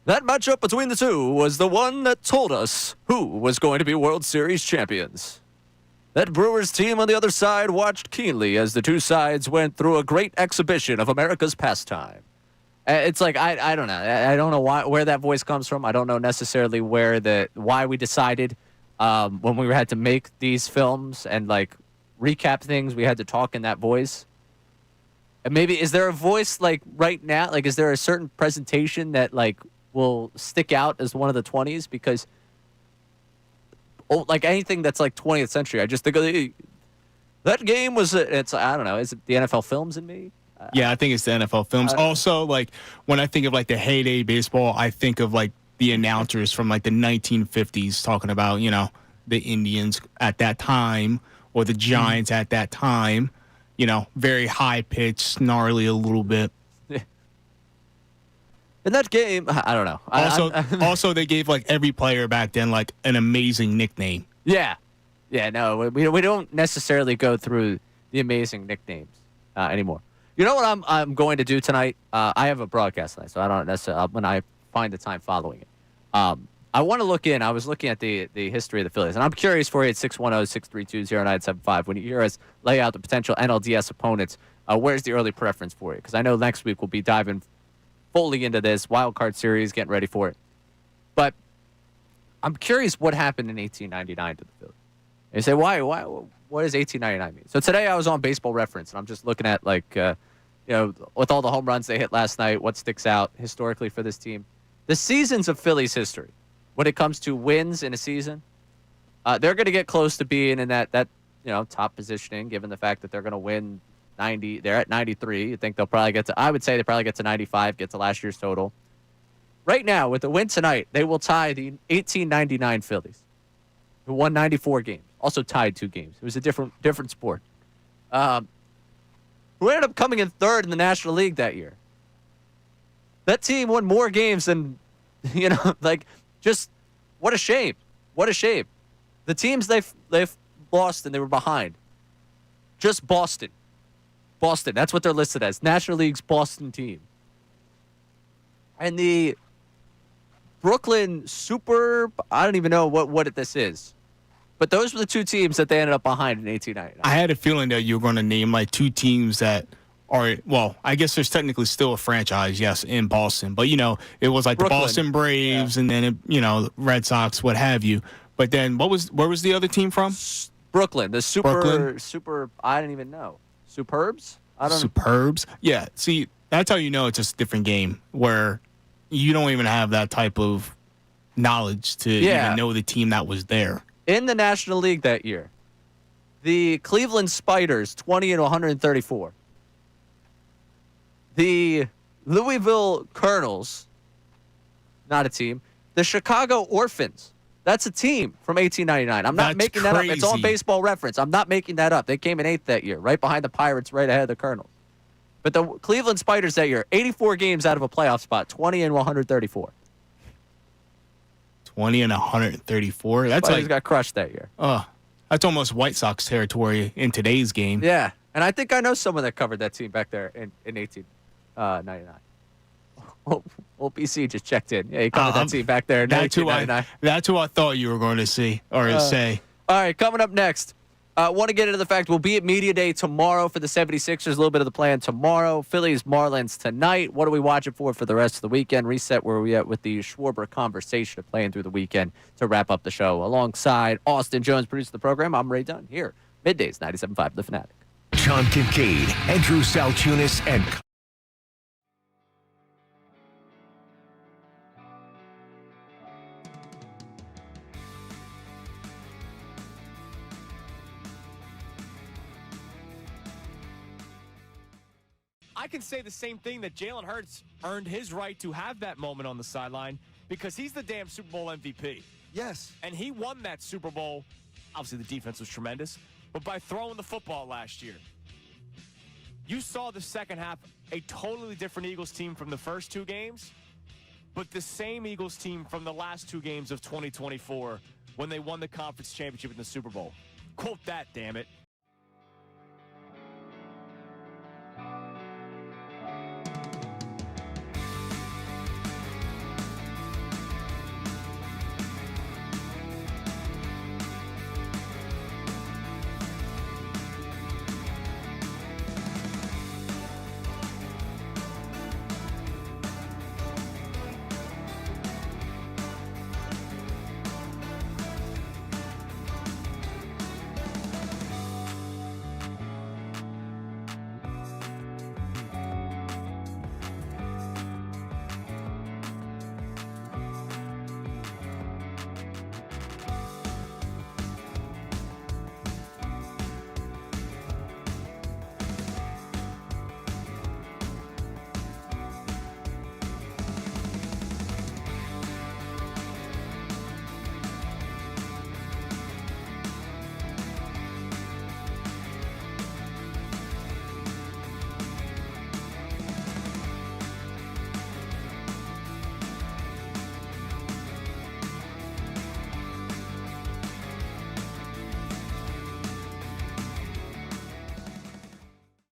That matchup between the two was the one that told us who was going to be World Series champions. That Brewers team on the other side watched keenly as the two sides went through a great exhibition of America's pastime. It's like, I don't know. I don't know where that voice comes from. I don't know necessarily why we decided when we had to make these films and like recap things, we had to talk in that voice. And maybe, is there a voice like right now? Like, is there a certain presentation that like will stick out as one of the 20s because, like anything that's like 20th century, I just think of that game was. It's I don't know. Is it the NFL films in me?
Yeah, I think it's the NFL films. Also, like when I think of like the heyday baseball, I think of like the announcers from like the 1950s talking about, you know, the Indians at that time or the Giants at that time, you know, very high pitched, gnarly a little bit.
In that game, I don't know.
Also, they gave like every player back then like an amazing nickname.
Yeah. Yeah, no, we don't necessarily go through the amazing nicknames anymore. You know what I'm going to do tonight? I have a broadcast tonight, so I don't necessarily when I find the time following it. I want to look in. I was looking at the history of the Phillies, and I'm curious for you at 610-632-0975. When you hear us lay out the potential NLDS opponents, where's the early preference for you? Because I know next week we'll be diving fully into this wild card series, getting ready for it. But I'm curious what happened in 1899 to the Phillies. And you say, why? What does 1899 mean? So today I was on Baseball Reference, and I'm just looking at, like, you know, with all the home runs they hit last night, what sticks out historically for this team. The seasons of Phillies history, when it comes to wins in a season, they're going to get close to being in that you know, top positioning, given the fact that they're going to win 90. They're at 93. You think they'll probably get to, I would say they probably get to 95, get to last year's total. Right now, with the win tonight, they will tie the 1899 Phillies, who won 94 games. Also tied 2 games. It was a different sport. Who ended up coming in third in the National League that year. That team won more games than, you know, like, just what a shame. What a shame. The teams they've lost and they were behind. Just Boston. Boston, that's what they're listed as. National League's Boston team. And the Brooklyn Super, I don't even know what this is. But those were the 2 teams that they ended up behind in 1899.
I had a feeling that you were going to name like 2 teams that are, well, I guess there's technically still a franchise, yes, in Boston. But, you know, it was like
Brooklyn.
The Boston Braves and then, you know, Red Sox, what have you. But then where was the other team from?
Brooklyn. The Super, I don't even know. Superbs? I don't know.
Superbs? Yeah, see, that's how you know it's just a different game where you don't even have that type of knowledge to even know the team that was there.
In the National League that year, the Cleveland Spiders, 20-134. The Louisville Colonels, not a team. The Chicago Orphans, that's a team from 1899. I'm not making that up. It's on Baseball Reference. I'm not making that up. They came in 8th that year, right behind the Pirates, right ahead of the Colonels. But the Cleveland Spiders that year, 84 games out of a playoff spot, 20-134.
20-134. That's
Spiders
like
got crushed that year.
That's almost White Sox territory in today's game.
Yeah, and I think I know someone that covered that team back there in 1899. Old PC just checked in. Yeah, he covered that team back there in 1899.
That's who I thought you were going to see or say.
All right, coming up next. Want to get into the fact we'll be at Media Day tomorrow for the 76ers. A little bit of the plan tomorrow. Phillies, Marlins tonight. What are we watching for the rest of the weekend? Reset where we at with the Schwarber conversation of playing through the weekend to wrap up the show. Alongside Austin Jones, producer of the program, I'm Ray Dunn here. Middays, 97.5 The Fanatic.
John Kincade, Andrew Salciunas, and
I can say the same thing that Jaylen Hurts earned his right to have that moment on the sideline because he's the damn Super Bowl MVP.
Yes.
And he won that Super Bowl. Obviously, the defense was tremendous, but by throwing the football last year. You saw the second half, a totally different Eagles team from the first 2 games, but the same Eagles team from the last 2 games of 2024 when they won the conference championship in the Super Bowl. Quote that, damn it.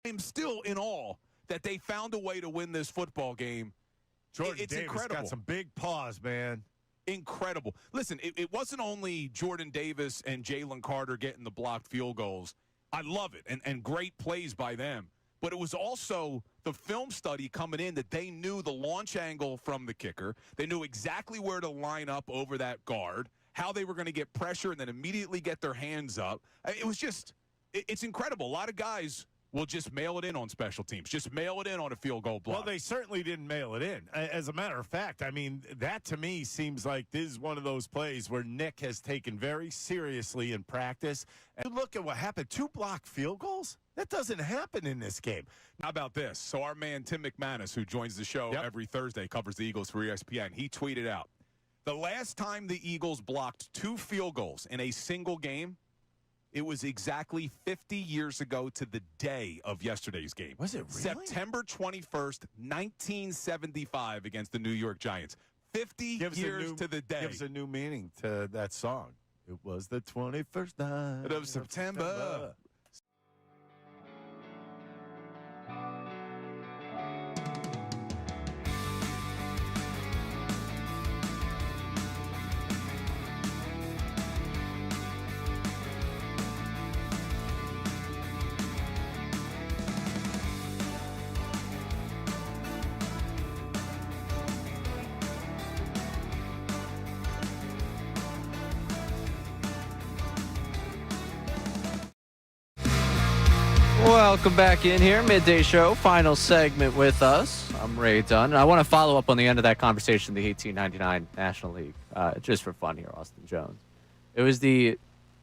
I'm still in awe that they found a way to win this football game.
Jordan
It's
Davis
incredible.
got some big paws, man.
Incredible. Listen, it wasn't only Jordan Davis and Jaylen Carter getting the blocked field goals. I love it, and great plays by them. But it was also the film study coming in that they knew the launch angle from the kicker. They knew exactly where to line up over that guard, how they were going to get pressure and then immediately get their hands up. It was just, it's incredible. A lot of guys will just mail it in on special teams, just mail it in on a field goal block.
Well, they certainly didn't mail it in. As a matter of fact, I mean, that to me seems like this is one of those plays where Nick has taken very seriously in practice. And look at what happened. 2 blocked field goals? That doesn't happen in this game.
How about this? So our man Tim McManus, who joins the show every Thursday, covers the Eagles for ESPN, he tweeted out, the last time the Eagles blocked 2 field goals in a single game, it was exactly 50 years ago to the day of yesterday's game.
Was it really?
September 21st, 1975 against the New York Giants. 50 years to the day.
Gives a new meaning to that song. It was the 21st night
of September.
Welcome back in here. Midday Show, final segment with us. I'm Ray Dunn. And I want to follow up on the end of that conversation, the 1899 National League, just for fun here, Austin Jones. It was the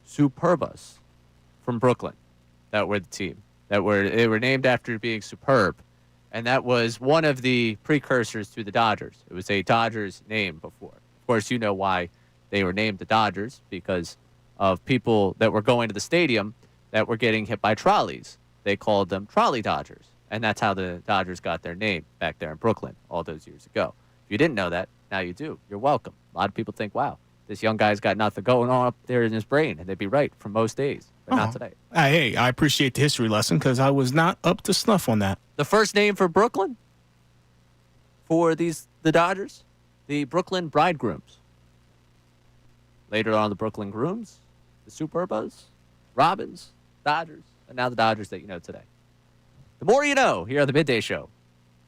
Superbas from Brooklyn that were the team. They were named after being superb. And that was one of the precursors to the Dodgers. It was a Dodgers name before. Of course, you know why they were named the Dodgers, because of people that were going to the stadium that were getting hit by trolleys. They called them Trolley Dodgers, and that's how the Dodgers got their name back there in Brooklyn all those years ago. If you didn't know that, now you do. You're welcome. A lot of people think, wow, this young guy's got nothing going on up there in his brain, and they'd be right for most days, but not today.
Hey, I appreciate the history lesson because I was not up to snuff on that.
The first name for Brooklyn, for the Dodgers, the Brooklyn Bridegrooms. Later on, the Brooklyn Grooms, the Superbas, Robins, Dodgers, and now the Dodgers that you know today. The more you know here on the Midday Show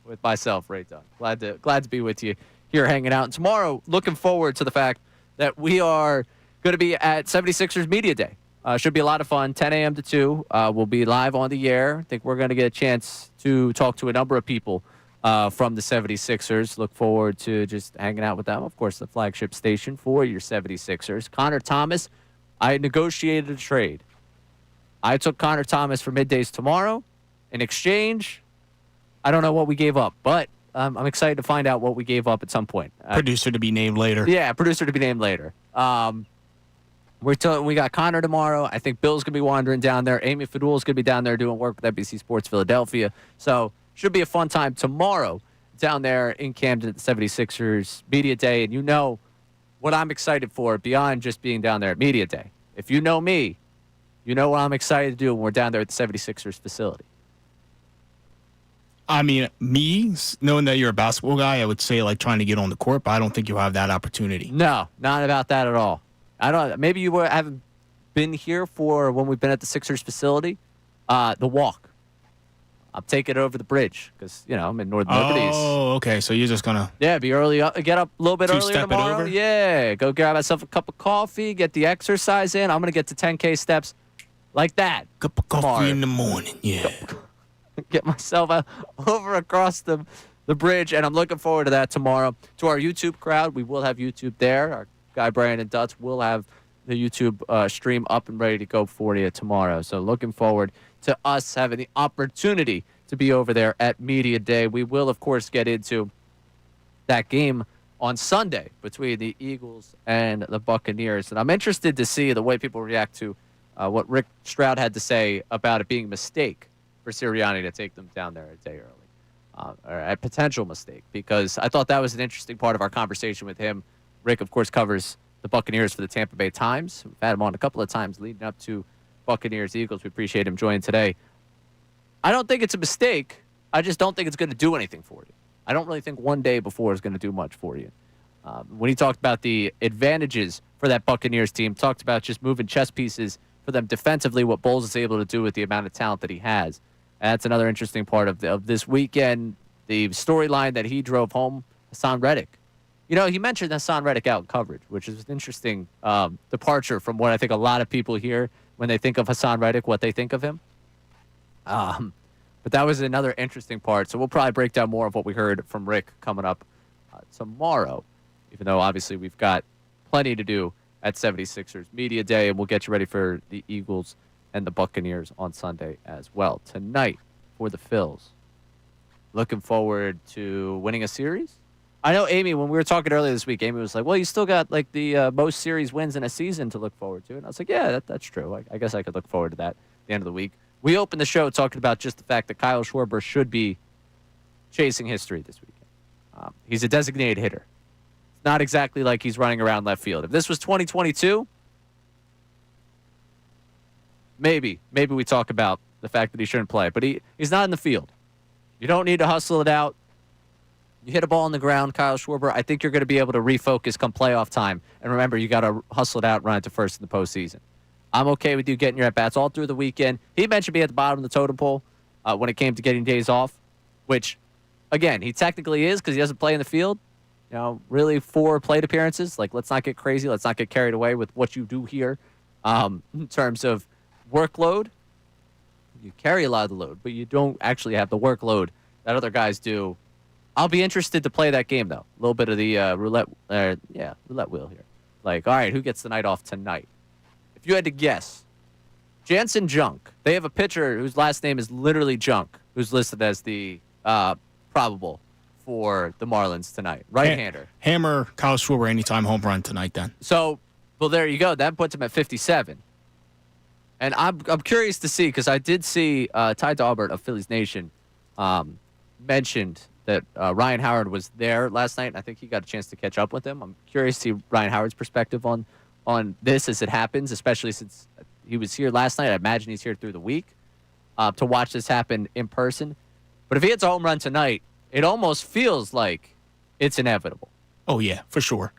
with myself, Ray Dunn. Glad to be with you here hanging out. And tomorrow, looking forward to the fact that we are going to be at 76ers Media Day. Should be a lot of fun, 10 a.m. to 2. We'll be live on the air. I think we're going to get a chance to talk to a number of people from the 76ers. Look forward to just hanging out with them. Of course, the flagship station for your 76ers. Connor Thomas, I negotiated a trade. I took Connor Thomas for Middays tomorrow. In exchange, I don't know what we gave up, but I'm excited to find out what we gave up at some point.
Producer to be named later.
Yeah, producer to be named later. We got Connor tomorrow. I think Bill's going to be wandering down there. Amy Fadul's going to be down there doing work with NBC Sports Philadelphia. So should be a fun time tomorrow down there in Camden at the 76ers Media Day. And you know what I'm excited for beyond just being down there at Media Day. If you know me, you know what I'm excited to do when we're down there at the 76ers facility.
I mean, me, knowing that you're a basketball guy, I would say like trying to get on the court, but I don't think you'll have that opportunity.
No, not about that at all. I don't. Maybe you haven't been here for when we've been at the Sixers facility. The walk. I'm taking it over the bridge because, I'm in Northern Liberties.
Oh, okay. So you're just going to...
Yeah, be early. Get up a little bit earlier tomorrow.
It over?
Yeah, go grab myself a cup of coffee, get the exercise in. I'm going to get to 10K steps like that.
Cup of coffee in the morning, yeah.
Get myself over across the bridge, and I'm looking forward to that tomorrow. To our YouTube crowd, we will have YouTube there. Our guy Brandon Dutz will have the YouTube stream up and ready to go for you tomorrow. So looking forward to us having the opportunity to be over there at Media Day. We will, of course, get into that game on Sunday between the Eagles and the Buccaneers. And I'm interested to see the way people react to what Rick Stroud had to say about it being a mistake for Sirianni to take them down there a day early, or a potential mistake, because I thought that was an interesting part of our conversation with him. Rick, of course, covers the Buccaneers for the Tampa Bay Times. We've had him on a couple of times leading up to Buccaneers-Eagles. We appreciate him joining today. I don't think it's a mistake. I just don't think it's going to do anything for you. I don't really think one day before is going to do much for you. When he talked about the advantages for that Buccaneers team, talked about just moving chess pieces for them defensively, what Bowles is able to do with the amount of talent that he has. And that's another interesting part of this weekend, the storyline that he drove home, Hassan Reddick. You know, he mentioned Hassan Reddick out in coverage, which is an interesting departure from what I think a lot of people hear when they think of Hassan Reddick, what they think of him. But that was another interesting part. So we'll probably break down more of what we heard from Rick coming up tomorrow, even though obviously we've got plenty to do at 76ers Media Day, and we'll get you ready for the Eagles and the Buccaneers on Sunday as well. Tonight for the Phils, looking forward to winning a series. I know, Amy, when we were talking earlier this week, Amy was like, well, you still got like the most series wins in a season to look forward to. And I was like, yeah, that's true. I guess I could look forward to that at the end of the week. We opened the show talking about just the fact that Kyle Schwarber should be chasing history this weekend. He's a designated hitter. It's not exactly like he's running around left field. If this was 2022, maybe we talk about the fact that he shouldn't play. But he's not in the field. You don't need to hustle it out. You hit a ball on the ground, Kyle Schwarber, I think you're going to be able to refocus come playoff time. And remember, you got to hustle it out and run it to first in the postseason. I'm okay with you getting your at-bats all through the weekend. He mentioned being at the bottom of the totem pole when it came to getting days off, which, again, he technically is because he doesn't play in the field. You know, really 4 plate appearances. Like, let's not get crazy. Let's not get carried away with what you do here in terms of workload. You carry a lot of the load, but you don't actually have the workload that other guys do. I'll be interested to play that game, though. A little bit of the roulette wheel here. Like, all right, who gets the night off tonight? If you had to guess, Jansen Junk. They have a pitcher whose last name is literally Junk, who's listed as the probable for the Marlins tonight. Right-hander.
Hammer Kyle Schwarber anytime home run tonight then.
So, well, there you go. That puts him at 57. And I'm curious to see, because I did see Ty Daubert of Phillies Nation mentioned that Ryan Howard was there last night, and I think he got a chance to catch up with him. I'm curious to see Ryan Howard's perspective on this as it happens, especially since he was here last night. I imagine he's here through the week to watch this happen in person. But if he hits a home run tonight, it almost feels like it's inevitable.
Oh, yeah, for sure.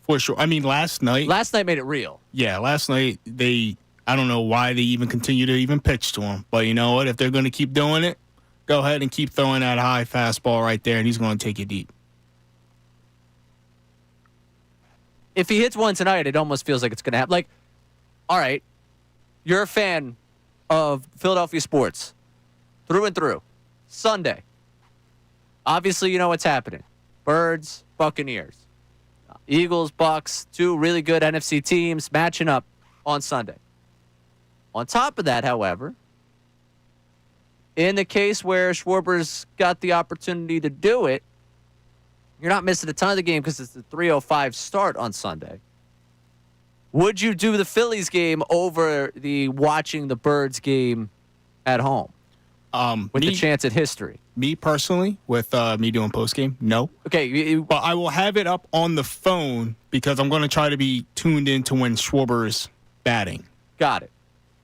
For sure. I mean, last night
made it real.
Yeah, last night I don't know why they even continue to even pitch to him. But you know what? If they're going to keep doing it, go ahead and keep throwing that high fastball right there, and he's going to take it deep.
If he hits one tonight, it almost feels like it's going to happen. Like, all right, you're a fan of Philadelphia sports through and through. Sunday. Obviously, you know what's happening. Birds, Buccaneers. Eagles, Bucks, 2 really good NFC teams matching up on Sunday. On top of that, however, in the case where Schwarber's got the opportunity to do it, you're not missing a ton of the game because it's the 3:05 start on Sunday. Would you do the Phillies game over the watching the Birds game at home with the chance at history?
Me personally, with me doing postgame, no.
Okay.
But I will have it up on the phone because I'm going to try to be tuned into when Schwarber's batting.
Got it.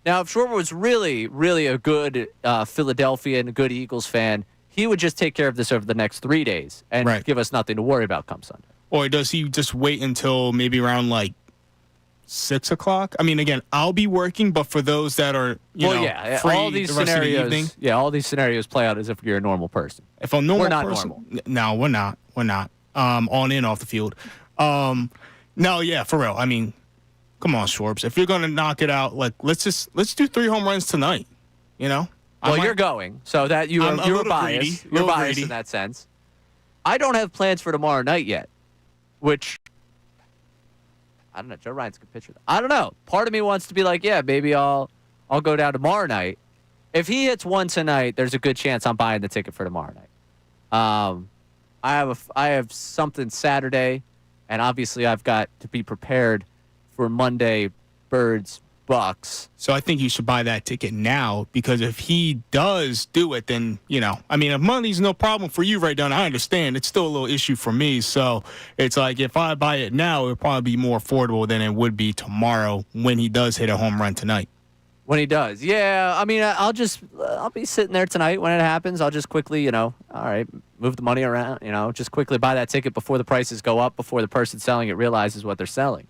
Now, if Schwarber was really, really a good Philadelphian, a good Eagles fan, he would just take care of this over the next 3 days and give us nothing to worry about come Sunday.
Or does he just wait until maybe around like 6 o'clock? I mean, again, I'll be working, but for those that are, free
all these
the rest
scenarios,
of the evening.
Yeah, all these scenarios play out as if you're a normal person.
If I'm normal
we're not
person,
normal.
No, we're not. We're not. On and off the field. No, yeah, for real. I mean, come on, Schwarbs. If you're gonna knock it out, like let's do 3 home runs tonight. You know.
Well, you're going, so that you're biased.
Greedy,
you're biased
greedy.
in that sense. I don't have plans for tomorrow night yet, which I don't know. Joe Ryan's a good pitcher. I don't know. Part of me wants to be like, yeah, maybe I'll go down tomorrow night. If he hits one tonight, there's a good chance I'm buying the ticket for tomorrow night. I have something Saturday, and obviously I've got to be prepared for Monday, Birds, Bucks.
So I think you should buy that ticket now because if he does do it, then, I mean, if money's no problem for you right now, I understand. It's still a little issue for me. So it's like if I buy it now, it'll probably be more affordable than it would be tomorrow when he does hit a home run tonight.
When he does. Yeah, I mean, I'll be sitting there tonight when it happens. I'll just quickly, all right, move the money around, just quickly buy that ticket before the prices go up, before the person selling it realizes what they're selling.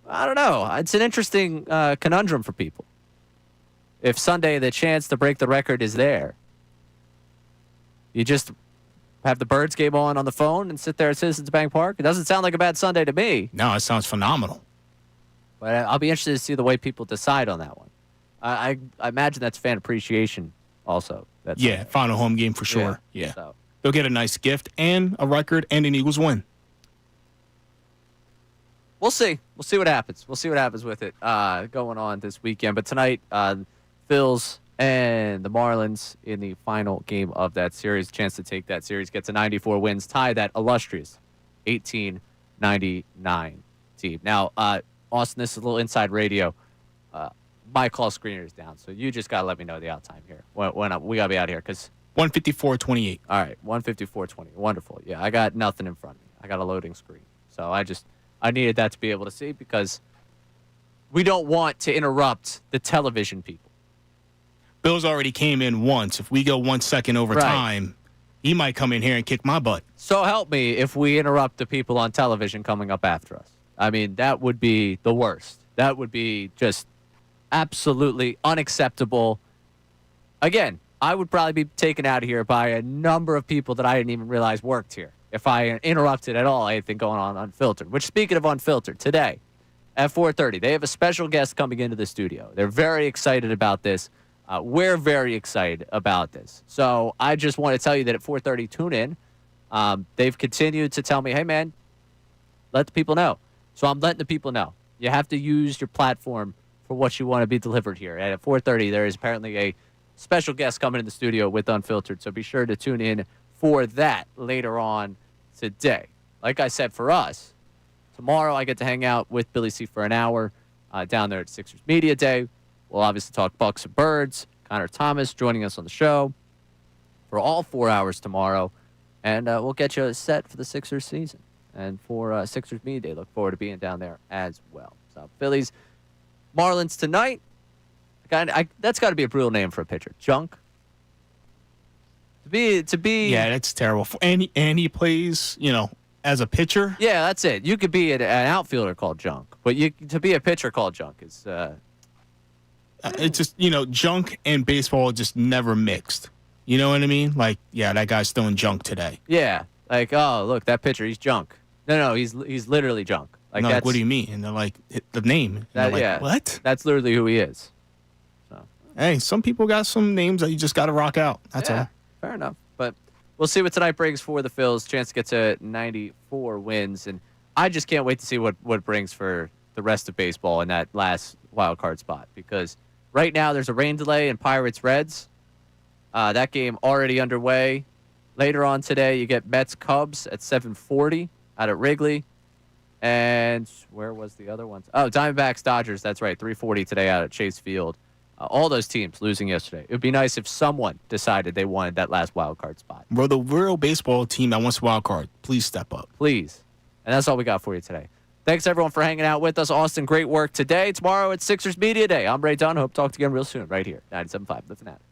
I don't know. It's an interesting conundrum for people. If Sunday the chance to break the record is there, you just have the Birds game on the phone and sit there at Citizens Bank Park? It doesn't sound like a bad Sunday to me.
No, it sounds phenomenal.
But I'll be interested to see the way people decide on that one. I imagine that's fan appreciation also.
Final home game for sure. Yeah.
So.
They'll get a nice gift and a record and an Eagles win.
We'll see. We'll see what happens. We'll see what happens with it going on this weekend. But tonight, Phils and the Marlins in the final game of that series. Chance to take that series, get to 94 wins, tie that illustrious 1899 team. Now, Austin, this is a little inside radio. My call screener is down, so you just got to let me know the out time here. When we got to be out here, because
154.28.
All right, 154.20. Wonderful. Yeah, I got nothing in front of me. I got a loading screen. So I needed that to be able to see, because we don't want to interrupt the television people.
Bills already came in once. If we go 1 second over time, he might come in here and kick my butt.
So help me if we interrupt the people on television coming up after us. I mean, that would be the worst. That would be just absolutely unacceptable. Again, I would probably be taken out of here by a number of people that I didn't even realize worked here if I interrupted at all anything going on Unfiltered. Which, speaking of Unfiltered, today at 4:30, they have a special guest coming into the studio. They're very excited about this. We're very excited about this. So I just want to tell you that at 4:30, tune in. They've continued to tell me, hey, man, let the people know. So I'm letting the people know. You have to use your platform for what you want to be delivered here. And at 4:30, there is apparently a special guest coming in the studio with Unfiltered. So be sure to tune in for that later on today. Like I said, for us, tomorrow I get to hang out with Billy C for an hour down there at Sixers Media Day. We'll obviously talk Bucks and Birds. Connor Thomas joining us on the show for all 4 hours tomorrow. And we'll get you set for the Sixers season. And for Sixers Media Day, look forward to being down there as well. So Phillies, Marlins tonight. That's got to be a brutal name for a pitcher. Junk. To be.
Yeah, that's terrible. And he plays, as a pitcher.
Yeah, that's it. You could be an outfielder called Junk, but to be a pitcher called Junk is.
It's just, junk and baseball just never mixed. You know what I mean? Like, yeah, that guy's throwing junk today.
Yeah. Like, oh, look, that pitcher, he's junk. No, he's literally junk. Like,
what do you mean? And they're like, the name. What?
That's literally who he is. So.
Hey, some people got some names that you just got to rock out. That's all.
Fair enough. But we'll see what tonight brings for the Phils. Chance to get to 94 wins. And I just can't wait to see what it brings for the rest of baseball in that last wild card spot. Because right now there's a rain delay in Pirates-Reds. That game already underway. Later on today, you get Mets-Cubs at 7:40 out at Wrigley. And where was the other one? Oh, Diamondbacks-Dodgers. That's right, 3:40 today out at Chase Field. All those teams losing yesterday. It would be nice if someone decided they wanted that last wild card spot.
Well, the real baseball team that wants a wild card, please step up.
Please. And that's all we got for you today. Thanks, everyone, for hanging out with us. Austin, great work today. Tomorrow, it's Sixers Media Day. I'm Ray Dunn. Hope to talk to you again real soon right here, 97.5 The Fanatic.